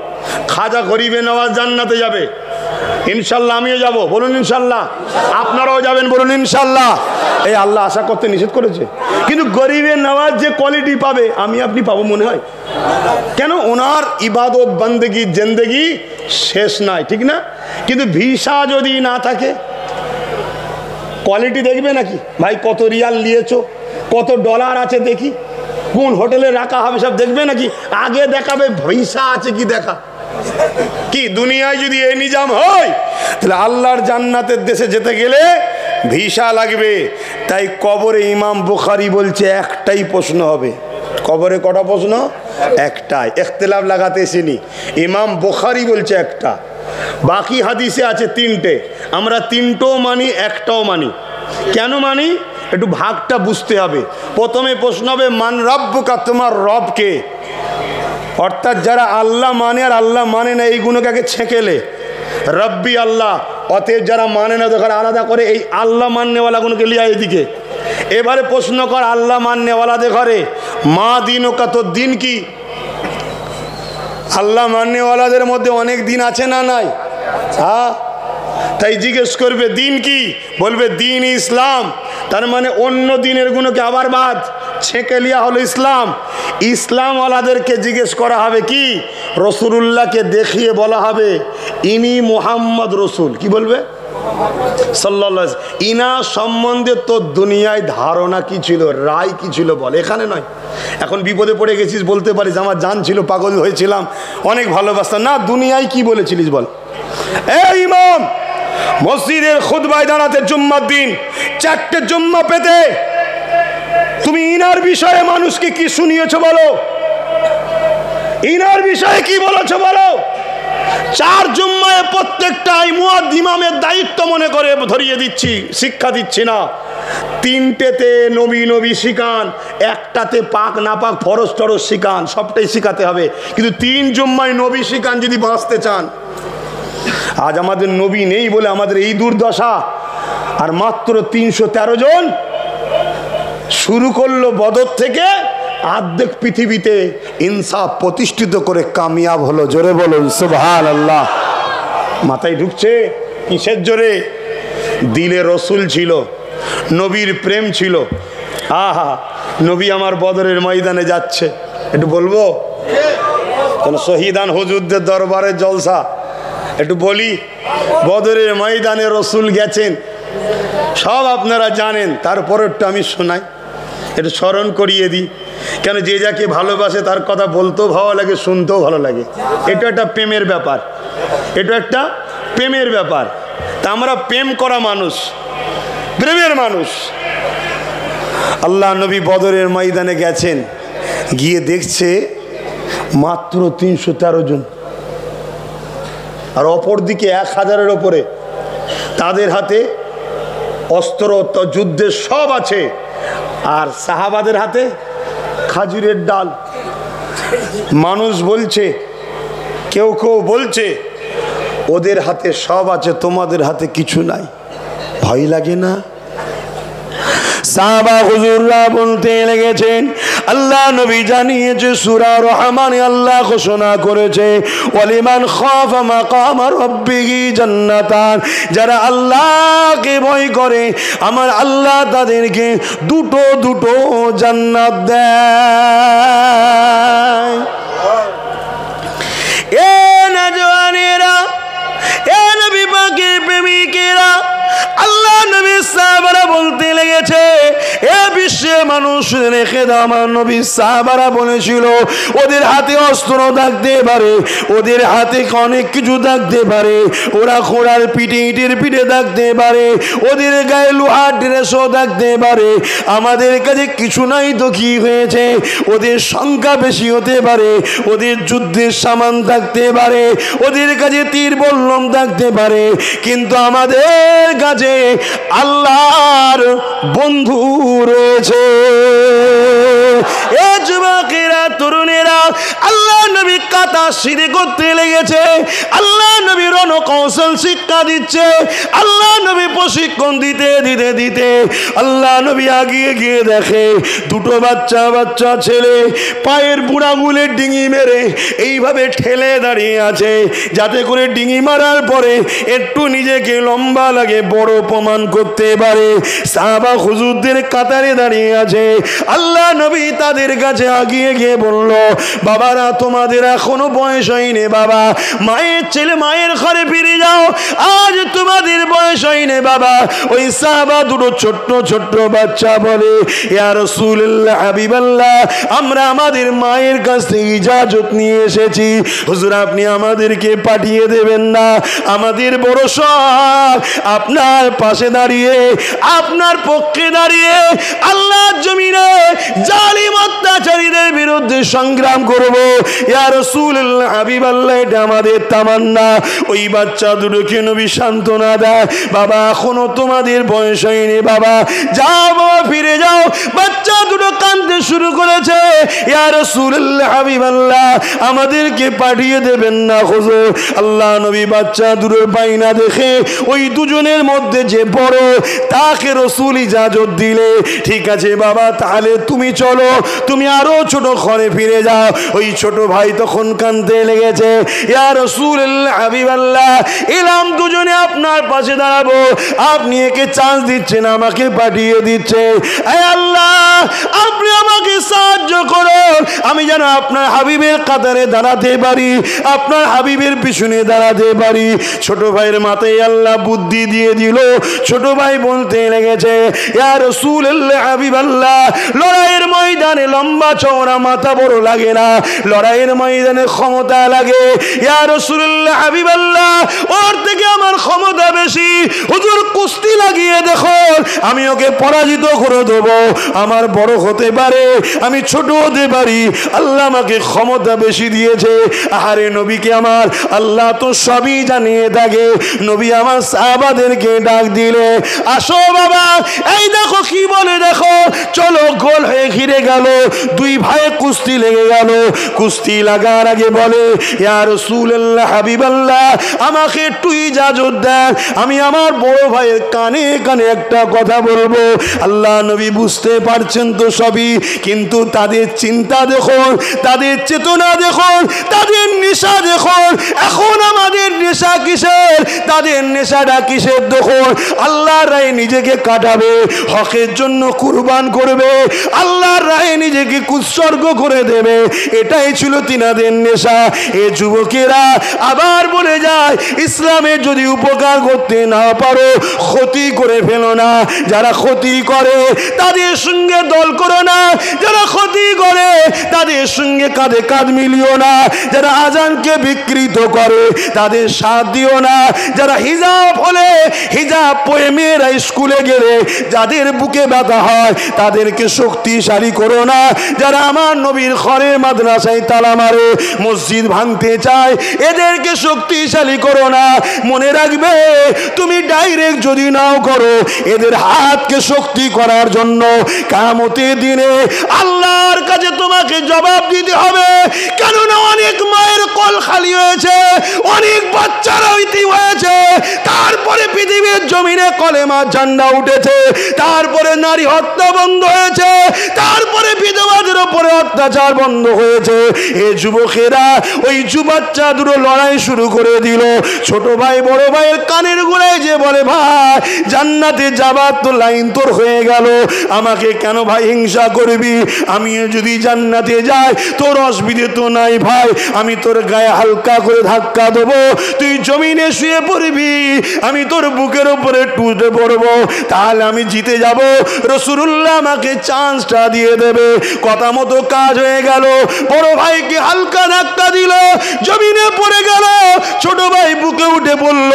খাজা গরিবে নওয়াজ জান্নাতে যাবে, ইনশাল্লাহ আমিও যাব, বলুন ইনশাল্লাহ। আপনারাও যাবেন, বলুন ইনশাল্লাহ। এই আল্লাহ আশা করতে নিষেধ করেছে, কিন্তু গরিবে নওয়াজ যে কোয়ালিটি পাবে আমি আপনি পাবো মনে হয়? কেন? ওনার ইবাদত বন্দেগী জিন্দেগি শেষ নাই, ঠিক না? কিন্তু ভিসা যদি না থাকে, কোয়ালিটি দেখবে নাকি? ভাই কত রিয়াল নিয়েছো, কত ডলার আছে দেখি, কোন হোটেলে রাখা হবে সব দেখবে নাকি? আগে দেখাবে ভিসা আছে কি দেখা। কি দুনিয়ায় যদি এই নিজাম হয়, তাহলে আল্লাহর জান্নাতের দেশে যেতে গেলে ভিসা লাগবে। তাই কবরে ইমাম বুখারী বলছে একটাই প্রশ্ন হবে। কবরে কটা প্রশ্ন? একটাই, ইখতিলাফ লাগাতে এসেনি। ইমাম বুখারী বলছে একটা, বাকি হাদিসে আছে তিনটে। আমরা তিনটেও মানি, একটাও মানি। কেন মানি? একটু ভাগটা বুঝতে হবে। প্রথমে প্রশ্ন হবে মান রাব্বুকা, তোমার রব কে? অর্থাৎ যারা আল্লাহ মানে আর আল্লাহ মানে না, এইগুলোকে আগে ছেঁকেলে রব্বি আল্লাহ। অতএব যারা মানে না তখন আলাদা করে এই আল্লাহ মাননেওয়ালাগুলোকে লিয়া এদিকে। এবারে প্রশ্ন কর আল্লাহ মাননেওয়ালাদের ঘরে, মা দিন ও কত দিন কি? আল্লাহ মাননেওয়ালাদের মধ্যে অনেক দিন আছে না নাই? হ্যাঁ, তাই জিজ্ঞেস করবে দিন কি? বলবে দিন ইসলাম। তার মানে অন্য দিনের গুলোকে আবার বাদ ছেঁকে লিয়া হলো ইসলাম। ইসলামওয়ালাদেরকে জিজ্ঞেস করা হবে কি? রসুলুল্লাহকে দেখিয়ে বলা হবে ইনি মোহাম্মদ রসুল। কি বলবে? সাল্লাল্লাহু আলাইহি ওয়াসাল্লাম। ইনা সম্বন্ধে তো দুনিয়ায় ধারণা কি ছিল, রায় কি ছিল বল। এখানে নয়। এখন বিপদে পড়ে গেছিস, বলতে পারিস আমার জান ছিল, পাগল হয়েছিলাম, অনেক ভালোবাসতাম না। দুনিয়ায় কি বলেছিলিস বল। এই ইমাম মসজিদের খুতবায় দাঁড়াতে জুম্মার দিন 4টে জুম্মা পেতে তুমি ইনার বিষয়ে মানুষকে কি শুনিয়েছো বলো? ইনার বিষয়ে কি বলেছো বলো? 4 জুম্মায় প্রত্যেকটাই মুয়াজ্জিন ইমামের দায়িত্ব মনে করে ধরিয়ে দিচ্ছি, শিক্ষা দিচ্ছি না। 3টেতে নবী শিখান, 1টাতে পাক না পাক ফরজ টরজ শিখান, সবটাই শিখাতে হবে। কিন্তু 3 জুম্মায় নবী শিখান যদি বাঁচতে চান। আজ আমাদের নবী নেই বলে আমাদের এই দুর্দশা। আর মাত্র 313 জন শুরু করলো বদর থেকে, অর্ধেক পৃথিবীতে ইনসাফ প্রতিষ্ঠিত করে কামিয়াব হলো। জোরে বলুন সুবহানাল্লাহ। মাথায় ঢুকছে? কিসের জোরে? দিলে রসুল ছিল, নবীর প্রেম ছিল। আহা, নবী আমার বদরের ময়দানে যাচ্ছে, একটু বলবো কেন? শহীদান হুজুরদের দরবারে জলসা, একটু বলি। বদরের ময়দানে রসুল গেছেন, সব আপনারা জানেন, তারপর একটু আমি শোনাই, একটু স্মরণ করিয়ে দিই। কেন, যে যাকে ভালোবাসে তার কথা বলতেও ভালো লাগে, শুনতেও ভালো লাগে। এটা একটা প্রেমের ব্যাপার, এটা একটা প্রেমের ব্যাপার। তা আমরা প্রেম করা মানুষ, প্রেমের মানুষ। আল্লাহ নবী বদরের ময়দানে গেছেন, গিয়ে দেখছে মাত্র 313 জন, আর অপর দিকে 1000-এর ওপরে। তাদের হাতে অস্ত্র, যুদ্ধের সব আছে, আর সাহাবাদের হাতে খাজুরের ডাল। মানুষ বলছে, কেউ কেউ বলছে ওদের হাতে সব আছে, তোমাদের হাতে কিছু নাই। ভয় লাগে না? সাহাবা হুজুররা বলতে লেগেছেন, আল্লাহ নবী জানিয়েছে সূরা রহমানে আল্লাহ ঘোষণা করেছে, ওয়ালিমান খাফা মাকাম রাব্বিহি জান্নাতান, যারা আল্লাহকে ভয় করে আমার আল্লাহ তাদেরকে দুটো দুটো জান্নাত দেয়। এ নওজওয়ানেরা, এ নবী পাকের প্রেমিকেরা, আল্লাহ নবী সাহাবারা বলতে লেগেছে, এ বিশ্বের মানুষ রেখে দাও, আমার নবী সাহাবারা বলেছিল ওদের হাতে অস্ত্র থাকতে পারে, ওদের হাতে অনেক কিছু থাকতে পারে, ওরা ঘোড়ার পিঠে ইটের পিঠে থাকতে পারে, ওদের গায়ে লোহার ড্রেসও থাকতে পারে, আমাদের কাছে কিছু নাই তো কি হয়েছে? ওদের সংখ্যা বেশি হতে পারে, ওদের যুদ্ধের সামান থাকতে পারে, ওদের কাছে তীর বল্লম থাকতে পারে, কিন্তু আমাদের কাছে আল্লাহর বন্ধু রয়েছে। এ যুবকেরা, তরুণেরা, আল্লাহ নবী কাতা সিঁড়ি করতে লেগেছে, আল্লাহ নবী রণকৌশল শিক্ষা দিচ্ছে, আল্লাহ নবী প্রশিক্ষণ দিতে দিতে দিতে আল্লাহ নবী আগিয়ে গিয়ে দেখে দুটো বাচ্চা বাচ্চা ছেলে পায়ের বুড়াগুলে ডিঙি মেরে এইভাবে ঠেলে দাঁড়িয়ে আছে, যাতে করে ডিঙি মারার পরে একটু নিজেকে লম্বা লাগে, বড় প্রমাণ করতে পারে। সাহাবা হুজুরদের কাতারে দাঁড়িয়ে আছে, আল্লাহ নবী তাদের কাছে আগিয়ে গিয়ে বলল, বাবারা তোমাদের এখনো বয়স হয়নি, বাবা মায়ের ছেলে মায়ের ঘরে ফিরে যাও, আজ তোমাদের বয়স হয়নি বাবা। ওই সাহাবা দুটো ছোট্ট ছোট্ট বাচ্চা বলে, ইয়া রাসূলুল্লাহ, হাবিবাল্লাহ, আমরা আমাদের মায়ের কাছ থেকে ইজাজত নিয়ে এসেছি, হুজুর আপনি আমাদেরকে পাঠিয়ে দেবেন না? আমাদের বড় শখ আপনার পাশে দাঁড়িয়ে, আপনার পক্ষে দাঁড়িয়ে আল্লাহর জমিনে জালিম অত্যাচারীদের বিরুদ্ধে সংগ্রাম করব। ইয়া রাসূলুল্লাহ, হাবিবাল্লাহ, এটা আমাদের তামান্না। ওই বাচ্চা দুটোকে নবী সান্ত্বনা দেয়, বাবা এখনো তোমাদের বয়স হয়নি, বাবা যাও, বাবা ফিরে যাও। বাচ্চা দুটো কাঁদতে শুরু করেছে, ইয়া রাসূলুল্লাহ, হাবিবাল্লাহ, আমাদেরকে পাঠিয়ে দেবেন না হুজুর? আল্লাহ নবী বাচ্চা দুটোর বাইনা দেখে ওই দুজনের মধ্যে যে বড়, তাকে রাসূল ইজাজত দিলে, ঠিক আছে বাবা, তাহলে তুমি চলো, তুমি আরো ছোট ঘরে ফিরে যাও। ওই ছোট ভাই তখন কাঁদতে লেগেছে, ইয়া রাসূলুল্লাহ, হাবিবাল্লাহ, এলাম দুজনে আপনার পাশে দাঁড়াবো, আপনি একে চান্স দিচ্ছেন, আমাকে পাঠিয়ে দিচ্ছে। এই আল্লাহ, আপনি আমাকে সাহায্য করুন, আমি যেন আপনার হাবিবের কাতারে দাঁড়াতে পারি, আপনার হাবিবের পিছনে দাঁড়াতে পারি। ছোট ভাইয়ের মাথায় আল্লাহ বুদ্ধি দিয়ে দিল। ছোট ভাই বলতে লেগেছে, ইয়া রাসূলুল্লাহ, হাবিবাল্লাহ, লড়াইয়ের ময়দানে লম্বা চওড়া মাথা বড় লাগে না, লড়াইয়ের ময়দানে ক্ষমতা লাগে। ইয়া রাসূলুল্লাহ, হাবিবাল্লাহ, ওর থেকে আমার ক্ষমতা বেশি, হুজুর কুস্তি লাগিয়ে দেখো, আমি ওকে পরাজিত করে দেবো, আমার বড় হতে পারে, আমি ছোট হতে পারি, আল্লাহ আমাকে ক্ষমতা বেশি দিয়েছে। আরে নবীকে আমার আল্লাহ তো সবই জানিয়ে থাকে। নবী আমার সাহাবাদেরকে ডাক দিলে, আসো বাবা, এই দেখো কি বলে, দেখো, চলো। গোল হয়ে ঘিরে গেল, দুই ভাই কুস্তি লেগে গেল। কুস্তি লাগার আগে বলে, ইয়া রাসূলুল্লাহ, হাবিবাল্লাহ, আমাকে একটু ইজাজত দেন, আমি আমার বড় ভাইয়ের কানে কানে একটা কথা বলবো। আল্লাহ নবী বুঝতে পারছেন তো সবই, কিন্তু তাদের চিন্তা দেখুন, তাদের চেতনা দেখুন, তাদের নেশা দেখুন। এখন আমাদের নেশা কিসের? তাদের নেশাটা কিসের দেখুন। আল্লাহর রায়ে নিজেকে কাটাবে, হকের জন্য কুরবান করবে, আল্লাহর রায়ে নিজেকে উৎসর্গ করে দেবে, এটাই ছিল তিনাদের নেশা। এ যুবকেরা আবার বলে যায়, ইসলামের যদি উপকার করতে না পারো, ক্ষতি করে ফেলো না। যারা ক্ষতি করে তাদের সঙ্গে দল করো না, যারা ক্ষতি করে তাদের সঙ্গে কাঁধে কাঁধ মিলিও না, যারা আজানকে বিকৃত করে তাদের সাথ দিও না, যারা হিজাব হলে হিজাব পরে মেয়েরা স্কুলে গেলে যাদের বুকে ব্যথা হয় তাদেরকে শক্তিশালী করো না, যারা আমার নবীর ঘরে মাদ্রাসায় তালা মারে, মসজিদ ভাঙতে চায়, এদেরকে শক্তিশালী করো না। মনে রাখবে, তুমি ডাইরেক্ট যদি নাও করো, এদের হাতকে শক্তি করার জন্য কিয়ামতের দিনে আল্লাহর কাছে তোমাকে জবাব দিতে হবে। কেননা অনেক মায়ের কল খালি হয়েছে, অনেক বাচ্চারা ইতি হয়েছে, তারপরে পৃথিবীর জমিনে কলেমার ঝান্ডা উঠেছে, তারপরে নারী হত্যা বন্ধ হয়েছে, তারপরে বিধবাদের উপরে অত্যাচার বন্ধ হয়েছে। এ যুবকেরা ওই যুবাচ্চা দুটো লড়াই শুরু করে দিল। ছোট ভাই বড় ভাইয়ের কানের গোড়ায় যে বলে, ভাই জান্নাতে যাবার তো লাইন তোর হয়ে গেল, আমাকে কেন ভাই হিংসা করবি? আমিও যদি জান্নাতে যাই তোর অসুবিধে তো নাই ভাই, আমি তোর গায়ে হালকা করে ধাক্কা দেবো, তুই জমিনে শুয়ে পড়বি, আমি তোর বুকের উপরে টুটে পড়বো, তাহলে আমি জিতে যাব। রাসূলুল্লাহ আমাকে চান্সটা দিয়ে দেবে। কথা মতো কাজ হয়ে গেল। বড় ভাইকে হালকা ধাক্কা দিল, জমিনে পড়ে গেল। ছোট ভাই বুকে উঠে পড়ল,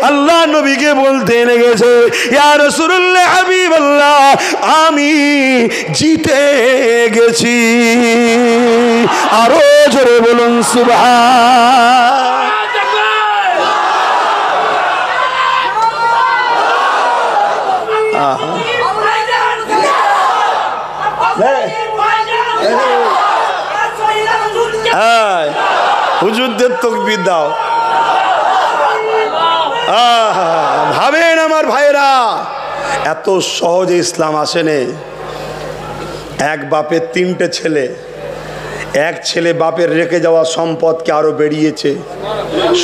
আল্লাহ নবীকে বলতে লেগেছে, ইয়া রাসূলুল্লাহ, হাবিবাল্লাহ, আমি জিতে গেছি। আরো জোরে বলুন সুবহান। হুজুরদের তাকবীর দাও। ভাবেন আমার ভাইরা, এত সহজে ইসলাম আসেনি। এক বাপের তিনটে ছেলে, এক ছেলে বাপের রেখে যাওয়া সম্পদকে আরো বেরিয়েছে।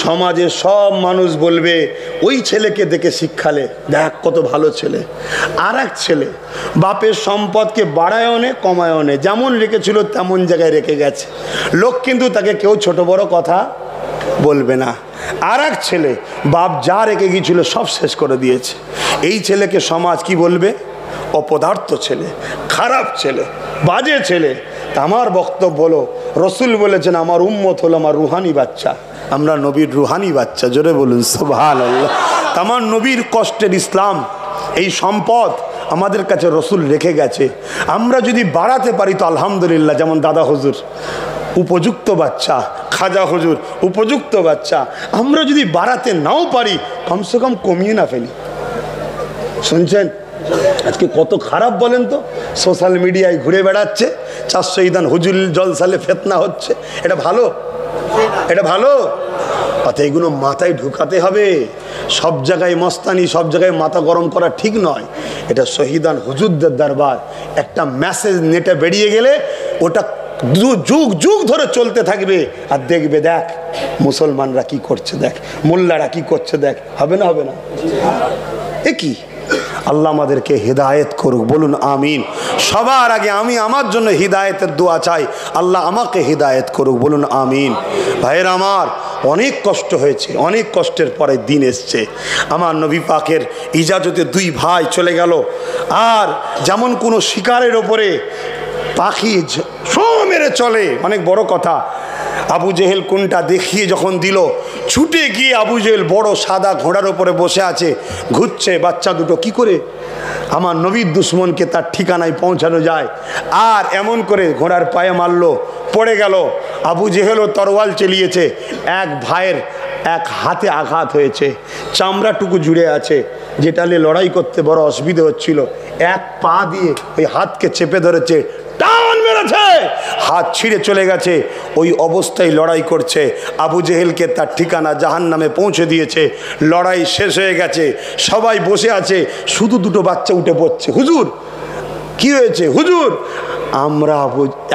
সমাজে সব মানুষ বলবে, ওই ছেলেকে দেখে শিক্ষালে, দেখ কত ভালো ছেলে। আর এক ছেলে বাপের সম্পদকে বাড়ায়ও নে কমায়ও নে, যেমন রেখেছিল তেমন জায়গায় রেখে গেছে। লোক কিন্তু তাকে কেউ ছোট বড় কথা বলবে না। আর এক ছেলে বাপ যা রেখে গিয়েছিল সব শেষ করে দিয়েছে। এই ছেলেকে সমাজ কি বলবে? অপদার্থ ছেলে, খারাপ ছেলে, বাজে ছেলে। আমার বক্তব্য হলো, রসুল বলেছেন আমার উম্মত হলো আমার রুহানি বাচ্চা, আমরা নবীর রুহানি বাচ্চা। জোরে বলুন সুবহানাল্লাহ। আমার নবীর কষ্টের ইসলাম, এই সম্পদ আমাদের কাছে রসুল রেখে গেছে। আমরা যদি বাড়াতে পারি তো আলহামদুলিল্লাহ। যেমন দাদা হুজুর উপযুক্ত বাচ্চা, খাজা হুজুর উপযুক্ত বাচ্চা। আমরা যদি বাড়াতে নাও পারি, কমসে কম কমিয়ে না ফেলি। শুনছেন আজকে কত খারাপ বলেন তো? সোশ্যাল মিডিয়ায় ঘুরে বেড়াচ্ছে, 400 ঈদান হুজুর জলসালে ফেতনা হচ্ছে। এটা ভালো? এটা ভালো? অর্থাৎ এগুলো মাথায় ঢুকাতে হবে। সব জায়গায় মস্তানি, সব জায়গায় মাথা গরম করা ঠিক নয়। এটা শহীদান হুজুরদের দরবার। একটা মেসেজ নেটে বেরিয়ে গেলে ওটা যুগ যুগ ধরে চলতে থাকবে। আর দেখবে, দেখ মুসলমানরা কি করছে, দেখ মোল্লারা কি করছে, দেখ। হবে না? হবে না? এ কি? আল্লাহ আমাদেরকে হিদায়েত করুক, বলুন আমিন। সবার আগে আমি আমার জন্য হিদায়েতের দোয়া চাই, আল্লাহ আমাকে হিদায়েত করুক, বলুন আমিন। ভাইয়ের আমার, অনেক কষ্ট হয়েছে, অনেক কষ্টের পরে দিন এসছে। আমার নবী পাকের ইজাজতে 2 ভাই চলে গেল। আর যেমন কোনো শিকারের ওপরে পাখি মেরে চলে, অনেক বড় কথা। আবু জেহেল কোনটা দেখিয়ে যখন দিল, ছুটে গিয়ে আবু জেহেল বড় সাদা ঘোড়ার ওপরে বসে আছে, ঘুরছে। বাচ্চা দুটো কি করে আমার নবীর দুশ্মনকে তার ঠিকানায় পৌঁছানো যায়। আর এমন করে ঘোড়ার পায়ে মারলো, পড়ে গেল। আবু জেহেলও তরোয়াল চালিয়েছে। এক ভাইয়ের এক হাতে আঘাত হয়েছে, চামড়াটুকু জুড়ে আছে, যেটা নিয়ে লড়াই করতে বড় অসুবিধা হচ্ছিল। এক পা দিয়ে ওই হাতকে চেপে ধরেছে, টান মেরে গেছে, হাত ছিঁড়ে চলে গেছে। ওই অবস্থায় লড়াই করছে। আবু জেহেলকে তার ঠিকানা জাহান্নামে পৌঁছে দিয়েছে। লড়াই শেষ হয়ে গেছে, সবাই বসে আছে, শুধু দুটো বাচ্চা উঠে পড়ছে। হুজুর কি হয়েছে? হুজুর আমরা,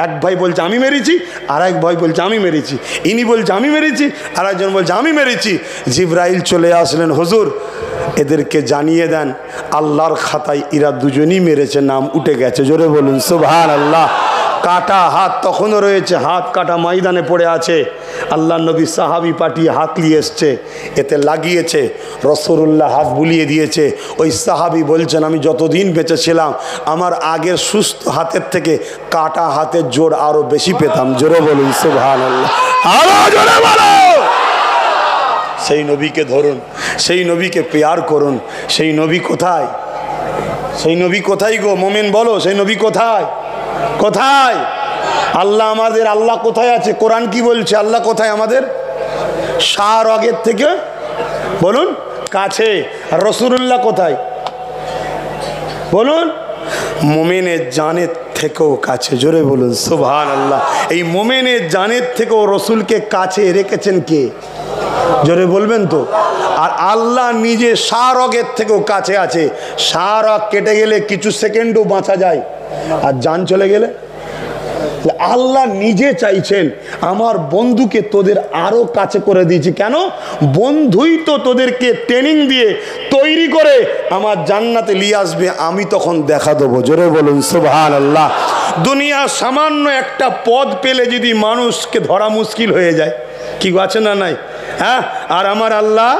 এক ভাই বলছে আমি মেরেছি, আর এক ভাই বলছে আমি মেরেছি। ইনি বলছে আমি মেরেছি, আর একজন বলছে আমি মেরেছি। জিবরাইল চলে আসলেন, হুজুর এদেরকে জানিয়ে দেন আল্লাহর খাতায় এরা দুজনই মেরেছে, নাম উঠে গেছে। জোরে বলুন সুবহানাল্লাহ। কাটা হাত তখনও রয়েছে, হাত কাটা ময়দানে পড়ে আছে। আল্লাহ নবী সাহাবি পাঠিয়ে হাত নিয়ে এসছে, এতে লাগিয়েছে। রাসূলুল্লাহ হাত বুলিয়ে দিয়েছে। ওই সাহাবি বলছেন আমি যতদিন বেঁচে ছিলাম আমার আগের সুস্থ হাতের থেকে কাটা হাতের জোর আরো বেশি পেতাম। জোরে বলুন সুবহানাল্লাহ, আরো জোরে বলো। সেই নবীকে ধরুন, সেই নবীকে পেয়ার করুন। সেই নবী কোথায়? সেই নবী কোথায় গো মোমেন বলো? সেই নবী কোথায়? কোথায়? আল্লাহ আমাদের, আল্লাহ কোথায় আছে? কোরআন কি বলছে? আল্লাহ কোথায় আমাদের? সার আগের থেকে বলুন কাছে। আর রাসূলুল্লাহ কোথায় বলুন? মোমেনের জানের থেকেও কাছে। জোরে বলুন সুবহানাল্লাহ। এই মোমেনের জানের থেকেও রসুলকে কাছে রেখেছেন কে? জোরে বলবেন তো। আর আল্লাহ নিজে শাহরগের থেকেও কাছে আছে। শাহরগ কেটে গেলে কিছু সেকেন্ডও বাঁচা যায়, আর জান চলে গেলে আল্লাহ নিজে চাইছেন আমার বন্ধুকে তোদের আরো কাছে করে দিয়েছি। কেন? বন্ধুই তো তোদেরকে ট্রেনিং দিয়ে তৈরি করে আমার জান্নাতে নিয়ে আসবে, আমি তখন দেখা দেবো। জোরে বলুন সুবহানাল্লাহ। দুনিয়া সামান্য একটা পদ পেলে যদি মানুষকে ধরা মুশকিল হয়ে যায়, কি আছে না নাই? হ্যাঁ, আর আমার আল্লাহ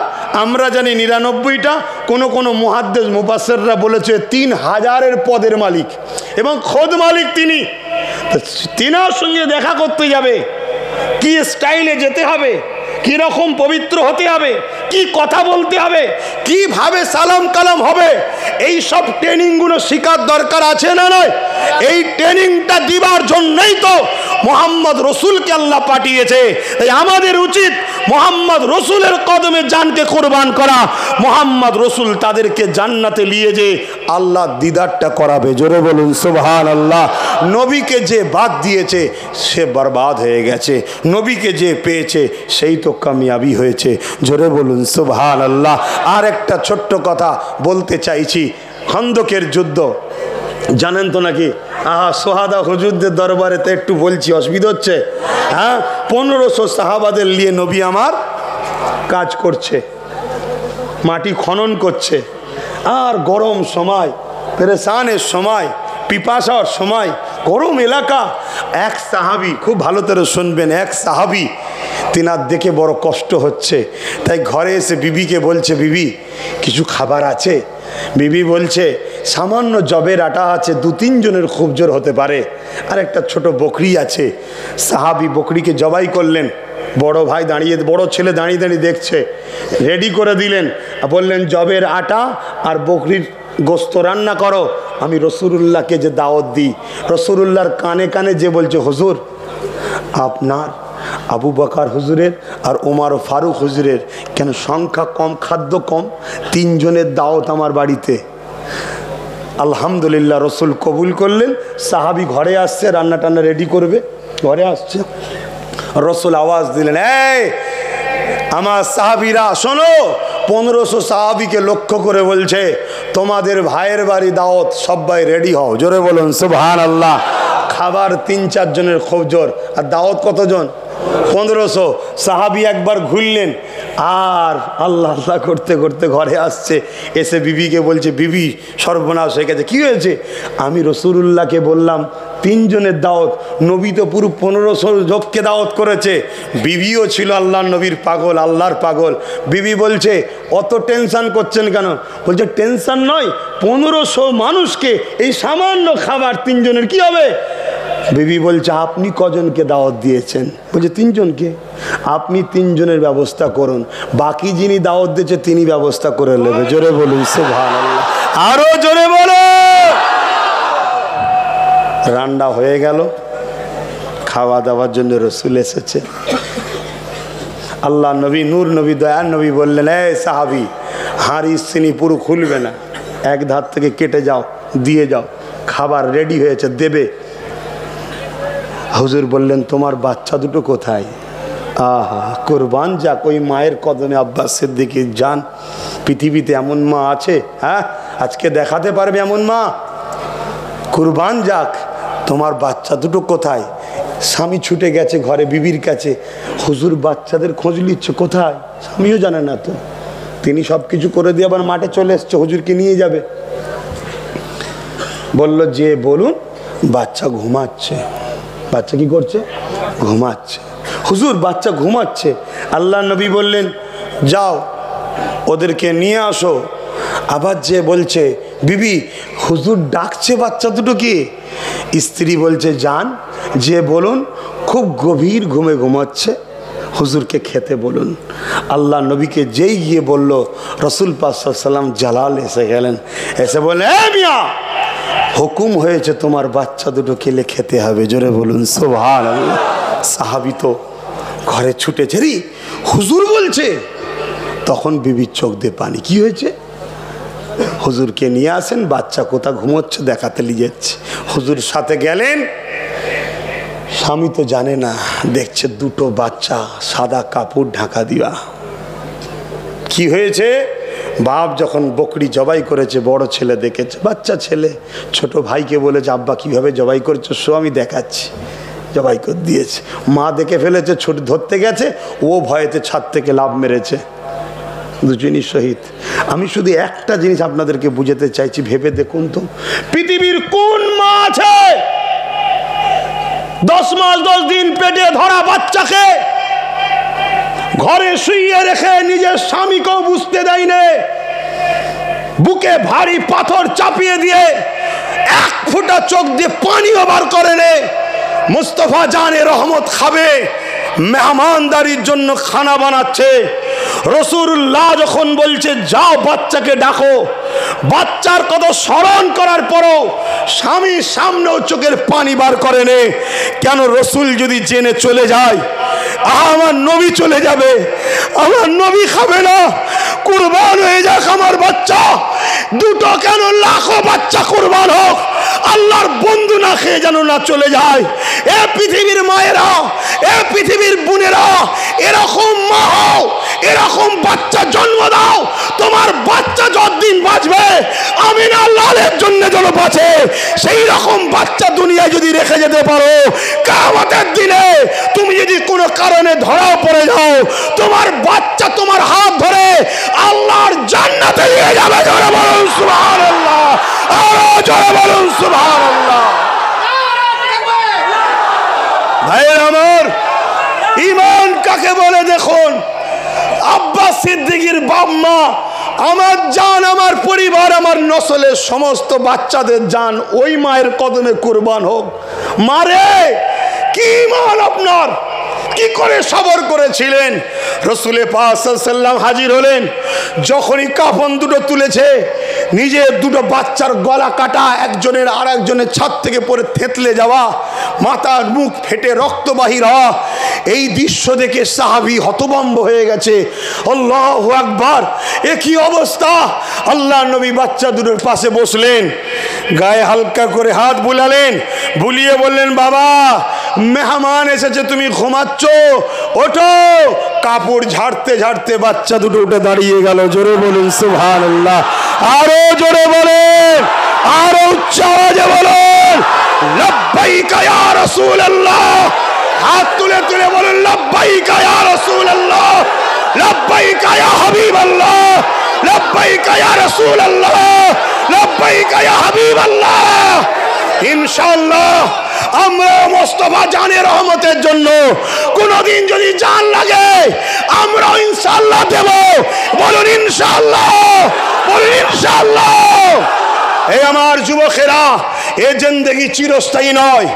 আমরা জানি 99টা, কোন মুহাদ্দিস মুফাসসিররা বলেছে 3000-এর পদের মালিক এবং খোদ মালিক তিনি। তিনার সঙ্গে দেখা করতে যাবে, কি স্টাইলে যেতে হবে, কি রকম পবিত্র হতে হবে, কি কথা বলতে হবে, কিভাবে সালাম কালাম হবে, এই সব ট্রেনিংগুলো শেখার দরকার আছে না নয়? এই ট্রেনিংটা দিবার জন্যই তো মোহাম্মদ রসুলকে আল্লাহ পাঠিয়েছে। তাই আমাদের উচিত মোহাম্মদ রসুলের কদমে জানকে কোরবান করা। মোহাম্মদ রসুল তাদেরকে জান্নাতে নিয়ে যে আল্লাহ দিদারটা করাবে। জোরে বলুন সুবহানাল্লাহ। নবীকে যে বাদ দিয়েছে সে বরবাদ হয়ে গেছে, নবীকে যে পেয়েছে সেই তো কামিয়াবি হয়েছে। জোরে বলুন সুবহানাল্লাহ। আর একটা ছোট্ট কথা বলতে চাইছি, খন্দকের যুদ্ধ জানেন তো নাকি? সোহাদা হুজুরদের দরবারে তো একটু বলছি, অসুবিধা হচ্ছে? হ্যাঁ, 1500 সাহাবাদের নিয়ে নবী আমার কাজ করছে, মাটি খনন করছে। আর গরম সময়, পেরেশানের সময়, পিপাসার সময়, গরম এলাকা। এক সাহাবি, খুব ভালো করে শুনবেন, এক সাহাবি তিনার দেখে বড় কষ্ট হচ্ছে, তাই ঘরে এসে বিবিকে বলছে বিবি কিছু খাবার আছে? বিবি বলছে সামান্য জবের আটা আছে, 2-3 জনের খুব জোর হতে পারে, আর একটা ছোট বকরি আছে। সাহাবি বকরিকে জবাই করলেন। বড় ভাই দাঁড়িয়ে, বড় ছেলে দাঁড়িয়ে দাঁড়িয়ে দেখছে, রেডি করে দিলেন। বললেন জবের আটা আর বকরির গোস্ত রান্না করো, আমি রসুলুল্লাহকে যে দাওয়াত দিই। রসুলুল্লাহর কানে কানে যে বলছে হুজুর আপনার, আবু বকর হুজুরের আর ওমর ফারুক হুজুরের কেন সংখ্যা কম, খাদ্য কম, 3 জনের দাওয়াত আমার বাড়িতে। আলহামদুলিল্লাহ, রসুল কবুল করলেন। সাহাবি ঘরে আসছে, রান্না টান্না রেডি করবে, ঘরে আসছে। রসুল আওয়াজ দিলেন, এই আমার সাহাবিরা শোনো। 1500 সাহাবিকে লক্ষ্য করে বলছে তোমাদের ভাইয়ের বাড়ি দাওয়াত, সবাই রেডি হও। জোরে বলুন সুবহানাল্লাহ। খাবার 3-4 জনের খুব জোর, আর দাওয়াত কতজন? 1500। সাহাবি একবার ঘুরলেন, আর আল্লাহ আল্লাহ করতে করতে ঘরে আসছে। এসে বিবিকে বলছে বিবি সর্বনাশ হয়ে গেছে। কি হয়েছে? আমি রসুলুল্লাহকে বললাম 3 জনের দাওয়াত, নবী তো পুরো 1500 লোককে দাওয়াত করেছে। বিবিও ছিল আল্লাহর নবীর পাগল, আল্লাহর পাগল। বিবি বলছে অত টেনশন করছেন কেন? বলছে টেনশন নয়, 1500 মানুষকে এই সামান্য খাবার 3 জনের কি হবে? বিবি বলছে আপনি কজনকে দাওয়াত দিয়েছেন? বলছে 3 জনকে। আপনি 3 জনের ব্যবস্থা করুন, বাকি যিনি দাওয়াত দিয়েছে তিনি ব্যবস্থা করে নেবে। জোরে বলুন সুবহানাল্লাহ, আরো জোরে বলো। রান্না হয়ে গেল, খাওয়া দাওয়ার জন্য রসুল এসেছে। আল্লাহ নবী, নূর নবী, দয়ার নবী বললেন এই সাহাবি, হাঁড়ি চিনি পুরো খুলবে না, এক ধার থেকে কেটে যাও, দিয়ে যাও, খাবার রেডি হয়েছে দেবে। হুজুর বললেন তোমার বাচ্চা দুটো কোথায়? আহা, কোরবান যাক ওই মায়ের কদমে আব্বাস সিদ্দিকীর জান। পৃথিবীতে এমন মা আছে? হ্যাঁ, আজকে দেখাতে পারবে এমন মা? কোরবান যাক, তোমার বাচ্চা দুটো কোথায়? স্বামী ছুটে গেছে ঘরে বিবির কাছে, হুজুর বাচ্চাদের খোঁজ নিচ্ছে কোথায়? স্বামীও জানে না তো, তিনি সব কিছু করে দিয়ে আবার মাঠে চলে এসছে, হুজুরকে নিয়ে যাবে। বলল যে বলুন, বাচ্চা ঘুমাচ্ছে। বাচ্চা কি করছে? ঘুমাচ্ছে। হুজুর বাচ্চা ঘুমাচ্ছে। আল্লাহ নবী বললেন যাও ওদেরকে নিয়ে আসো। আবার যে বলছে বিবি হুজুর ডাকছে বাচ্চা দুটো কি? স্ত্রী বলছে যান, যে বলুন খুব গভীর ঘুমে ঘুমাচ্ছে, হুজুরকে খেতে বলুন। আল্লাহ নবীকে যেই গিয়ে বলল, রসুল পাক সাল্লাল্লাহু আলাইহি ওয়াসাল্লাম জালাল এসে গেলেন, এসে বললেন এ মিয়া, হুকুম হয়েছে তোমার বাচ্চা দুটো খেলে খেতে হবে। জোরে বলুন সুবহানাল্লাহ। সাহাবী তো ঘরে ছুটেছে, রে হুজুর বলছে। তখন বিবির চোখ দিয়ে পানি। কি হয়েছে? হুজুরকে নিয়ে আসেন, বাচ্চা কোথা ঘুমোচ্ছে দেখাতে নিয়ে যাচ্ছে। হুজুর সাথে গেলেন, স্বামী তো জানে না, দেখছে দুটো বাচ্চা সাদা কাপড় ঢাকা দিয়া। কি হয়েছে? বাপ যখন বকরি জবাই করেছে, বড় ছেলে দেখেছে, বাচ্চা ছেলে ছোট ভাইকে বলেছে আব্বা কিভাবে জবাই করেছে সো আমি দেখাচ্ছি। জবাই করে দিয়েছে, মা দেখে ফেলেছে, ছোট ধরতে গেছে, ও ভয়েতে ছাদ থেকে লাভ মেরেছে, দুজনই শহীদ। আমি শুধু একটা জিনিস আপনাদেরকে বুঝাতে চাইছি, ভেবে দেখুন তো, পৃথিবীর কোন মা আছে 10 মাস 10 দিন পেটে ধরা বাচ্চাকে ঘরে শুইয়ে রেখে নিজের স্বামীকেও বুঝতে দেয়নি, বুকে ভারী পাথর চাপিয়ে দিয়ে 1 ফোঁটা চোখ দিয়ে পানিও বার করে নে, মুস্তাফা জানে রহমত খাবে, মেহমানদারির জন্য খানা বানাচ্ছে। রাসূলুল্লাহ যখন বলছে যাও বাচ্চাকে ডাকো, বাচ্চার কথা স্মরণ করার পরও স্বামীর সামনেও চোখের পানি বার করে নে। কেন? রাসূল যদি জেনে চলে যায় আমার নবী চলে যাবে, আমার নবী খাবে না, কুরবান হয়ে যাক আমার বাচ্চা দুটো, কেন লাখো বাচ্চা কুরবান হোক, আল্লাহর বন্ধু না খেয়ে যেন না চলে যায়। এ পৃথিবীর মায়েরা, এ পৃথিবীর বোনেরা, এরকম মা হও, এরকম বাচ্চা জন্ম দাও, তোমার বাচ্চা যতদিন বাঁচবে আমিনা লালের জন্য যেন বাঁচে, সেই রকম বাচ্চা দুনিয়ায় যদি রেখে যেতে পারো, কিয়ামতের দিনে তুমি যদি কোনো কারণে ধরাও পড়ে যাও, তোমার বাচ্চা তোমার হাত ধরে আল্লাহর জান্নাতে নিয়ে যাবে। জোরে বলুন সুবহানাল্লাহ, আরো জোরে বলুন সুবহানাল্লাহ। ভাইয়ের আমার, ঈমান কাকে বলে দেখুন। আব্বাস সিদ্দিকীর বাপ মা, আমার জান, আমার পরিবার, আমার নসলের সমস্ত বাচ্চাদের জান ওই মায়ের কদমে কুরবান হোক। মারে কি ঈমান আপনার, কি করে সবর করেছিলেন? রাসূল পাক সাল্লাল্লাহু আলাইহি ওয়াসাল্লাম হাজির হলেন, যখনই কাফন দুটো তুলেছে, নিজের দুটো বাচ্চার গলা কাটা, একজনের আর একজনের ছাদ থেকে পড়ে থেতলে যাওয়া, মাথার মুখ ফেটে রক্ত বাহির হওয়া, এই দৃশ্য দেখে সাহাবী হতভম্ব হয়ে গেছে। আল্লাহু আকবার, এ কি অবস্থা! আল্লাহ নবী বাচ্চা দুটোর পাশে বসলেন, গায়ে হালকা করে হাত বুলালেন, বুলিয়ে বললেন বাবা মেহমান এসেছে, তুমি ঘুমাচ্ছ, ওঠো। কাপড় ঝাড়তে ঝাড়তে বাচ্চা দুটো উঠে দাঁড়িয়ে গেল। জোরে বলুন সুবহানাল্লাহ, আরো জোরে বলেন, আরো উচ্চ আওয়াজে বলেন লাব্বাইকা ইয়া রাসূলুল্লাহ। হাত তুলে তুলে বলেন লাব্বাইকা ইয়া রাসূলুল্লাহ, লাব্বাইকা ইয়া হাবিবাল্লাহ, লাব্বাইকা ইয়া রাসূলুল্লাহ, লাব্বাইকা ইয়া হাবিবাল্লাহ। ইনশাআল্লাহ আমরা মুস্তাফা জানের রহমতের জন্য কোনদিন যদি জান লাগে আমরা ইনশাআল্লাহ দেব। বলুন ইনশাআল্লাহ, বলুন ইনশাআল্লাহ। এই আমার যুবকেরা, এ জিন্দেগি চিরস্থায়ী নয়,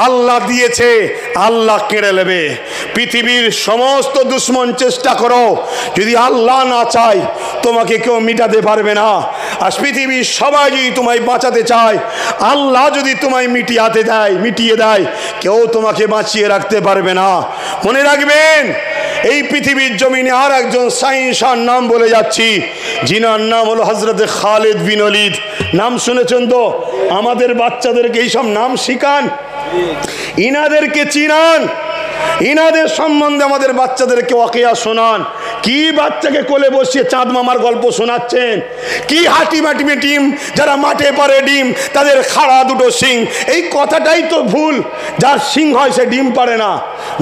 আল্লাহ দিয়েছে, আল্লাহ কেড়ে নেবে। পৃথিবীর সমস্ত দুশ্মন চেষ্টা করো, যদি আল্লাহ না চায় তোমাকে কেউ মিটাতে পারবে না। আর পৃথিবীর সবাই যদি তোমায় বাঁচাতে চায়, আল্লাহ যদি তোমায় মিটিয়ে দেয়, কেউ তোমাকে বাঁচিয়ে রাখতে পারবে না। মনে রাখবেন, এই পৃথিবীর জমিনে আর একজন সাইন্সার নাম বলে যাচ্ছি, যিনার নাম হলো হযরত খালিদ বিন ওলীদ। নাম শুনেছেন তো? আমাদের বাচ্চাদেরকে এইসব নাম শিখান। ইনাদেরকে চিনান, ইনাদের সম্বন্ধে আমাদের বাচ্চাদেরকে ওয়াকিয়া শোনান। কি বাচ্চাকে কোলে বসিয়ে চাঁদ মামার গল্প শোনাচ্ছেন? কি হাটিমাটিমে ডিম, যারা মাঠে পারে ডিম তাদের খাড়া দুটো শিং, এই কথাটাই তো ভুল। যার শিং হয় সে ডিম পারে না,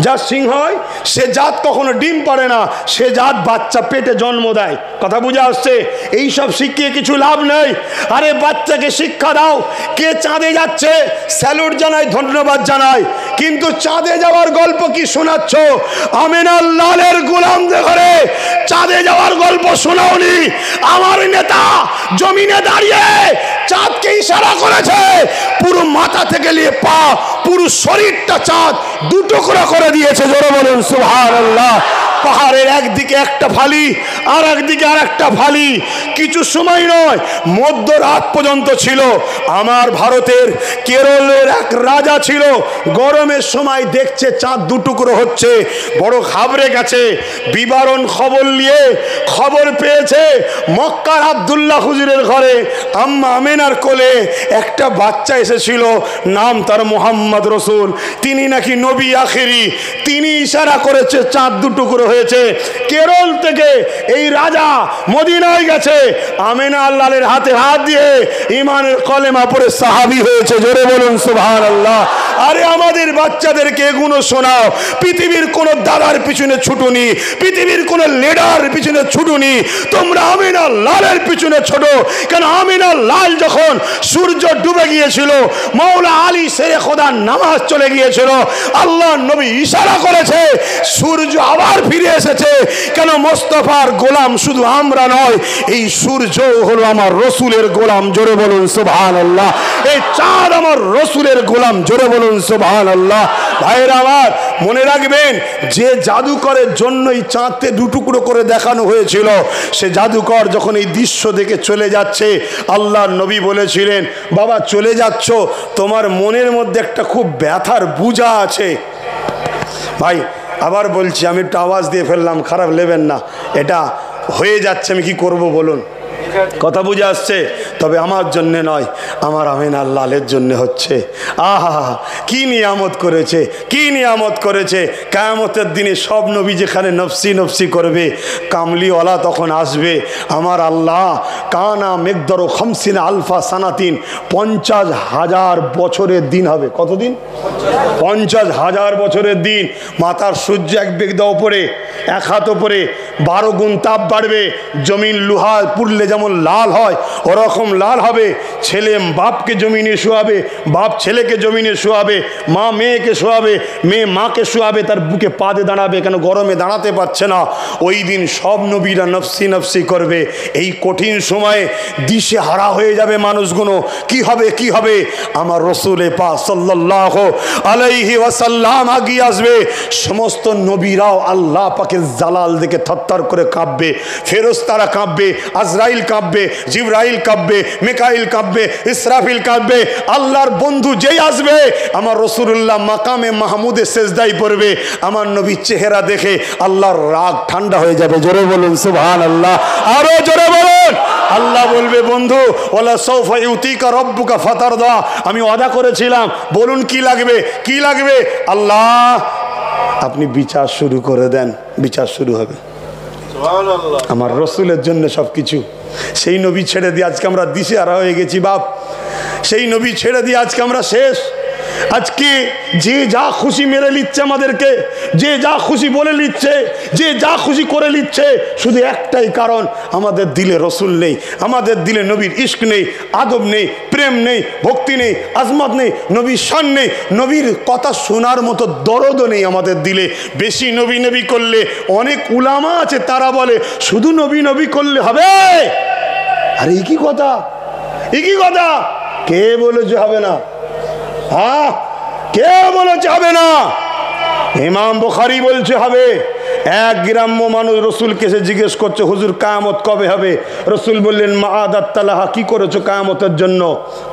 যার শিং হয় সে জাত কখনো ডিম পারে না, সে জাত বাচ্চা পেটে জন্ম দেয়। কথা বুঝে আসছে? এইসব শিখিয়ে কিছু লাভ নেই। আরে বাচ্চাকে শিক্ষা দাও। কে চাঁদে যাচ্ছে স্যালুট জানাই, ধন্যবাদ জানাই, কিন্তু চাঁদে যাওয়ার গল্প কি শোনাচ্ছ? আমিনার লালের গোলামদের ঘরে চাঁদে যাওয়ার গল্প শোনাওনি। আমার নেতা জমিনে দাঁড়িয়ে চাঁদকে ইশারা করেছে, পুরো মাথা থেকে নিয়ে পা, পুরো শরীরটা চাঁদ দুটুকরা করে দিয়েছে। জোরে বলুন সুবহানাল্লাহ। পাহাড়ের একদিকে একটা ফালি, আর একদিকে আর একটা ফালি। কিছু সময় নয়, মধ্যরাত পর্যন্ত ছিল। আমার ভারতের কেরলের এক রাজা ছিল, গরমের সময় দেখছে চাঁদ দুটুকরো হচ্ছে, বড় ঘাবড়ে গেছে। বিবরণ খবর নিয়ে খবর পেয়েছে মক্কার আব্দুল্লাহ হুজুরের ঘরে আম্মা আমিনার কোলে একটা বাচ্চা এসেছিল, নাম তার মুহাম্মদ রসুল। তিনি নাকি নবী আখেরি। তিনি ইশারা করেছে চাঁদ দুটুকরো হয়েছে। কেরল থেকে এই রাজা মদিনায় গেছে, আমিনা আল্লাহর হাতে হাত দিয়ে ইমানের কলেমা পড়ে সাহাবী হয়েছে। জোরে বলুন সুবহানাল্লাহ। আরে আমাদের বাচ্চাদেরকে এগুলো শোনাও। পৃথিবীর কোন দাদার পিছনে ছুটুনি, পৃথিবীর কোন লিডার পিছনে ছুটুনি, তোমরা আমিনা লালের পিছনে ছোটো। কেন আমিনা লাল যখন সূর্য ডুবে গিয়েছিল, মৌলা আলী শেরে খোদার নামাজ চলে গিয়েছিল, আল্লাহ নবী ইশারা করেছে সূর্য আবার ফিরে এসেছে। কেন মোস্তফার গোলাম শুধু আমরা নয়, এই সূর্য হলো আমার রসুলের গোলাম। জোরে বলুন সুবহানাল্লাহ। এই চাঁদ আমার রসুলের গোলাম। জোরে বলুন সুবহানাল্লাহ। ভাইরা আমার, মনে রাখবেন, যে জাদুকরের জন্যই চাঁদকে দুটুকরো করে দেখানো হয়েছিল, সে জাদুকর যখন এই দৃশ্য দেখে চলে যাচ্ছে, আল্লাহর নবী বলেছিলেন, বাবা চলে যাচ্ছ, তোমার মনের মধ্যে একটা খুব ব্যথার বুঝা আছে। ভাই আবার বলছি, আমি একটু আওয়াজ দিয়ে ফেললাম, খারাপ নেবেন না, এটা হয়ে যাচ্ছে, আমি কি করব বলুন? কথা বুঝে আসছে? তবে আমার জন্যে নয়, আমার আমিনা লালের জন্য হচ্ছে। আহা, কি নিয়ামত করেছে, কি নিয়ামত করেছে। কিয়ামতের দিনে সব নবী যেখানে নফসি নফসি করবে, কামলিওয়ালা তখন আসবে। আমার আল্লাহ কানা মেকদরো খামসিনা আলফা সানাতিন, 50,000 বছরের দিন হবে। কতদিন? 50,000 বছরের দিন। মাথার সূর্য এক বেগদা ওপরে, এক হাত ওপরে, 12 গুণ তাপ বাড়বে। জমিন লোহা পুড়লে যেমন লাল হয় ওরকম লাল হবে। ছেলে বাপকে জমিনে শোয়াবে, বাপ ছেলেকে জমিনে শোয়াবে, মা মেয়েকে শোয়াবে, মেয়ে মাকে শোয়াবে, তার বুকে পা দিয়ে দাঁড়াবে, কেন গরমে দাঁড়াতে পারছে না। ওই দিন সব নবীরা নফসি নফসি করবে। এই কঠিন সময়ে দিশে হারা হয়ে যাবে মানুষগুলো। কি হবে, কি হবে? আমার রসুলে পাক সাল্লাল্লাহু আলাইহি ওয়াসাল্লাম আগিয়ে আসবে। সমস্ত নবীরাও আল্লাহ পাকের জালাল দেখে থরথর করে কাঁপবে। ফেরেশতারা কাঁপবে, আজরাইল কাঁপবে, জিবরাইল কাঁপবে, মিকাইল কাঁপবে, ইসরাফিল কাঁপবে। আল্লাহর বন্ধু যেই আসবে, আমার রাসূলুল্লাহ মাকামে মাহমুদে সেজদায় পড়বে। আমার নবীর চেহারা দেখে আল্লাহর রাগ ঠান্ডা হয়ে যাবে। জোরে বলুন সুবহানাল্লাহ। আরো জোরে বলুন। আল্লাহ বলবে, বন্ধু ওয়ালা সাউফা ইউতিকা রাব্বুকা ফাতারদা, আমি ওয়াদা করেছিলাম, বলুন কি লাগবে, কি লাগবে? আল্লাহ আপনি বিচার শুরু করে দেন, বিচার শুরু হবে। আমার রসুলের জন্য সবকিছু। সেই নবী ছেড়ে দিয়ে আজকে আমরা দিশেহারা হয়ে গেছি বাপ। সেই নবী ছেড়ে দিয়ে আজকে আমরা শেষ। আজকে যে যা খুশি মেরে নিচ্ছে আমাদেরকে, যে যা খুশি বলে নিচ্ছে, যে যা খুশি করে নিচ্ছে, শুধু একটাই কারণ, আমাদের দিলে রসুল নেই, আমাদের দিলে নবীর ইশক নেই, আদব নেই, প্রেম নেই, ভক্তি নেই, আজমত নেই, নবীর শান নেই, নবীর কথা শোনার মতো দরদও নেই আমাদের দিলে। বেশি নবী নবী করলে, অনেক উলামা আছে তারা বলে শুধু নবী নবী করলে হবে। আরে এই কি কথা, এই কি কথা? কে বলেছে হবে না? হ্যাঁ, কে বলেছে হবে না? ইমাম বুখারী বলছে হবে। এক গ্রাম্য মানুষ রসুলকে এসে জিজ্ঞেস করছে, হুজুর কিয়ামত কবে হবে? রসুল বললেন, মাআদাত তালাহা, কি করেছো কিয়ামতের জন্য?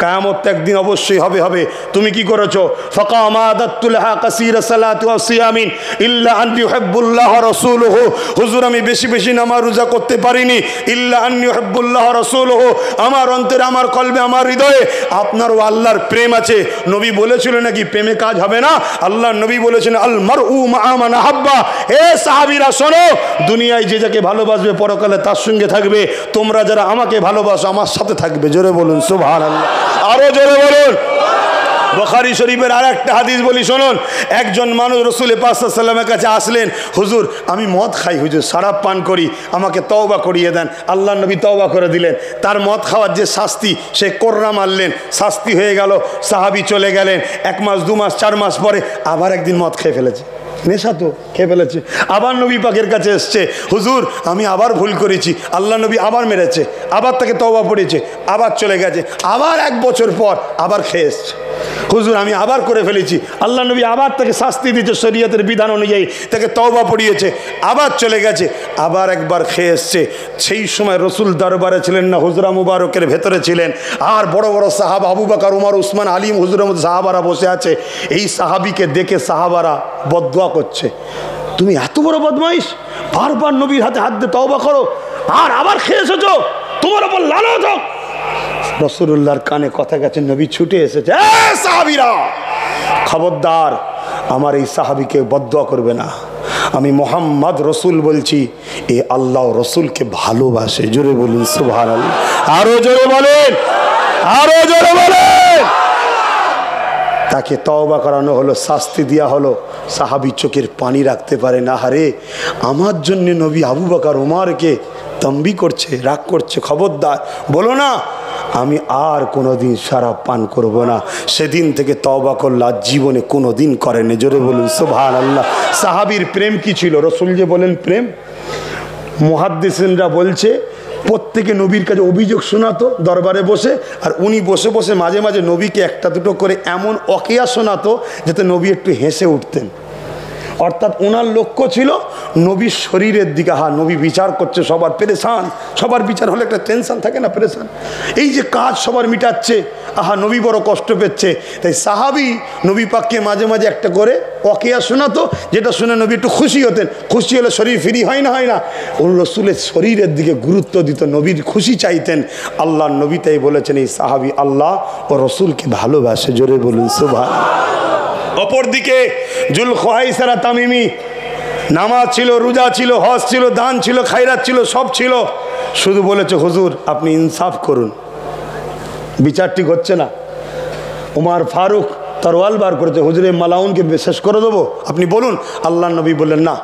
কিয়ামত একদিন অবশ্যই হবে হবে, তুমি কি করেছো? ফাকাম আদাতুল্লাহ কাসীরা সালাতু ওয়া সিয়ামিন ইল্লা আন ইউহিব্বুল্লাহ রাসূলুহু, হুজুর আমি বেশি বেশি নামাজ রোজা করতে পারিনি, ইল্লা আন ইউহিব্বুল্লাহ রাসূলুহু, আমার অন্তরে, আমার কলবে, আমার হৃদয়ে আপনার ও আল্লাহর প্রেম আছে। নবী বলেছিলেন নাকি প্রেমে কাজ হবে না? আল্লাহর নবী বলেছেন, আল মারউ মা মান আহাব্বা। এ সাহাবীরা শোনো, দুনিয়ায় যে যাকে ভালোবাসবে পরকালে তার সঙ্গে থাকবে। তোমরা যারা আমাকে ভালোবাসো আমার সাথে থাকবে। জোরে বলুন সুবহানাল্লাহ, আরো জোরে বলুন। বুখারী শরীফের আর একটা হাদিস বলি শুনুন। একজন মানুষ রসুল পাক সাল্লাল্লাহু আলাইহি ওয়াসাল্লামের কাছে আসলেন, হুজুর আমি মদ খাই, হুজুর শরাব পান করি, আমাকে তওবা করিয়ে দেন। আল্লাহর নবী তওবা করে দিলেন। তার মদ খাওয়ার যে শাস্তি, সে কোররা মারলেন, শাস্তি হয়ে গেল। সাহাবী চলে গেলেন। 1 মাস 2 মাস 4 মাস পরে আবার একদিন মদ খেয়ে ফেলেছে, নেশা তো খেয়ে ফেলেছে। আবার নবী পাকের কাছে এসছে, হুজুর আমি আবার ভুল করেছি, আল্লাহ নবী আবার মেরেছে, আবার তাকে তওবা পড়েছে, আবার চলে গেছে। আবার 1 বছর পর আবার খেয়ে এসছে, হুজুর আমি আবার করে ফেলেছি, আল্লাহ নবী আবার তাকে শাস্তি দিয়েছে শরীয়তের বিধান অনুযায়ী, তাকে তওবা পড়িয়েছে, আবার চলে গেছে, আবার একবার খেয়ে এসছে। সেই সময় রসুল দরবারে ছিলেন না, হুজরা মুবারকের ভেতরে ছিলেন। আর বড় বড় সাহাবা আবু বকর, উমর, উসমান, আলী, হুজুরের মধ্যে সাহাবারা বসে আছে। এই সাহাবিকে দেখে সাহাবারা বদদুয়া করছে, তুমি এত বড় বদমাইশ, বারবার নবীর হাতে হাত দিয়ে তওবা করো, আর আবার খেয়ে এসেছো, তোমার ওপর লানত হোক। রাসূলুল্লাহর কানে কথা গেছে, নবী ছুটে এসেছে, সাহাবীরা খবরদার, আমার এই সাহাবীকে বদদুয়া করবে না। আমি মোহাম্মদ রসুল বলছি, এ আল্লাহ রসুলকে ভালোবাসে। জোরে বলুন সুবহানাল্লাহ, আরো জোরে বলেন, আরো জোরে বলেন। তাকে তওবা করানো হলো, শাস্তি দেওয়া হলো। সাহাবী চোখের পানি রাখতে পারে না, হারে আমার জন্য নবী আবু বকর ওমরকে তম্বি করছে, রাগ করছে। খবরদার বলো না আমি আর কোনোদিন শরাব পান করব না। সেদিন থেকে তওবা করল, জীবনে কোনোদিন করেনি। জোরে বলুন সুবহানাল্লাহ। সাহাবীর প্রেম কি ছিল? রসুল যে বলেন প্রেম, মুহাদ্দিসিনরা বলছে প্রত্যেকে নবীর কাছে অভিযোগ শোনাতো দরবারে বসে, আর উনি বসে বসে মাঝে মাঝে নবীকে একটা দুটো করে এমন ওয়াকিয়া শোনাতো যাতে নবী একটু হেসে উঠতেন। অর্থাৎ ওনার লক্ষ্য ছিল নবীর শরীরের দিকে। হ্যাঁ, নবী বিচার করছে, সবার পেরেশান, সবার বিচার হলে একটা টেনশন থাকে না, পেরেশান। এই যে কাজ সবার মিটাচ্ছে, আহা নবী বড় কষ্ট পেচ্ছে। তাই সাহাবী নবী পাককে মাঝে মাঝে একটা করে ওয়াকিয়া শোনাতো, যেটা শুনে নবী একটু খুশি হতেন। খুশি হলে শরীর ফ্রি হয় না, হয় না? ওর রসুলের শরীরের দিকে গুরুত্ব দিত, নবীর খুশি চাইতেন। আল্লাহর নবী তাই বলেছেন, এই সাহাবী আল্লাহ ও রসুলকে ভালোবাসে। জোরে বলুন সুবহানাল্লাহ। অপরদিকে জুলখাইসারা তামিমি, নামাজ ছিল, রোজা ছিল, হজ ছিল, দান ছিল, খায়রাত ছিল, সব ছিল। শুধু বলেছে, হুজুর আপনি ইনসাফ করুন, বিচার ঠিক হচ্ছে না। উমর ফারুক তরোয়াল বার করেছে, হুজুর এই মালাউনকে শেষ করে দেবো, আপনি বলুন। আল্লাহ নবী বললেন, না,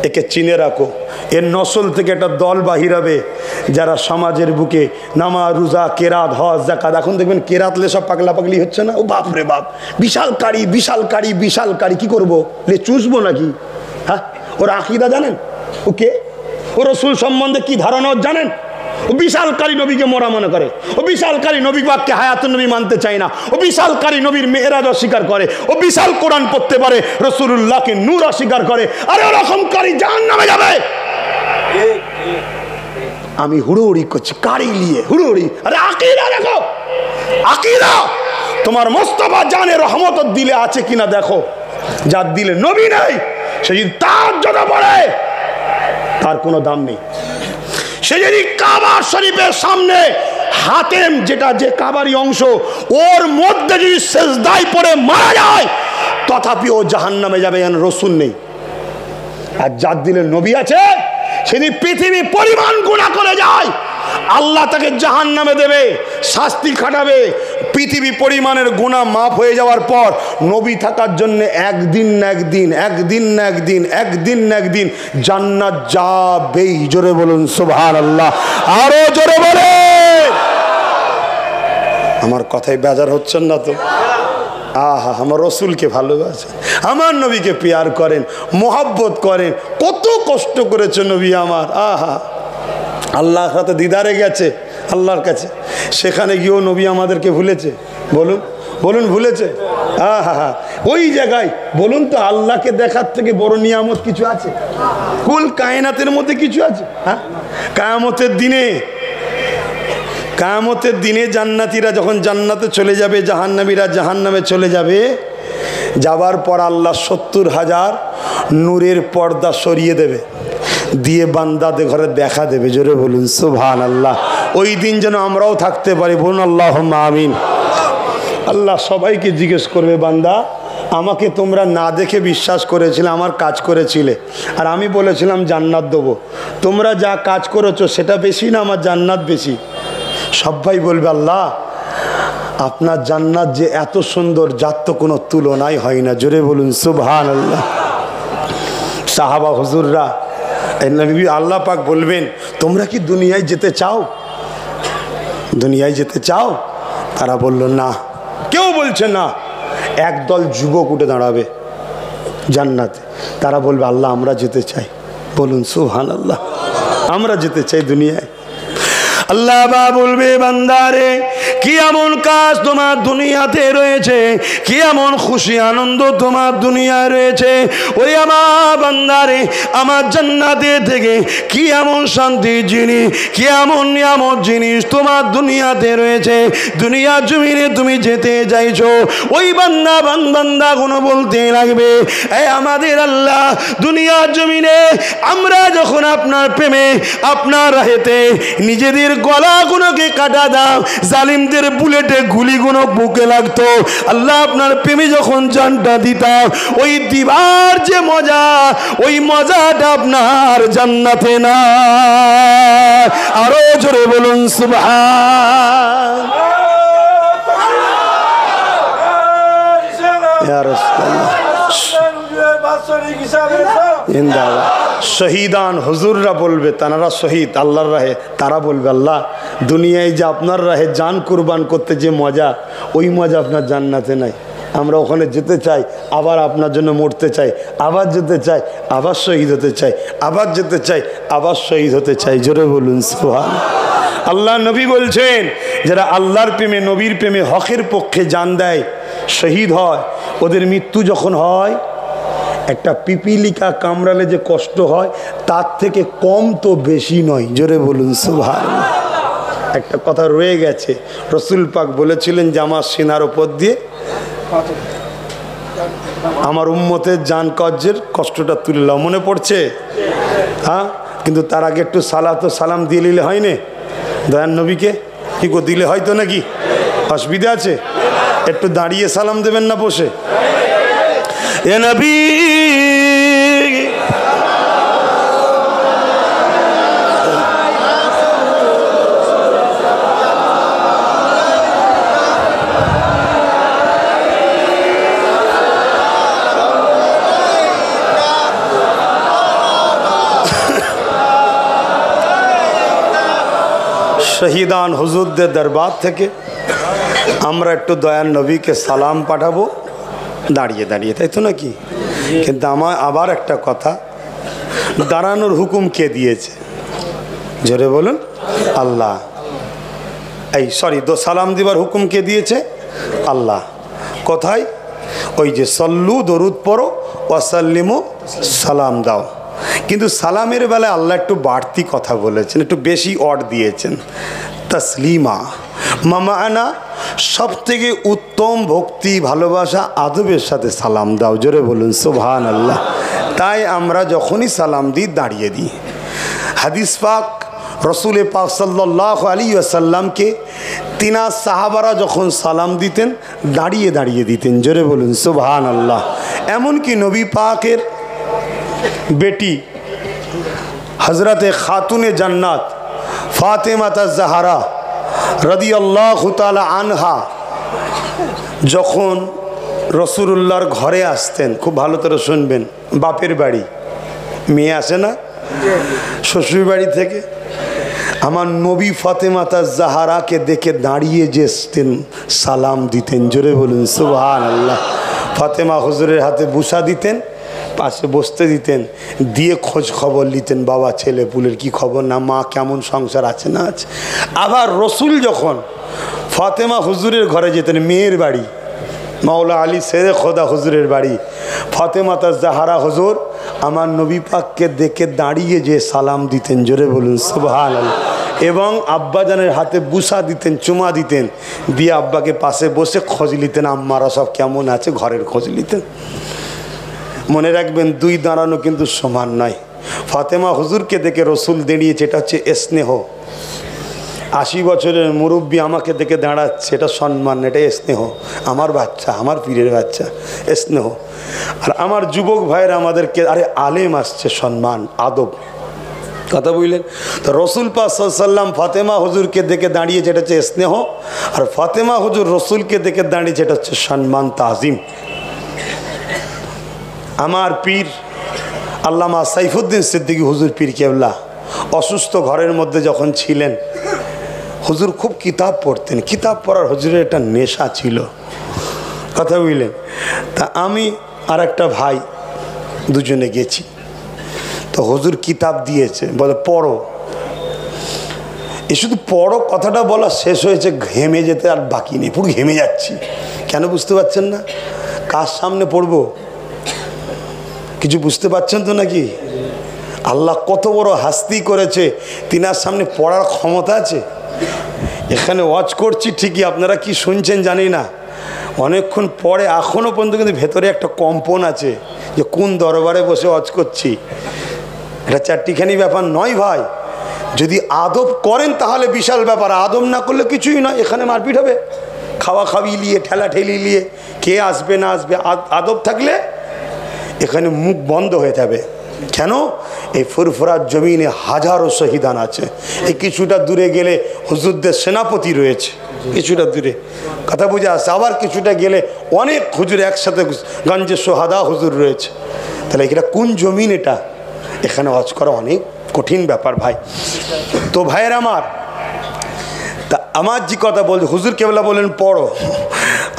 একে চিনে রাখো, এর নসল থেকে একটা দল বাহির হবে যারা সমাজের বুকে নামাজ, রোজা, কেরাত, হজ, যাকাত। এখন দেখবেন কেরাতলে সব পাগলা পাগলি হচ্ছে না? ও বাপ রে বাপ, বিশাল কারি, বিশাল কারি, বিশাল কারি। কি করবো, লে চুষবো নাকি? হ্যাঁ, ওর আকীদা জানেন? ওকে ও রসুল সম্বন্ধে কি ধারণা জানেন? ও বিশালকারী নবীকে মোরা মনে করে, ও বিশালকারী নবী পাককে হায়াতুন নবী মানতে চায় না, ও বিশালকারী নবীর মেরাজ অস্বীকার করে, ও বিশাল কোরআন পড়তে পারে, রাসূলুল্লাহকে নূর অস্বীকার করে। আরে ওরকম কারী জাহান্নামে যাবে। আমি হুড়োহুড়ি করছি কারি নিয়ে, হুড়োহুড়ি। আরে আকীদা দেখো, আকীদা তোমার মোস্তফা জানে রহমত দিলে আছে কিনা দেখো। যার দিলে নবী নাই, সে যদি তার জন্য পড়ে তার কোনো দাম নেই। সে যদি কাবা শরীফের সামনে হাতেম, যেটা যে কাবারই অংশ, ওর মধ্যে যদি সেজদায় পড়ে মারা যায়, তথাপি ও জাহান্নামে যাবে, যেন রসুল নেই। আর যার দিলে নবী আছে, সেদিন পৃথিবী পরিমাণ গুনাহ করে যায়, আল্লাহ তাকে জাহান্নামে দেবে, শাস্তি খাটাবে। পৃথিবী পরিমাণের গুনাহ মাফ হয়ে যাওয়ার পর নবী থাকার জন্য একদিন না একদিন, একদিন না একদিন, একদিন না একদিন জান্নাত যাবেই। জোরে বলুন সুবহানাল্লাহ, আরো জোরে বলেন। আমার কথায় বেজার হচ্ছেন না তো? আহা, আমার রসুলকে ভালোবাসেন, আমার নবীকে প্যার করেন, মোহাব্বত করেন। কত কষ্ট করেছে নবী আমার। আহা, আল্লাহর সাথে দিদারে গেছে আল্লাহর কাছে, সেখানে গিয়েও নবী আমাদেরকে ভুলেছে? বলুন, বলুন ভুলেছে? হ্যাঁ হ্যাঁ হ্যাঁ, ওই জায়গায় বলুন তো, আল্লাহকে দেখার থেকে বড় নিয়ামত কিছু আছে? কুল কায়নাতের মধ্যে কিছু আছে? হ্যাঁ, কিয়ামতের দিনে জান্নাতীরা যখন জান্নাতে চলে যাবে, জাহান্নামীরা জাহান্নামে চলে যাবে, যাবার পর আল্লাহ 70,000 নূরের পর্দা সরিয়ে দেবে, দিয়ে বান্দাদের ঘরে দেখা দেবে। জোরে বলুন সুবহানাল্লাহ। ওই দিন যেন আমরাও থাকতে পারি, বলুন আল্লাহুম্মা আমিন। আল্লাহ সবাইকে জিজ্ঞেস করবে, বান্দা আমাকে তোমরা না দেখে বিশ্বাস করেছিলে, আমার কাজ করেছিলে, আর আমি বলেছিলাম জান্নাত দেবো, তোমরা যা কাজ করেছো সেটা বেশি না আমার জান্নাত বেশি? সবাই বলবে, আল্লাহ আপনার জান্নাত যে এত সুন্দর, যার তো কোনো তুলনাই হয় না। জোরে বলুন সুবহানাল্লাহ। সাহাবা হুজুররা, নবী আল্লাহ পাক বলবেন, তোমরা কি দুনিয়ায় যেতে চাও? দুনিয়ায় যেতে চাও? তারা বলল না। কেউ বলছে না। একদল যুবক উঠে দাঁড়াবে জান্নাতে, তারা বলবে, আল্লাহ আমরা যেতে চাই। বলুন সুবহানাল্লাহ, আমরা যেতে চাই দুনিয়ায়। আল্লাহ বা বলবে, বান্দারে কি এমন কাজ তোমার দুনিয়াতে রয়েছে, কি এমন খুশি আনন্দ তোমার দুনিয়ায় রয়েছে, ওই আমার বান্দারে আমার জান্নাতে থেকে কি এমন শান্তির জিনিস, কি এমন নিয়ামত জিনিস তোমার দুনিয়াতে রয়েছে, দুনিয়ার জমিনে তুমি যেতে চাইছো। ওই বান্দা কোনো বলতে লাগবে, এই আমাদের আল্লাহ দুনিয়ার জমিনে আমরা যখন আপনার প্রেমে আপনার রাহেতে নিজেদের গলাগুলোকে কাটা দাও, জালিমদের বুলেটে গুলিগুলো বুকে লাগতো, আল্লাহ আপনার প্রেমে যখন জানটা দিতাম, ওই দিবার যে মজা, ওই মজাটা আপনার জান্নাতে না। আরো জোরে বলুন সুবহান। ইয়া রাসূলুল্লাহ, শহীদান হুজুররা বলবে, তারা শহীদ আল্লাহর রাহে, তারা বলবে, আল্লাহ দুনিয়ায় যে আপনার রাহে জান কুরবান করতে যে মজা, ওই মজা আপনার জান্নাতে নাই। আমরা ওখানে যেতে চাই, আবার আপনার জন্য মরতে চাই, আবার যেতে চাই, আবার শহীদ হতে চাই, আবার যেতে চাই, আবার শহীদ হতে চাই। জোরে বলুন সুবহান। আল্লাহ নবী বলছেন, যারা আল্লাহর প্রেমে নবীর প্রেমে হকের পক্ষে জান দেয়, শহীদ হয়, ওদের মৃত্যু যখন হয়, একটা পিপিলিকা কামড়ালে যে কষ্ট হয় তার থেকে কম তো বেশি নয়। জোরে বলুন সুবহানাল্লাহ। একটা কথা রয়ে গেছে, রসুল পাক বলেছিলেন যে আমার সিনার উপর দিয়ে আমার উম্মতের জান কজ্জের কষ্টটা তুলে নাও। মনে পড়ছে? হ্যাঁ, কিন্তু তার আগে একটু সালাম দিয়ে নিলে হয় না? দয়ার নবীকে কি গো দিলে হয়তো নাকি? অসুবিধা আছে? একটু দাঁড়িয়ে সালাম দেবেন না বসে? এ নবী শহীদান হুজুরদের দরবার থেকে আমরা একটু দয়ার নবীকে সালাম পাঠাবো দাঁড়িয়ে দাঁড়িয়ে, তাই তো নাকি? কিন্তু আমার আবার একটা কথা, দাঁড়ানোর হুকুম কে দিয়েছে? জোরে বলুন। আল্লাহ। সালাম দিবার হুকুম কে দিয়েছে? আল্লাহ। কোথায়? ওই যে সল্লু দরুদ পড়ো ওয়াসাল্লিমু সালাম দাও। কিন্তু সালামের বেলায় আল্লাহ একটু বাড়তি কথা বলেছেন, একটু বেশি অর্ড দিয়েছেন। তসলিমা মামানা, সব থেকে উত্তম ভক্তি ভালোবাসা আদবের সাথে সালাম দাও। জোরে বলুন সুবহানাল্লাহ। তাই আমরা যখনই সালাম দিই দাঁড়িয়ে দিই। হাদিস পাক রসুল পাক সাল্লাল্লাহু আলাইহি ওয়াসাল্লামকে তিনার সাহাবারা যখন সালাম দিতেন দাঁড়িয়ে দাঁড়িয়ে দিতেন। জোরে বলুন সুবহানাল্লাহ। এমনকি নবী পাকের বেটি হজরতে খাতুনে জান্নাত ফাতেমা জাহরা রাদিয়াল্লাহু তাআলা আনহা যখন রাসূলুল্লাহর ঘরে আসতেন, খুব ভালো করে শুনবেন, বাপের বাড়ি মেয়ে আসে না শ্বশুর বাড়ি থেকে, আমার নবী ফাতেমা জাহরাকে দেখে দাঁড়িয়ে যেতেন সালাম দিতেন। জোরে বলুন সুবহানাল্লাহ। ফাতেমা হুজুরের হাতে বুসা দিতেন, পাশে বসতে দিতেন, দিয়ে খোঁজ খবর নিতেন, বাবা ছেলে পুলের কি খবর, না মা কেমন, সংসার আছে না আছে। আবার রসুল যখন ফাতেমা হুজুরের ঘরে যেতেন, মেয়ের বাড়ি, মাওলা আলী শেরে খোদা হুজুরের বাড়ি। ফাতেমা জাহরা হুজুর আমার নবী পাককে দেখে দাঁড়িয়ে যে সালাম দিতেন, জোরে বলুন সুবহানাল্লাহ। এবং আব্বাজানের হাতে বুসা দিতেন, চুমা দিতেন, দিয়ে আব্বাকে পাশে বসে খোঁজ নিতেন, আম্মারা সব কেমন আছে ঘরের খোঁজ নিতেন। মনে রাখবেন, দুই দাঁড়ানো কিন্তু সমান নয়। ফাতেমা হুজুরকে দেখে রসুল দাঁড়িয়েছে, এটা হচ্ছে স্নেহ। 80 বছরের মুরব্বী আমাকে দেখে দাঁড়াচ্ছে, এটা সম্মান, এটা স্নেহ। আমার বাচ্চা, আমার পীরের বাচ্চা, স্নেহ। আর আমার যুবক ভাইয়েরা আমাদেরকে, আরে আলেম আসছে, সম্মান, আদব। কথা বুঝলেন? তো রসুল পাক সাল্লাল্লাহু আলাইহি ওয়াসাল্লাম ফাতেমা হুজুরকে দেখে দাঁড়িয়েছে, এটা হচ্ছে স্নেহ। আর ফাতেমা হুজুর রসুলকে দেখে দাঁড়িয়েছে, এটা হচ্ছে সম্মান, তাজিম। আমার পীর আল্লামা সাইফুদ্দিন সিদ্দিকী হুজুর পীর কেবলা অসুস্থ ঘরের মধ্যে যখন ছিলেন, হুজুর খুব কিতাব পড়তেন। কিতাব পড়ার হুজুরের একটা নেশা ছিল। কথা বুঝলেন? তা আমি আর একটা ভাই দুজনে গেছি, তো হুজুর কিতাব দিয়েছে, বলে পড়ো। এই শুধু পড়ো কথাটা বলা শেষ হয়েছে, ঘেমে যেতে আর বাকি নেই, পুরো ঘেমে যাচ্ছি। কেন বুঝতে পারছেন না? কার সামনে পড়বো কিছু বুঝতে পারছেন তো নাকি? আল্লাহ কত বড় হাস্তি করেছে, তিনার সামনে পড়ার ক্ষমতা আছে। এখানে ওয়াজ করছি ঠিকই, আপনারা কি শুনছেন জানি না, অনেকক্ষণ পরে এখনও পর্যন্ত কিন্তু ভেতরে একটা কম্পন আছে যে কোন দরবারে বসে ওয়াজ করছি। এটা চারটিখানি ব্যাপার নয় ভাই। যদি আদব করেন তাহলে বিশাল ব্যাপার, আদব না করলে কিছুই নয়। এখানে মারপিট হবে, খাওয়া খাওয়ি নিয়ে, ঠেলা ঠেলি নিয়ে, কে আসবে না আসবে। আদব থাকলে এখানে মুখ বন্ধ হয়ে যাবে। কেন? এই ফুরফুরার জমিনে হাজারো শহীদান আছে। এই কিছুটা দূরে গেলে হুজুরদের সেনাপতি রয়েছে, কিছুটা দূরে, কথা বুঝে আসছে। আবার কিছুটা গেলে অনেক হুজুর একসাথে, গঞ্জে সোহাদা হুজুর রয়েছে। তাহলে এটা কোন জমিন? এটা এখানে ওয়াজ করা অনেক কঠিন ব্যাপার ভাই। তো ভাইয়ের আমার, তা আমার যে কথা বলছে, হুজুর কেবলা বলেন পড়ো।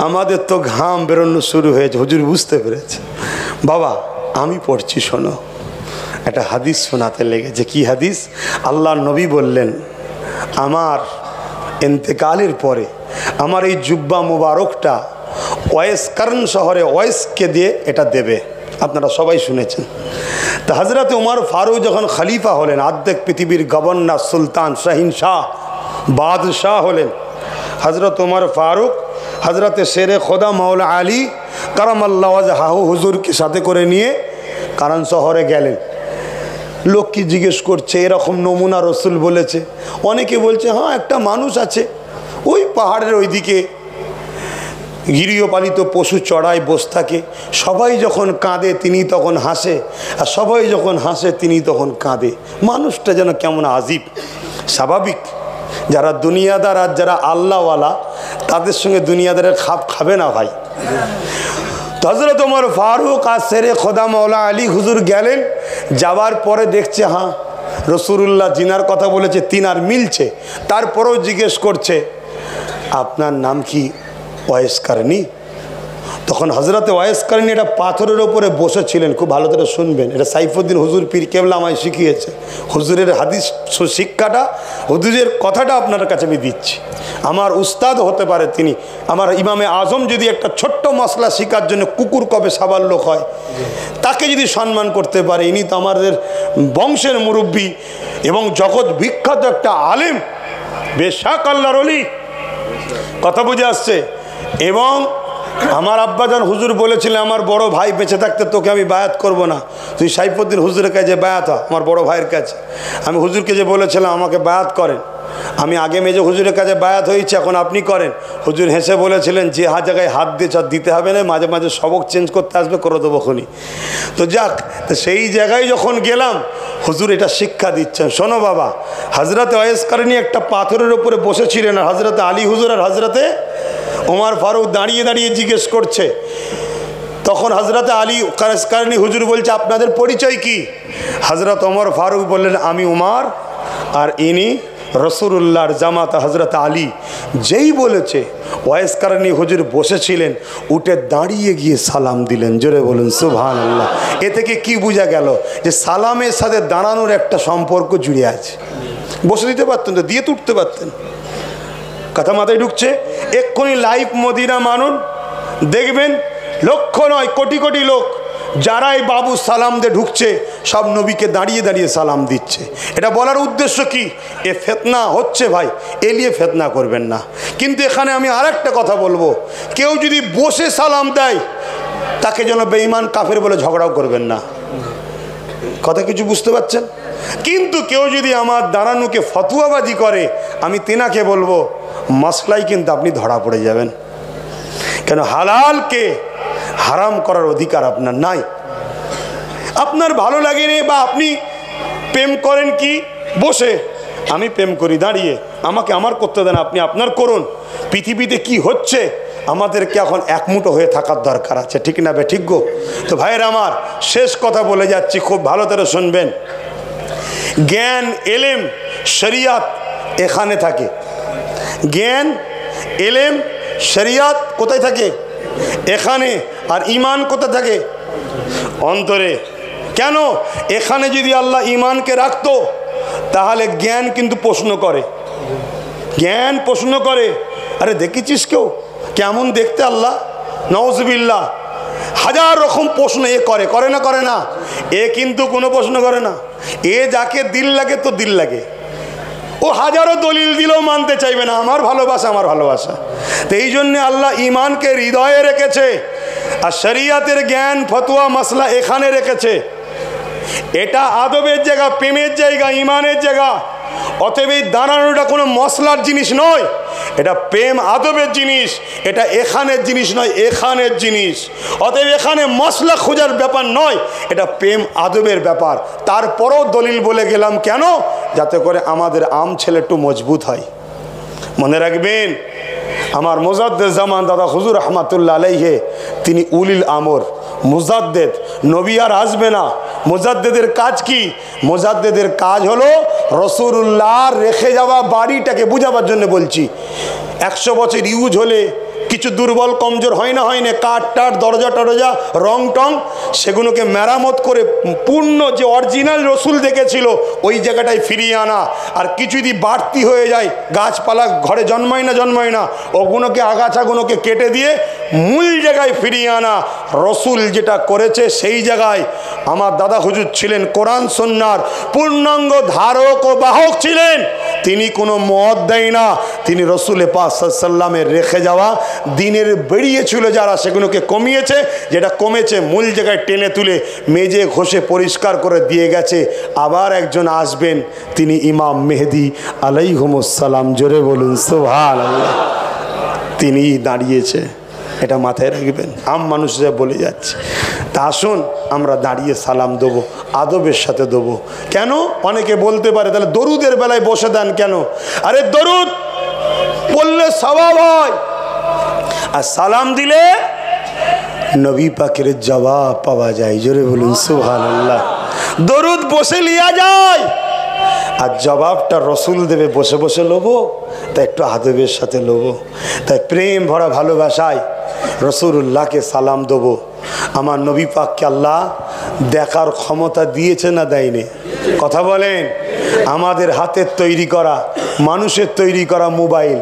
আমাদের তো ঘাম বেরোনো শুরু হয়েছে, হুজুর বুঝতে পেরেছে। বাবা আমি পড়ছি, শোনো। একটা হাদিস শোনাতে লেগেছে। কি হাদিস? আল্লাহর নবী বললেন, আমার ইন্তেকালের পরে আমার এই জুব্বা মুবারকটা ওয়েস কারণ শহরে ওয়েসকে দিয়ে এটা দেবে। আপনারা সবাই শুনেছেন। তা হজরত উমর ফারুক যখন খলিফা হলেন, অর্ধেক পৃথিবীর গভর্নর, সুলতান, শাহিনশাহ, বাদশাহ হলেন, হজরত উমর ফারুক হজরত শেরে খোদা মাওলা আলী কারামাল্লাহু ওয়াজহাহু হুজুরকে সাথে করে নিয়ে কারণ শহরে গেলেন। লোক কি জিজ্ঞেস করছে, এরকম নমুনা রসুল বলেছে। অনেকে বলছে হ্যাঁ একটা মানুষ আছে ওই পাহাড়ের ওইদিকে গৃহপালিত পশু চড়ায় বসে থাকে, সবাই যখন কাঁদে তিনি তখন হাসে, আর সবাই যখন হাসে তিনি তখন কাঁদে। মানুষটা যেন কেমন আজীব। স্বাভাবিক, যারা দুনিয়াদার আর যারা আল্লাহওয়ালা তাদের সঙ্গে দুনিয়াদারের খাপ খাবে না ভাই। হজরত ওমর ফারুক আর শেরে খোদা মাওলা আলী হুজুর গেলেন। যাওয়ার পরে দেখছে হ্যাঁ রসুলুল্লাহ জিনার কথা বলেছে তিনার মিলছে। তারপরেও জিজ্ঞেস করছে আপনার নাম কি? ওয়েস কারনি। তখন হজরতে ওয়েস কারনি এটা পাথরের ওপরে বসেছিলেন। খুব ভালো করে শুনবেন, এটা সাইফুদ্দিন হুজুর পীর কেবলা আমায় শিখিয়েছে। হুজুরের হাদিস শিক্ষাটা, হুজুরের কথাটা আপনার কাছে আমি দিচ্ছি। আমার উস্তাদ হতে পারে তিনি, আমার ইমামে আজম যদি একটা ছোট্ট মশলা শেখার জন্য কুকুর কবে সাবার লোক হয়, তাকে যদি সম্মান করতে পারে, ইনি তো আমাদের বংশের মুরব্বী এবং জগৎ বিখ্যাত একটা আলেম, বেশাক আল্লাহর ওলি। কথা বুঝে আসছে? এবং আমার আব্বাজান হুজুর বলেছিলেন আমার বড় ভাই বেঁচে থাকতে তোকে আমি বায়াত করব না, তুই সাইফুদ্দিন হুজুরের কাছে বায়াত হ, আমার বড় ভাইয়ের কাছে। আমি হুজুরকে যে বলেছিলাম আমাকে বায়াত করেন, আমি আগে মেজে হুজুরের কাছে বায়াত হয়েছি, এখন আপনি করেন। হুজুর হেসে বলেছিলেন যে জায়গায় হাত দিয়ে আর দিতে হবে না, মাঝে মাঝে সবক চেঞ্জ করতে আসবে, করে দেবো খনি। তো যাক, তো সেই জায়গায় যখন গেলাম হুজুর এটা শিক্ষা দিচ্ছেন, শোনো বাবা, হজরতে ওয়েস কারনি একটা পাথরের উপরে বসেছিলেন, আর হজরতে আলী হুজুর আর হজরতে ওমর ফারুক দাঁড়িয়ে দাঁড়িয়ে জিজ্ঞেস করছে। তখন হজরতে আলী কারনি হুজুর বলছে আপনাদের পরিচয় কি? হজরত ওমর ফারুক বললেন আমি উমর আর ইনি রসুলুল্লাহর জামাতা হজরত আলী। যেই বলেছে ওয়েস কারনি হুজুর বসেছিলেন, উঠে দাঁড়িয়ে গিয়ে সালাম দিলেন। জোরে বলুন সুবহানাল্লাহ। এ থেকে কি বোঝা গেল? যে সালামের সাথে দাঁড়ানোর একটা সম্পর্ক জুড়ে আছে। বসে দিতে পারতেন তো, দিয়ে তুটতে পারতেন। কথা মাথায় ঢুকছে? এক্ষুনি লাইভ মদিনা মানুন, দেখবেন লক্ষ নয় কোটি কোটি লোক যারা এই বাবু সালাম দিয়ে ঢুকছে সব নবীকে দাঁড়িয়ে দাঁড়িয়ে সালাম দিচ্ছে। এটা বলার উদ্দেশ্য কি? এ ফিতনা হচ্ছে ভাই, এলিয়ে ফিতনা করবেন না। কিন্তু এখানে আমি আরেকটা কথা বলবো, কেউ যদি বসে সালাম দেয় তাকে যেন বেঈমান কাফের বলে ঝগড়াও করবেন না। কথা কিছু বুঝতে পারছেন? কিন্তু কেউ যদি আমার দাঁড়ানোকে ফতুয়াবাজি করে, আমি তেনাকে বলবো মাসলাই কিন্তু আপনি ধরা পড়ে যাবেন। কেন হালালকে হারাম করার অধিকার আপনার নাই। আপনার ভালো লাগেনি বা আপনি প্রেম করেন কি বসে, আমি প্রেম করি দাঁড়িয়ে, আমাকে আমার করতে দেন, আপনি আপনার করুন। পৃথিবীতে কি হচ্ছে আমাদেরকে এখন একমুঠো হয়ে থাকার দরকার আছে, ঠিক না বে ঠিক গো? তো ভাইয়ের আমার শেষ কথা বলে যাচ্ছি, খুব ভালো করে শুনবেন। জ্ঞান এলেম শরিয়াত এখানে থাকে। জ্ঞান এলেম শরিয়াত কোথায় থাকে? এখানে। আর ঈমান কোথায় থাকে? অন্তরে। কেন? এখানে যদি আল্লাহ ঈমানকে রাখতো তাহলে জ্ঞান কিন্তু প্রশ্ন করে, জ্ঞান প্রশ্ন করে, আরে দেখেছিস কেউ কেমন দেখতে আল্লাহ, নাউজুবিল্লাহ, হাজার রকম প্রশ্ন এ করে না করে না? এ কিন্তু কোনো প্রশ্ন করে না। এ যাকে দিল লাগে তো দিল লাগে, ও হাজারো দলিল দিলেও মানতে চাইবে না, আমার ভালোবাসা আমার ভালোবাসা। তো এই জন্যে আল্লাহ ঈমানকে হৃদয়ে রেখেছে আর শরিয়াতের জ্ঞান ফতোয়া মাসলা এখানে রেখেছে। এটা আদবের জায়গা, প্রেমের জায়গা, ঈমানের জায়গা। অতএব এই দাঁড়ানোটা কোনো মশলার জিনিস নয়, এটা প্রেম আদবের জিনিস, এটা এখানের জিনিস নয়, এখানের জিনিস। অতএব এখানে মশলা খোঁজার ব্যাপার নয়, এটা প্রেম আদবের ব্যাপার। তারপরও দলিল বলে গেলাম কেন? যাতে করে আমাদের আম ছেলে একটু মজবুত হয়। মনে রাখবেন, আমার মুজাদ্দেদ জামান দাদা হুজুর রহমাতুল্লাহ আলাইহে, তিনি উলিল আমর মুজাদ্দেদ। নবী আর আসবে না। মুজাদ্দেদের কাজ কি? মুজাদ্দেদের কাজ হলো রাসূলুল্লাহ রেখে যাওয়া বাড়িটাকে বুঝাবার জন্য বলছি। 100 বছর ইউজ হলে কিছু দুর্বল কমজোর হয় না, কাঠ টাট দরজা টরজা রং টং, সেগুলোকে মেরামত করে পূর্ণ যে অরিজিনাল রসুল দেখেছিল ওই জায়গাটায় ফিরিয়ে আনা। আর কিছু যদি বাড়তি হয়ে যায়, গাছপালা ঘরে জন্মায় না, ওগুলোকে আগাছাগুলোকে কেটে দিয়ে মূল জায়গায় ফিরিয়ে আনা। রসুল যেটা করেছে সেই জায়গায় আমার দাদা হুজুর ছিলেন কোরআন সুন্নাহর পূর্ণাঙ্গ ধারক ও বাহক ছিলেন। তিনি কোনো মত দেয় না, তিনি রসুল পাক সাল্লাল্লাহু আলাইহি ওয়াসাল্লামের রেখে যাওয়া দিনের বেরিয়েছিল যারা, সেগুলোকে কমিয়েছে, যেটা কমেছে মূল জায়গায় টেনে তুলে মেজে ঘষে পরিষ্কার করে দিয়ে গেছে। আবার একজন আসবেন, তিনি ইমাম মেহেদি আলাইহিমুসসালাম। জোরে বলুন সুবহানাল্লাহ। তিনি দাঁড়িয়েছে, এটা মাথায় রাখবেন। আম মানুষরা বলে যাচ্ছে। তা আসুন আমরা দাঁড়িয়ে সালাম দেবো, আদবের সাথে দেবো। কেন? অনেকে বলতে পারে তাহলে দরুদের বেলায় বসে দেন কেন? আরে দরুদ পড়লে সওয়াব হয়, আর সালাম দিলে নবী পাকের জবাব পাওয়া যায়। জোরে বলুন সুবহানাল্লাহ। দরুদ বসে লিয়া যায় আর জবাবটা রসুল দেবে বসে বসে লোবো, তাই একটু আদবের সাথে লোবো। তাই প্রেম ভরা ভালোবাসায় রসুলুল্লাহকে সালাম দেবো। আমার নবী পাককে আল্লাহ দেখার ক্ষমতা দিয়েছে না দেয়নি? কথা বলেন। আমাদের হাতের তৈরি করা, মানুষের তৈরি করা মোবাইল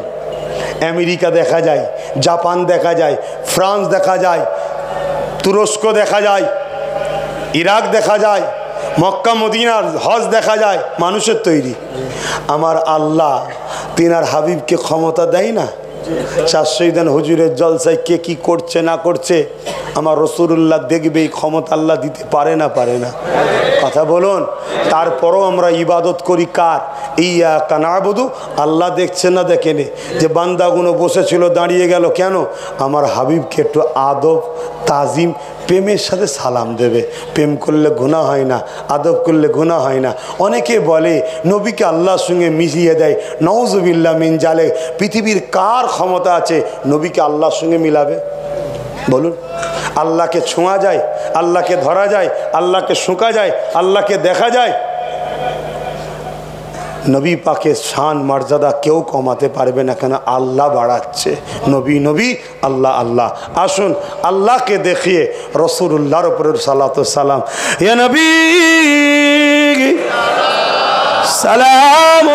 আমেরিকা দেখা যায়, জাপান দেখা যায়, ফ্রান্স দেখা যায়, তুরস্ক দেখা যায়, ইরাক দেখা যায়, মক্কা মদিনার হজ দেখা যায়, মানুষের তৈরি। আমার আল্লাহ তিনার হাবিবকে ক্ষমতা দেয় না? 400 দিন হুজুরের জলসায় কে কি করছে না করছে আমার রসুলুল্লাহ দেখবে, এই ক্ষমতা আল্লাহ দিতে পারে না? পারে না? কথা বলুন। তারপরও আমরা ইবাদত করি কার? ইয়াকা না'বুদু। আল্লাহ দেখছে না দেখেনি যে বান্দাগুলো বসেছিল দাঁড়িয়ে গেল কেন? আমার হাবিবকে একটু আদব তাজিম প্রেমের সাথে সালাম দেবে। প্রেম করলে গুনাহ হয় না, আদব করলে গুনাহ হয় না। অনেকে বলে নবীকে আল্লাহর সঙ্গে মিশিয়ে দেয়, নাউজুবিল্লাহ মিন জালিক। পৃথিবীর কার ক্ষমতা আছে নবীকে আল্লাহর সঙ্গে মিলাবে? বলুন। আল্লাহকে ছোঁয়া যায়, আল্লাহকে ধরা যায়, আল্লাহকে শোকা যায়, আল্লাহকে দেখা যায়। নবী পাকের শান মর্যাদা কেউ কমাতে পারবে না, কেন আল্লাহ বাড়াচ্ছে। নবী নবী, আল্লাহ আল্লাহ। আসুন আল্লাহকে দেখিয়ে রসুলুল্লাহর উপর সালাতু সালাম। ইয়া নবী সালাম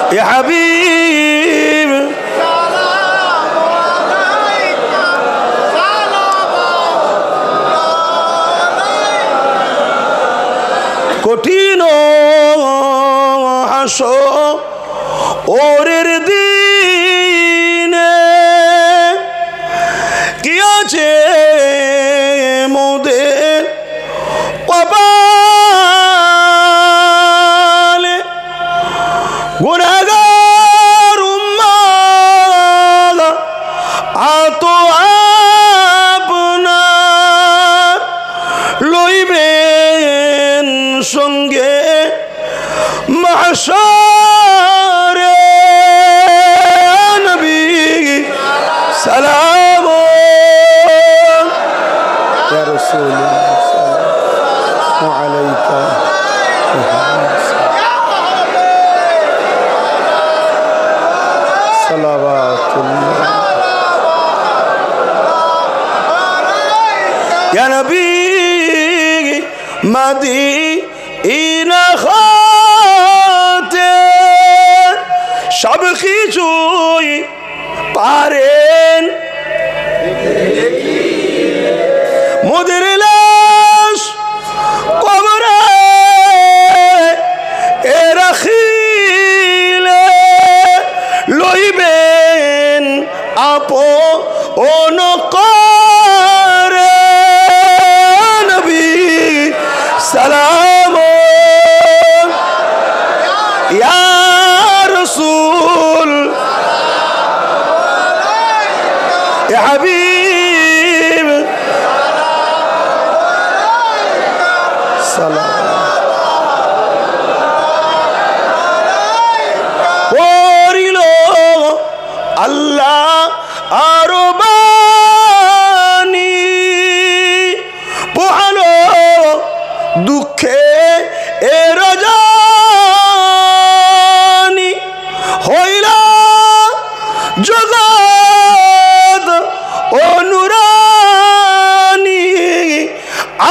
ইয়া হাবিব কঠিন হাসরের দিনে কি আছে মোদের কপালে গুনাহগার উম্মাহ আত আপনার লইবেন সঙ্গে মাহশরে নবী সালাম ইয়া রাসূলুল্লাহ সাল্লাল্লাহু আলাইকা সালাওয়াতুল্লাহ ইয়া নবী মদিনা খাতে সব কিছুই পারেন মোদের লাশ কবরে রাখিলে লইবেন আপন করে নবী সালাম ইয়া রাসূল ইয়া হাবিব সালাম পড়িল আল্লাহ আরো বাণী পোহালো দুঃখে এ রজনী হইল জগৎ অনুরানী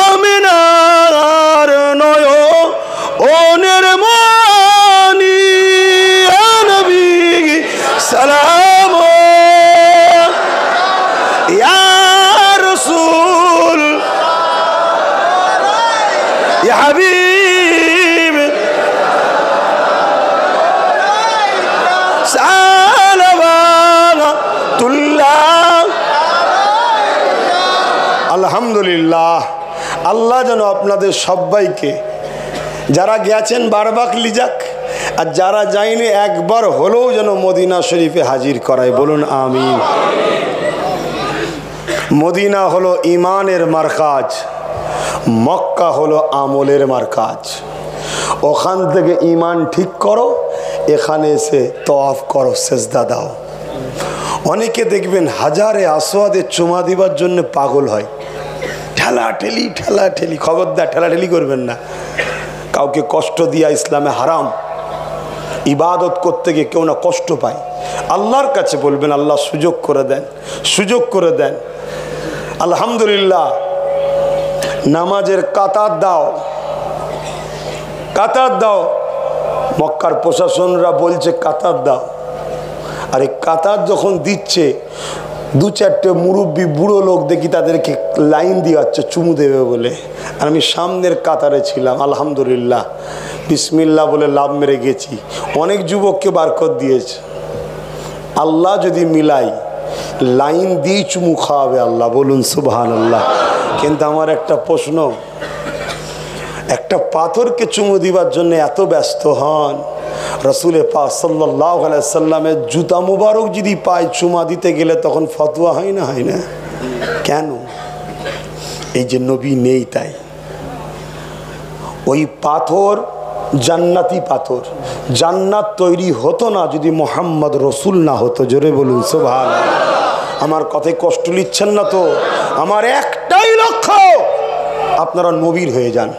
আমিনার নয় ওনের মানি নবী সালাম ইয়া রাসূল ইয়া হাবিব সালাওয়াতুল্লাহ আলহামদুলিল্লাহ আল্লাহ যেন আপনাদের সবাইকে যারা গেছেন বারবার লিজাক আর যারা যায়নি একবার হলেও যেন মদিনা শরীফে হাজির করায় বলুন আমিন মদিনা হলো ইমানের মারকাজ মক্কা হলো আমলের মারকাজ ওখান থেকে ইমান ঠিক করো এখানে এসে তওয়াফ করো সেজদা দাও অনেকে দেখবেন হাজারে আসওয়াদে চুমা দিবার জন্য পাগল হয় ঠেলাঠেলি খবরদার ঠেলাঠেলি করবেন না কাউকে কষ্ট দিয়া ইসলামে হারাম ইবাদত করতে গিয়ে কেউ না কষ্ট পায় আল্লাহর কাছে বলবেন আল্লাহ সুযোগ করে দেন আলহামদুলিল্লাহ নামাজের কাতার দাও মক্কার প্রশাসনরা বলছে কাতার দাও আর এই কাতার যখন দিচ্ছে দু চারটে মুরব্বী বুড়ো লোক দেখি তাদেরকে লাইন দিয়ে যাচ্ছে চুমু দেবে বলে আর আমি সামনের কাতারে ছিলাম আলহামদুলিল্লাহ বিসমিল্লাহ বলে লাভ মেরে গেছি অনেক যুবককে বারকত দিয়েছে আল্লাহ যদি মিলাই লাইন দিয়ে চুমু খাওয়াবে আল্লাহ বলুন সুবহানাল্লাহ কিন্তু আমার একটা প্রশ্ন একটা পাথরকে চুমু দিবার জন্য এত ব্যস্ত হন রসুল পাক সাল্লাল্লাহু আলাইহি সাল্লামের জুতা মুবারক যদি পায় চুমা দিতে গেলে তখন ফতোয়া হয় না কেন এই যে নবী নেই তাই ওই পাথর জান্নাতি পাথর জান্নাত তৈরি হতো না যদি মোহাম্মদ রসুল না হতো জোরে বলুন সুবহানাল্লাহ আমার কথায় কষ্ট নিচ্ছেন না তো আমার একটাই লক্ষ্য আপনারা নবীর হয়ে যান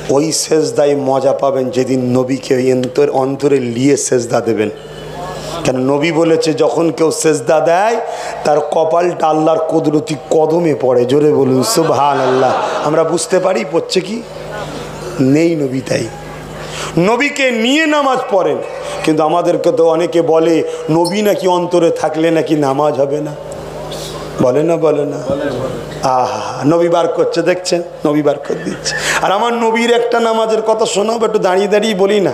ওই সেজদায় মজা পাবেন যেদিন নবীকে অন্তরে লিয়ে সেজদা দেবেন কেন নবী বলেছে যখন কেউ সেজদা দেয় তার কপালটা আল্লাহর কুদরতি কদমে পড়ে জোরে বলুন সুবহানাল্লাহ আমরা বুঝতে পারি পড়ছে কি নেই নবী। তাই নবীকে নিয়ে নামাজ পড়েন, কিন্তু আমাদেরকে তো অনেকে বলে নবী নাকি অন্তরে থাকলে নাকি নামাজ হবে না, বলে না বলে না? আহা, নবী বার করছে, দেখছেন, নবী বার করে দিচ্ছে। আর আমার নবীর একটা নামাজের কথা শোনাবো, একটু দাঁড়িয়ে দাঁড়িয়ে বলি না,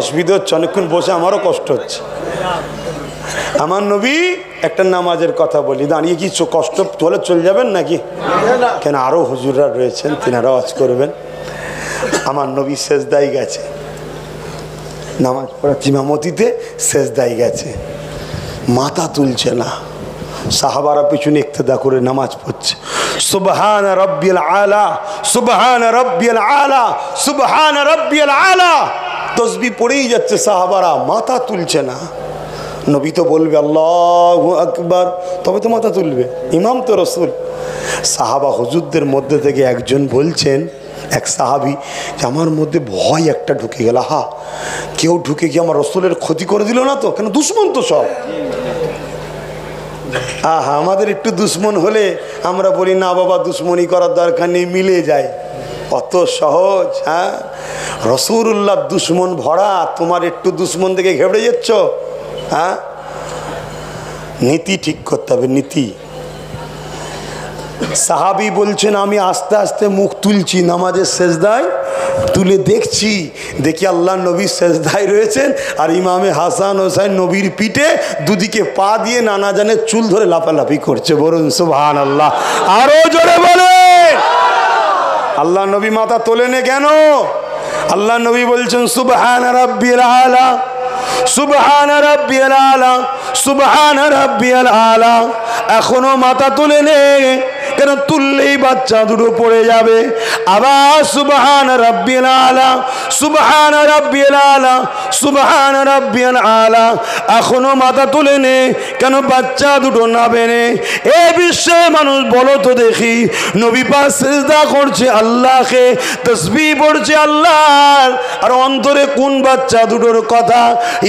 অসুবিধা হচ্ছে, অনেকক্ষণ বসে আমারও কষ্ট হচ্ছে। আমার নবী একটা নামাজের কথা বলি, দাঁড়িয়ে কি কষ্ট হলে চলে যাবেন নাকি? কেন, আরও হুজুররা রয়েছেন, তিনারা ওয়াজ করবেন। আমার নবী সেজদায় গেছে, নামাজ পড়াচ্ছি ইমামতিতে, সেজদায় গেছে, মাথা তুলছে না, সাহাবারা পিছনে ইক্তেদা করে নামাজ পড়ছে, সুবহান রাব্বিয়াল আলা, সুবহান রাব্বিয়াল আলা, সুবহান রাব্বিয়াল আলা, তাসবিহ পড়েই যাচ্ছে, সাহাবারা মাথা তুলছে না। নবী তো বলবে আল্লাহু আকবার, তবে তো মাথা তুলবে, ইমাম তো রসুল। সাহাবা হুজুরদের মধ্যে থেকে একজন বলছেন, এক সাহাবী, যে আমার মধ্যে ভয় একটা ঢুকে গেল, হা কেউ ঢুকে গিয়ে আমার রসুলের ক্ষতি করে দিল না তো, কেন দুশ্মন তো সব। আহা, আমাদের একটু দুশ্মন হলে আমরা বলি না বাবা দুশ্মনী করার দরকার নেই, মিলে যায়, অত সহজ? হ্যাঁ, রাসূলুল্লাহ দুশ্মন ভরা, তোমার একটু দুশ্মন থেকে ঘেবড়ে যাচ্ছ? হ্যাঁ, নীতি ঠিক করতে হবে, নীতি। সাহাবী বলছেন, আমি আস্তে আস্তে মুখ তুলছি নামাজের সেজদায়, তুলে দেখছি, দেখি আল্লাহ নবী সেজদায় রয়েছেন, আর ইমামে হাসান হোসেন নবীর পিঠে দুদিকে পা দিয়ে নানা জানের চুল ধরে লাফালাফি করছে। বলুন সুবহানাল্লাহ, আরো জোরে বলেন। আল্লাহ নবী মাথা তোলেনে কেন? আল্লাহ নবী বলছেন সুবহান রাব্বিয়াল আলা, সুবহান রাব্বিয়াল আলা, সুবহান রাব্বিয়াল আলা। এখনো মাথা তুলে নে, কেন তুললেই বাচ্চা দুটো পড়ে যাবে। আবার সুবহান রাব্বিয়াল আলা, সুবহান রাব্বিয়াল আলা, সুবহান রাব্বিয়াল আলা। এখনো মাথা তুলে নে, কেন বাচ্চা দুটো নাবে নে। এ বিশ্বে মানুষ বলো তো দেখি, নবী পাক সিজদা করছে আল্লাহকে, তাসবিহ পড়ছে আল্লাহর, আর অন্তরে কোন বাচ্চা দুটোর কথা?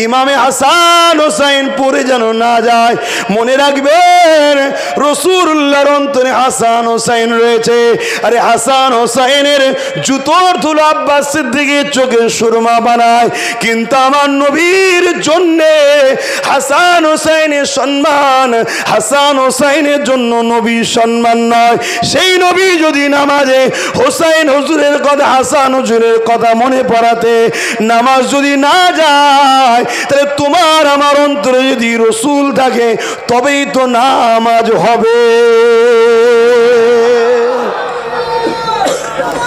ইমামে হাসান হোসেন পড়ে যেন না যায়। মনে রাখবেন, রাসূলুল্লাহর অন্তরে হাসান হোসেন রয়েছে। আরে হাসান হোসেনের জুতোর ধুলো আব্বাস সিদ্দিকের চোখে সুরমা বানায়, কিন্তু আমার নবীর জন্যে হাসান হোসেনের সম্মান, হাসান হোসেনের জন্য নবীর সম্মান নয়। সেই নবী যদি নামাজে হোসেন হুজুরের কথা, হাসান হুজুরের কথা মনে পড়াতে নামাজ যদি না যায়, তাহলে তোমার আমার অন্তরে যদি রসুল থাকে তবেই তো নামাজ হবে।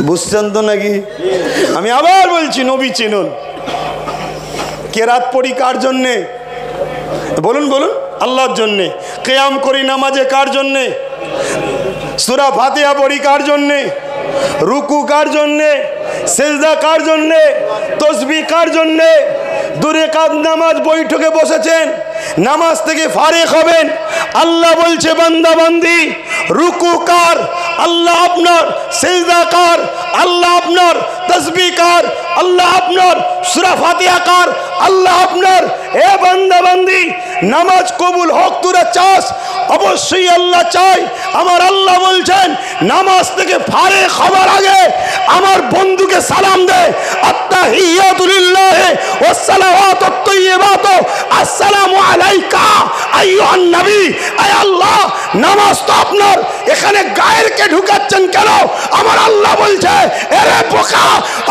বুঝছেন তো নাকি? আমি আবার বলছি, নবী চিনুন। কেরাত পড়ি কার জন্যে? বলুন বলুন, আল্লাহর জন্যে। কিয়াম করি নামাজে কার জন্যে? সূরা ফাতিহা পড়ি কার জন্যে? রুকু কার জন্যে? সেজদা কার জন্যে? তাসবিহ কার জন্যে? দূরে কাদ নামাজ বৈঠকে বসেছেন, নামাজ থেকে ফারেক হবেন, আল্লাহ বলছে বান্দা বান্দি, রুকু কার? আল্লাহ আপনার। সেজদা কার? আল্লাহ আপনার। তাসবিহ কার? আল্লাহ আপনার। সূরা ফাতিহা কার? আল্লাহ আপনার। এ বান্দা বান্দি, নামাজ কবুল হোক তোরা চাস? অবশ্যই আল্লাহ চাই। আমার আল্লাহ বলছেন, নামাজ থেকে ফারেক হবার আগে আমার বন্ধুকে সালাম দে, আত্তাহিয়াতু লিল্লাহি ওয়াস সালাওয়াতুত তাইয়্যিবাতু আসসালামু আলাইকা আইয়ুহান নবী। আয় আল্লাহ, নামাজ তো আপনার, এখানে গায়েরকে ঢুকাচ্ছেন কেন? আমার আল্লাহ বলছে, এরে বোকা,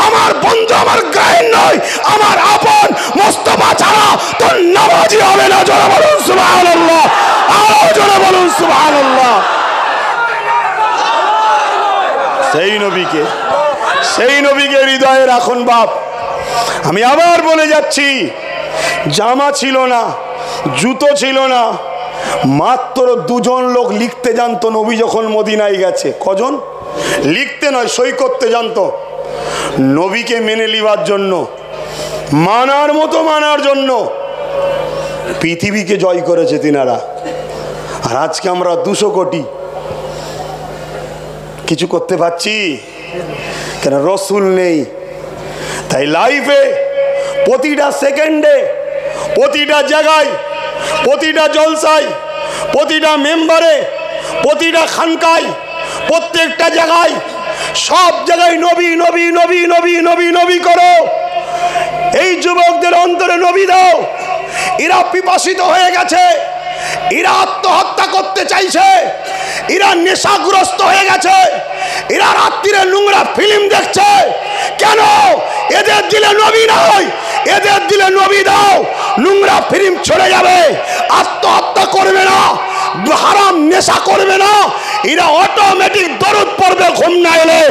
আমার বন্ধু আমার গায়ের নয়, আমার আপন মুস্তাফা ছাড়া তোর নামাজই হবে না। জোরে বলুন সুবহানাল্লাহ, আরো জোরে বলুন সুবহানাল্লাহ। সেই নবীকে হৃদয়ে রাখুন বাপ। আমি আবার বলে যাচ্ছি, জামা ছিল না, জুতো ছিল না, মাত্র দুজন লোক লিখতে জানতো নবী যখন মদিনায় গেছে। কজন? লিখতে নয়, সই করতে জানতো। নবীকে মেনে লিবার জন্য, মানার মতো মানার জন্য পৃথিবীকে জয় করেছে তিনারা। আর আজকে আমরা 200 কোটি কিছু করতে পারছি কেন? রসুল নেই। তাই লাইফে প্রতিটা সেকেন্ডে, প্রতিটা জায়গায়, প্রতিটা জলসায়, প্রতিটা মেম্বারে, প্রতিটা খানকায়, প্রত্যেকটা জায়গায় সব জায়গায় নবী নবী নবী নবী নবী নবী করো, এই যুবকদের অন্তরে নবী দাও। এরা পিপাসিত হয়ে গেছে, এরা আত্মহত্যা করতে চাইছে, এরা নেশাগ্রস্ত হয়ে গেছে, এরা রাত্রিরে নোংরা ফিল্ম দেখছে। কেন? এদের দিলে নবী নয়, এদের দিলে নবী দাও, নোংরা ফিল্ম ছড়ে যাবে, আত্মহত্যা করবে না, হারাম নেশা করবে না, এরা অটোমেটিক দরুদ পড়বে। ঘুম না এলে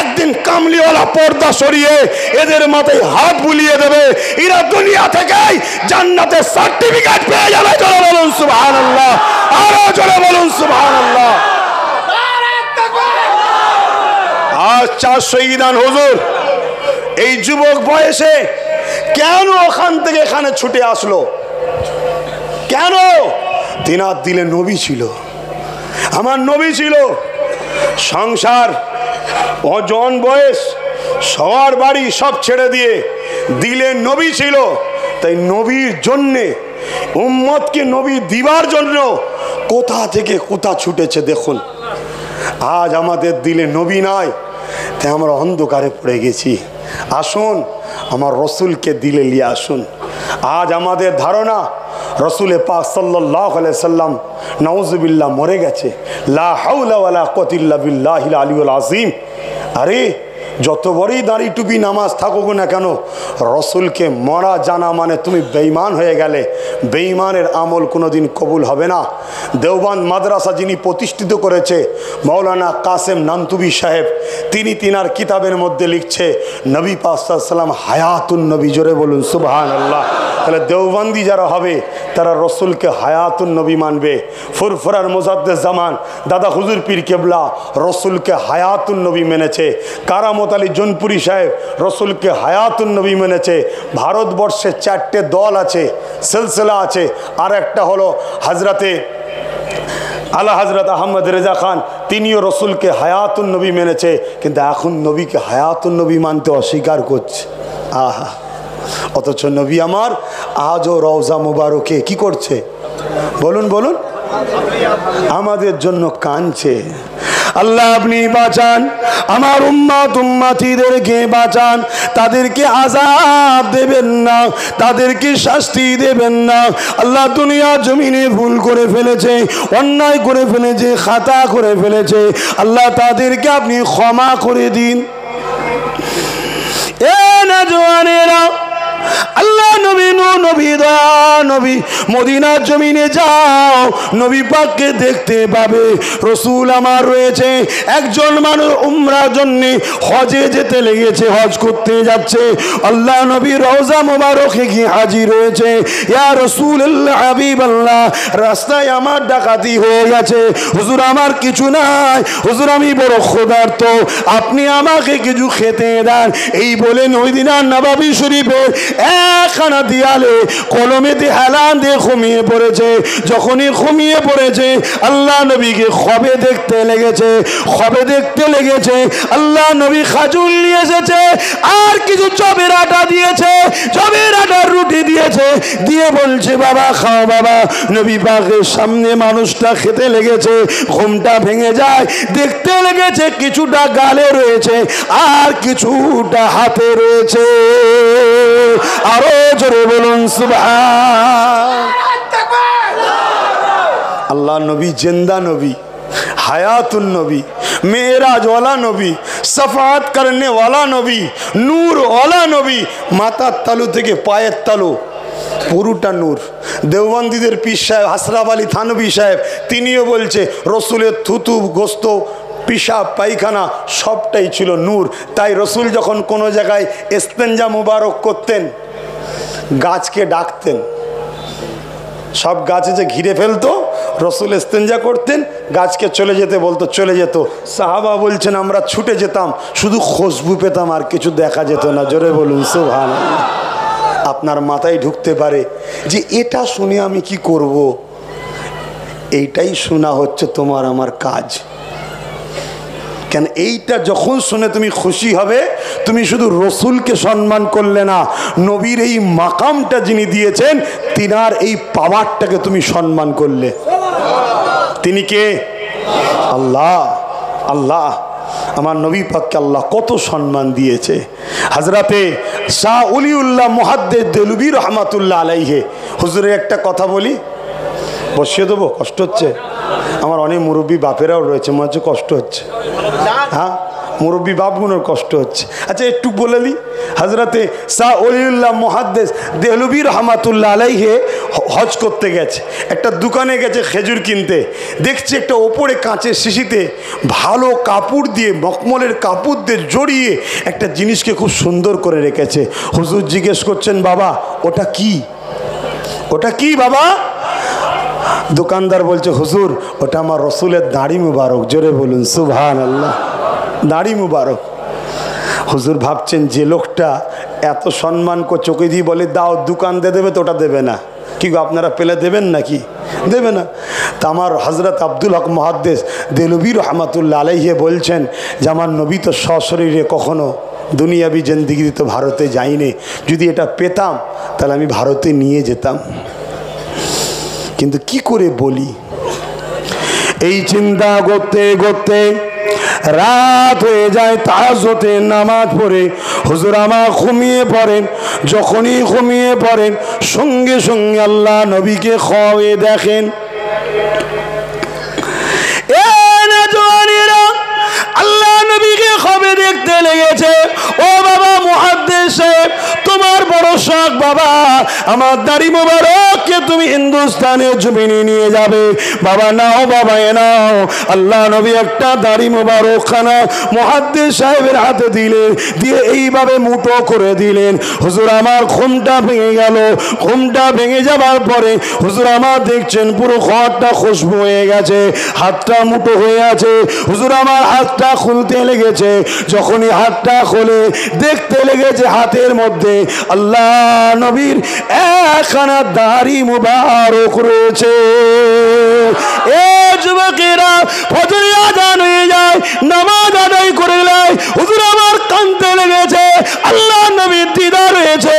একদিন কামলিওয়ালা পর্দা সরিয়ে এদের মাথায় হাত বুলিয়ে দেবে, এরা দুনিয়া থেকেই জান্নাতের সার্টিফিকেট পেয়ে যাবে। জোরে বলুন সুবহানাল্লাহ, আরো জোরে বলুন সুবহানাল্লাহ। আজ 400 ঈদান হুজুর এই যুবক বয়সে কেন ওখান থেকে এখানে ছুটে আসলো? কেন? তিনার দিলে নবী ছিল, আমার নবী ছিল। সংসার জন বয়স সবার বাড়ি সব ছেড়ে দিয়ে দিলে নবী ছিল। তাই নবীর জন্যে, উম্মতকে নবী দিবার জন্য কোথা থেকে কোথা ছুটেছে দেখুন। আজ আমাদের দিলে নবী নাই, তাই আমরা অন্ধকারে পড়ে গেছি। আসুন আমার রসুলকে দিলে নিয়ে আসুন। আজ আমাদের ধারণা রসুল পাক সাল্লাল্লাহু আলাইহি সাল্লাম নাউজুবিল্লাহ মরে গেছে। লা হাওলা ওয়ালা কুওয়াতা ইল্লা বিল্লাহিল আলিয়্যিল আযীম। আরে যত বড়ই দাড়ি টুপি নামাজ থাকুক না কেন, রসুলকে মরা জানা মানে তুমি বেঈমান হয়ে গেলে। বেঈমানের আমল কোনোদিন কবুল হবে না। দেওবন্দ মাদ্রাসা যিনি প্রতিষ্ঠিত করেছে মৌলানা কাসেম নান্তুবি সাহেব, তিনি তিনার কিতাবের মধ্যে লিখছে নবী পাক সাল্লাল্লাহু আলাইহি সাল্লাম হায়াতুন নবী। জোরে বলুন সুবহানাল্লাহ। তাহলে দেওবন্দি যারা হবে তারা রসুলকে হায়াতুন নবী মানবে। ফুরফুরার মুজাদ্দেদ জামান দাদা হুজুর পীর কেবলা রসুলকে হায়াতুন নবী মেনেছে। কারামত আলী জোনপুরি সাহেব রসুলকে হায়াতুন নবী মেনেছে। ভারতবর্ষে 4টে দল আছে, সিলসিলা আছে। আর একটা হলো হজরতে আলা হজরত আহমদ রেজা খান, তিনিও রসুলকে হায়াতুন নবী মেনেছে। কিন্তু এখন নবীকে হায়াতুন নবী মানতে অস্বীকার করছে। আহা, অথচ নবী আমার আজও রওজা মুবারকে কি করছে? বলুন বলুন, আমাদের জন্য কাঁদছে। আল্লাহ আপনি বাঁচান, আমার উম্মত উম্মতিদেরকে বাঁচান, তাদেরকে আযাব দেবেন না, তাদেরকে শাস্তি দেবেন না। আল্লাহ দুনিয়া জমিনে ভুল করে ফেলেছে, অন্যায় করে ফেলেছে, খাতা করে ফেলেছে, আল্লাহ তাদেরকে আপনি ক্ষমা করে দিন। এ নওজওয়ানেরা, আল্লাহ নবী নবী দয়া নবী মদিনার জমিনে যাও, নবী পাককে দেখতে পাবে। রসুল আমার রয়েছে, একজন মানুষ উমরার জন্য হজে যেতে লেগেছে, হজ করতে যাচ্ছে। আল্লাহ নবী রওজা মুবারকে গিয়ে হাজির হয়েছে। ইয়া রাসূলুল্লাহ হাবিবাল্লাহ, রাস্তায় আমার ডাকাতি হয়ে গেছে, হুজুর আমার কিছু নাই, হুজুর আমি বড় ক্ষুধার্ত, আপনি আমাকে কিছু খেতে দেন। এই বলে মদিনার নববী শরীফের একখানা দিয়ালে কলমেতে হেলান দিয়ে ঘুমিয়ে পড়েছে। যখনই ঘুমিয়ে পড়েছে আল্লাহ নবীকে খবে দেখতে লেগেছে, খবে দেখতে লেগেছে। আল্লাহ নবী খাজুর নিয়ে এসেছে, আর কিছু চপের আটা দিয়েছে, চপের আটার রুটি দিয়েছে, দিয়ে বলছে বাবা খাও বাবা। নবী পাকের সামনে মানুষটা খেতে লেগেছে, ঘুমটা ভেঙে যায়, দেখতে লেগেছে কিছুটা গালে রয়েছে আর কিছুটা হাতে রয়েছে। আরো জোরে বলুন সুবহান। আল্লাহ নবী জিন্দা নবী, হায়াতুন নবী, মেরাজ ওয়ালা নবী, সফাত করনে ওয়ালা নবী, নূর ওয়ালা নবী। মাথার তালু থেকে পায়ের তালু পুরোটা নূর। দেওবন্দিদের পীর সাহেব আশরাফ আলী থানভী সাহেব তিনিও বলছে রসুলের থুতু গোস্ত পিশাব পায়খানা সবটাই ছিল নূর। তাই রসুল যখন কোনো জায়গায় ইস্তেঞ্জা মুবারক করতেন, গাছকে ডাকতেন, সব গাছে যে ঘিরে ফেলতো, রসুল ইস্তেঞ্জা করতেন, গাছকে চলে যেতে বলতো, চলে যেত। সাহাবা বলছেন আমরা ছুটে যেতাম, শুধু খুশবু পেতাম আর কিছু দেখা যেত না। জোরে বলুন সুবহানাল্লাহ। আপনার মাথায় ঢুকতে পারে যে এটা শুনে আমি কি করব? এইটাই শোনা হচ্ছে তোমার আমার কাজ। কেন এইটা যখন শুনে তুমি খুশি হবে, তুমি শুধু রসুলকে সম্মান করলে না, নবীর এই মাকামটা যিনি দিয়েছেন তিনার এই পাওয়ারটাকে তুমি সম্মান করলে। তিনি কে? আল্লাহ। আল্লাহ আমার নবী পাককে আল্লাহ কত সম্মান দিয়েছে। হযরতে শাহ ওলিউল্লাহ মুহাদ্দিস দেলবি রহমাতুল্লাহ আলাইহি হুজুরের একটা কথা বলি, বসিয়ে দেবো? কষ্ট হচ্ছে? আমার অনেক মুরব্বী বাপেরাও রয়েছে, মনে হচ্ছে কষ্ট হচ্ছে। হ্যাঁ, মুরব্বী বাপগুলোর কষ্ট হচ্ছে। আচ্ছা একটু বলে দিই, হযরতে শাহ ওলিউল্লাহ মুহাদ্দিস দেহলভী রহমাতুল্লাহ আলাইহি হজ করতে গেছে, একটা দোকানে গেছে খেজুর কিনতে, দেখছে একটা ওপরে কাঁচের শিশিতে ভালো কাপড় দিয়ে, মখমলের কাপড় দিয়ে জড়িয়ে একটা জিনিসকে খুব সুন্দর করে রেখেছে। হুজুর জিজ্ঞেস করছেন, বাবা ওটা কি? ওটা কি বাবা? দোকানদার বলছে, হুজুর ওটা আমার রসুলের দাড়ি মুবারক। জোরে বলুন সুবহানাল্লাহ, দাড়ি মুবারক। হুজুর ভাবছেন যে লোকটা এত সম্মান করে চোখে দিয়ে বলে দাও, দোকান দিয়ে দেবে তো ওটা দেবে না, কি গো আপনারা পেলে দেবেন নাকি? দেবে না। তা আমার হযরত আব্দুল হক মুহাদ্দিস দেলবি রহমাতুল্লাহ আলাইহি বলছেন যে আমার নবী তো সশরীরে কখনো দুনিয়াবি জিন্দেগিতে তো ভারতে যাইনি, যদি এটা পেতাম তাহলে আমি ভারতে নিয়ে যেতাম, কিন্তু কি করে বলি। এই চিন্তা করতে করতে রাত হয়ে যায়, তাহাজ্জুদে নামাজ পড়ে হুজুর আমার ঘুমিয়ে পড়েন। যখনই ঘুমিয়ে পড়েন সঙ্গে সঙ্গে আল্লাহ নবীকে খাওয়ে দেখেন। আল্লাহ নবীকে খাবে দেখতে লেগেছে। ও বাবা মুহাদ্দিস সাহেব, তোমার বড় শখ বাবা, আমার দাড়ি মোবারককে তুমি হিন্দুস্তানের জমিনে নিয়ে যাবে। বাবা নাও, বাবা এ নাও। আল্লাহ নবী একটা দাড়ি মোবারক খানা মুহাদ্দিস সাহেবের হাতে দিলেন, দিয়ে এইভাবে মুঠো করে দিলেন। হুজুর আমার ঘুমটা ভেঙে গেল। ঘুমটা ভেঙে যাবার পরে হুজুর আমার দেখছেন পুরো ঘরটা খুশবু হয়ে গেছে, হাতটা মুঠো হয়ে আছে। হুজুর আমার হাতটা খুলতে লেগেছে। যখনই হাতটা খোলে দেখতে লেগেছে হাতের মধ্যে আল্লাহ নবীর একখানা দাড়ি মুবারক রয়েছে। এ যুবকেরা, ফজরের আযান হয়ে যায়, নামাজ আদায় করে নেয়। হুজুর আমার কাঁদতে লেগেছে, আল্লাহ নবীর দিদার হয়েছে,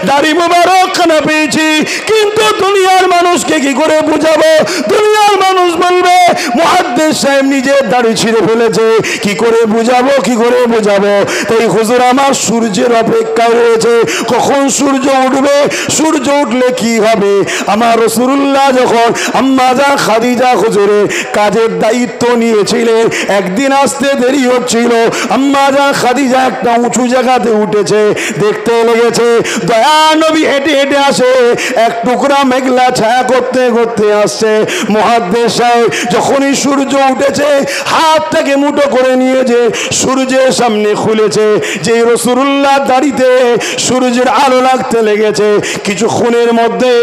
দাড়ি মুবারক খানা পেয়েছি, কিন্তু দুনিয়ার মানুষকে কি করে বুঝাবো? দুনিয়ার মানুষ বলবে মুহাদ্দিস সাহেব নিজের দাড়ি ছিঁড়ে ফেলেছে, কি করে বুঝাবো, কি করে বুঝাবো? তাই হুজুর আমার সূর্যের অপেক্ষায় রয়েছে, কখন সূর্য উঠবে, সূর্য উঠলে কি হবে। আমার রাসূলুল্লাহ যখন আম্মা জান খাদিজা হুজুরের কাজের দায়িত্ব নিয়েছিলেন, একদিন আসতে দেরি হচ্ছিল, আম্মা জান খাদিজা একটা উঁচু জায়গাতে উঠেছে, দেখতে লেগেছে দয়া নবী হেঁটে হেঁটে আসে, এক টুকরা মেঘলা ছায়া করতে করতে আসছে। মুহাদ্দিস সাহেব যখনই সূর্য উঠেছে হাতটাকে মুঠো করে নিয়ে যে সূর্যের সামনে খুলেছে, যে রাসূলুল্লাহ দাড়িতে সূর্যের আলো লাগতে লেগেছে, কিছুক্ষণের মধ্যে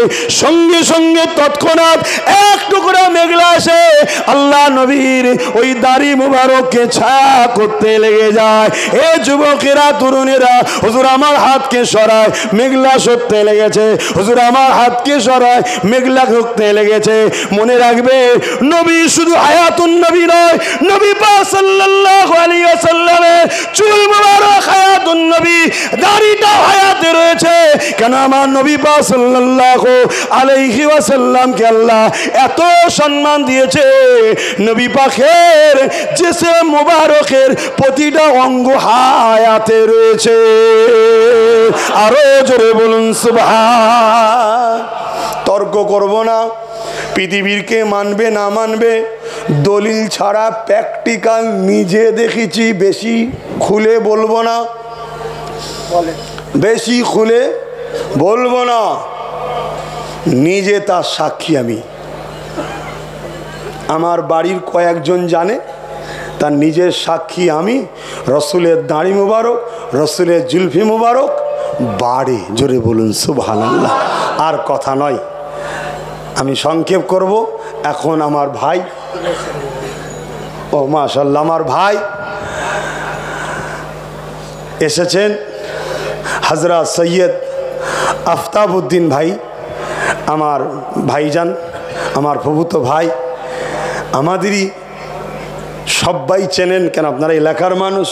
সঙ্গে সঙ্গে তৎক্ষণাৎ এক টুকরা মেঘলা আসে, আল্লাহ নবীর ওই দাড়ি মুবারককে ছায়া করতে লেগে যায়। এ যুবকেরা, তরুণেরা, হুজুর আমার হাতকে সরায়, মেঘলা সরতে লেগেছে। হুজুর আমার হাতকে সরায়, মেঘলা করতে লেগেছে। মনে রাখবে, নবী শুধু হায়াতুন নবী নয়, নবী পাক সাল্লাল্লাহু আলাইহি ওয়াসাল্লামের চুল মুবারক হায়াতুন নবী, দাড়িটা হায়াতে রয়েছে। কেন আমার নবী পাক সাল্লাল্লাহু আলাইহি ওয়াসাল্লামকে আল্লাহ এত সম্মান দিয়েছে, নবী পাকের জিসম মুবারকের প্রতিটা অঙ্গ হায়াতে রয়েছে। আরো জোরে বলুন সুবহান। তর্ক করব না, পৃথিবীর কে মানবে না মানবে, দলিল ছাড়া প্র্যাকটিক্যাল নিজে দেখেছি, বেশি খুলে বলবো না, বেশি খুলে বলবো না, নিজে তার সাক্ষী আমি। আমার বাড়ির কয়েকজন জানে, তার নিজের সাক্ষী আমি। রসুলের দাড়ি মুবারক, রসুলের জুলফি মুবারক বাড়ে। জোরে বলুন সুবহানাল্লাহ। আর কথা নয়, আমি সংক্ষেপ করব। এখন আমার ভাই, ও মাশাআল্লাহ, আমার ভাই এসেছেন, হযরত সৈয়দ আফতাবউদ্দিন ভাই, আমার ভাইজান, আমার প্রভূত ভাই, আমাদেরই সবাই চেনেন, কেন আপনারা এলাকার মানুষ।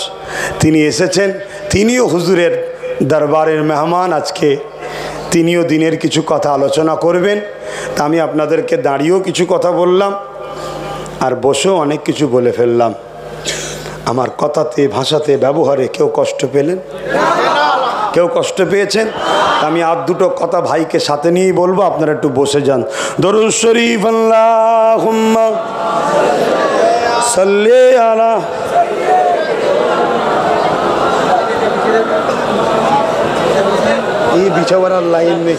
তিনি এসেছেন, তিনিও হুজুরের দরবারের মেহমান। আজকে তিনিও দিনের কিছু কথা আলোচনা করবেন। তা আমি আপনাদেরকে দাঁড়িয়েও কিছু কথা বললাম, আর বসেও অনেক কিছু বলে ফেললাম। আমার কথাতে ভাষাতে ব্যবহারে কেউ কষ্ট পেলেন? কেউ কষ্ট পেয়েছেন? আমি আর দুটো কথা ভাইকে সাথে নিয়েই বলবো, আপনারা একটু বসে যান। দরুদ শরীফ আল্লাহুম্মা সাল্লি আলা। ये बिछा हुआ लाइन में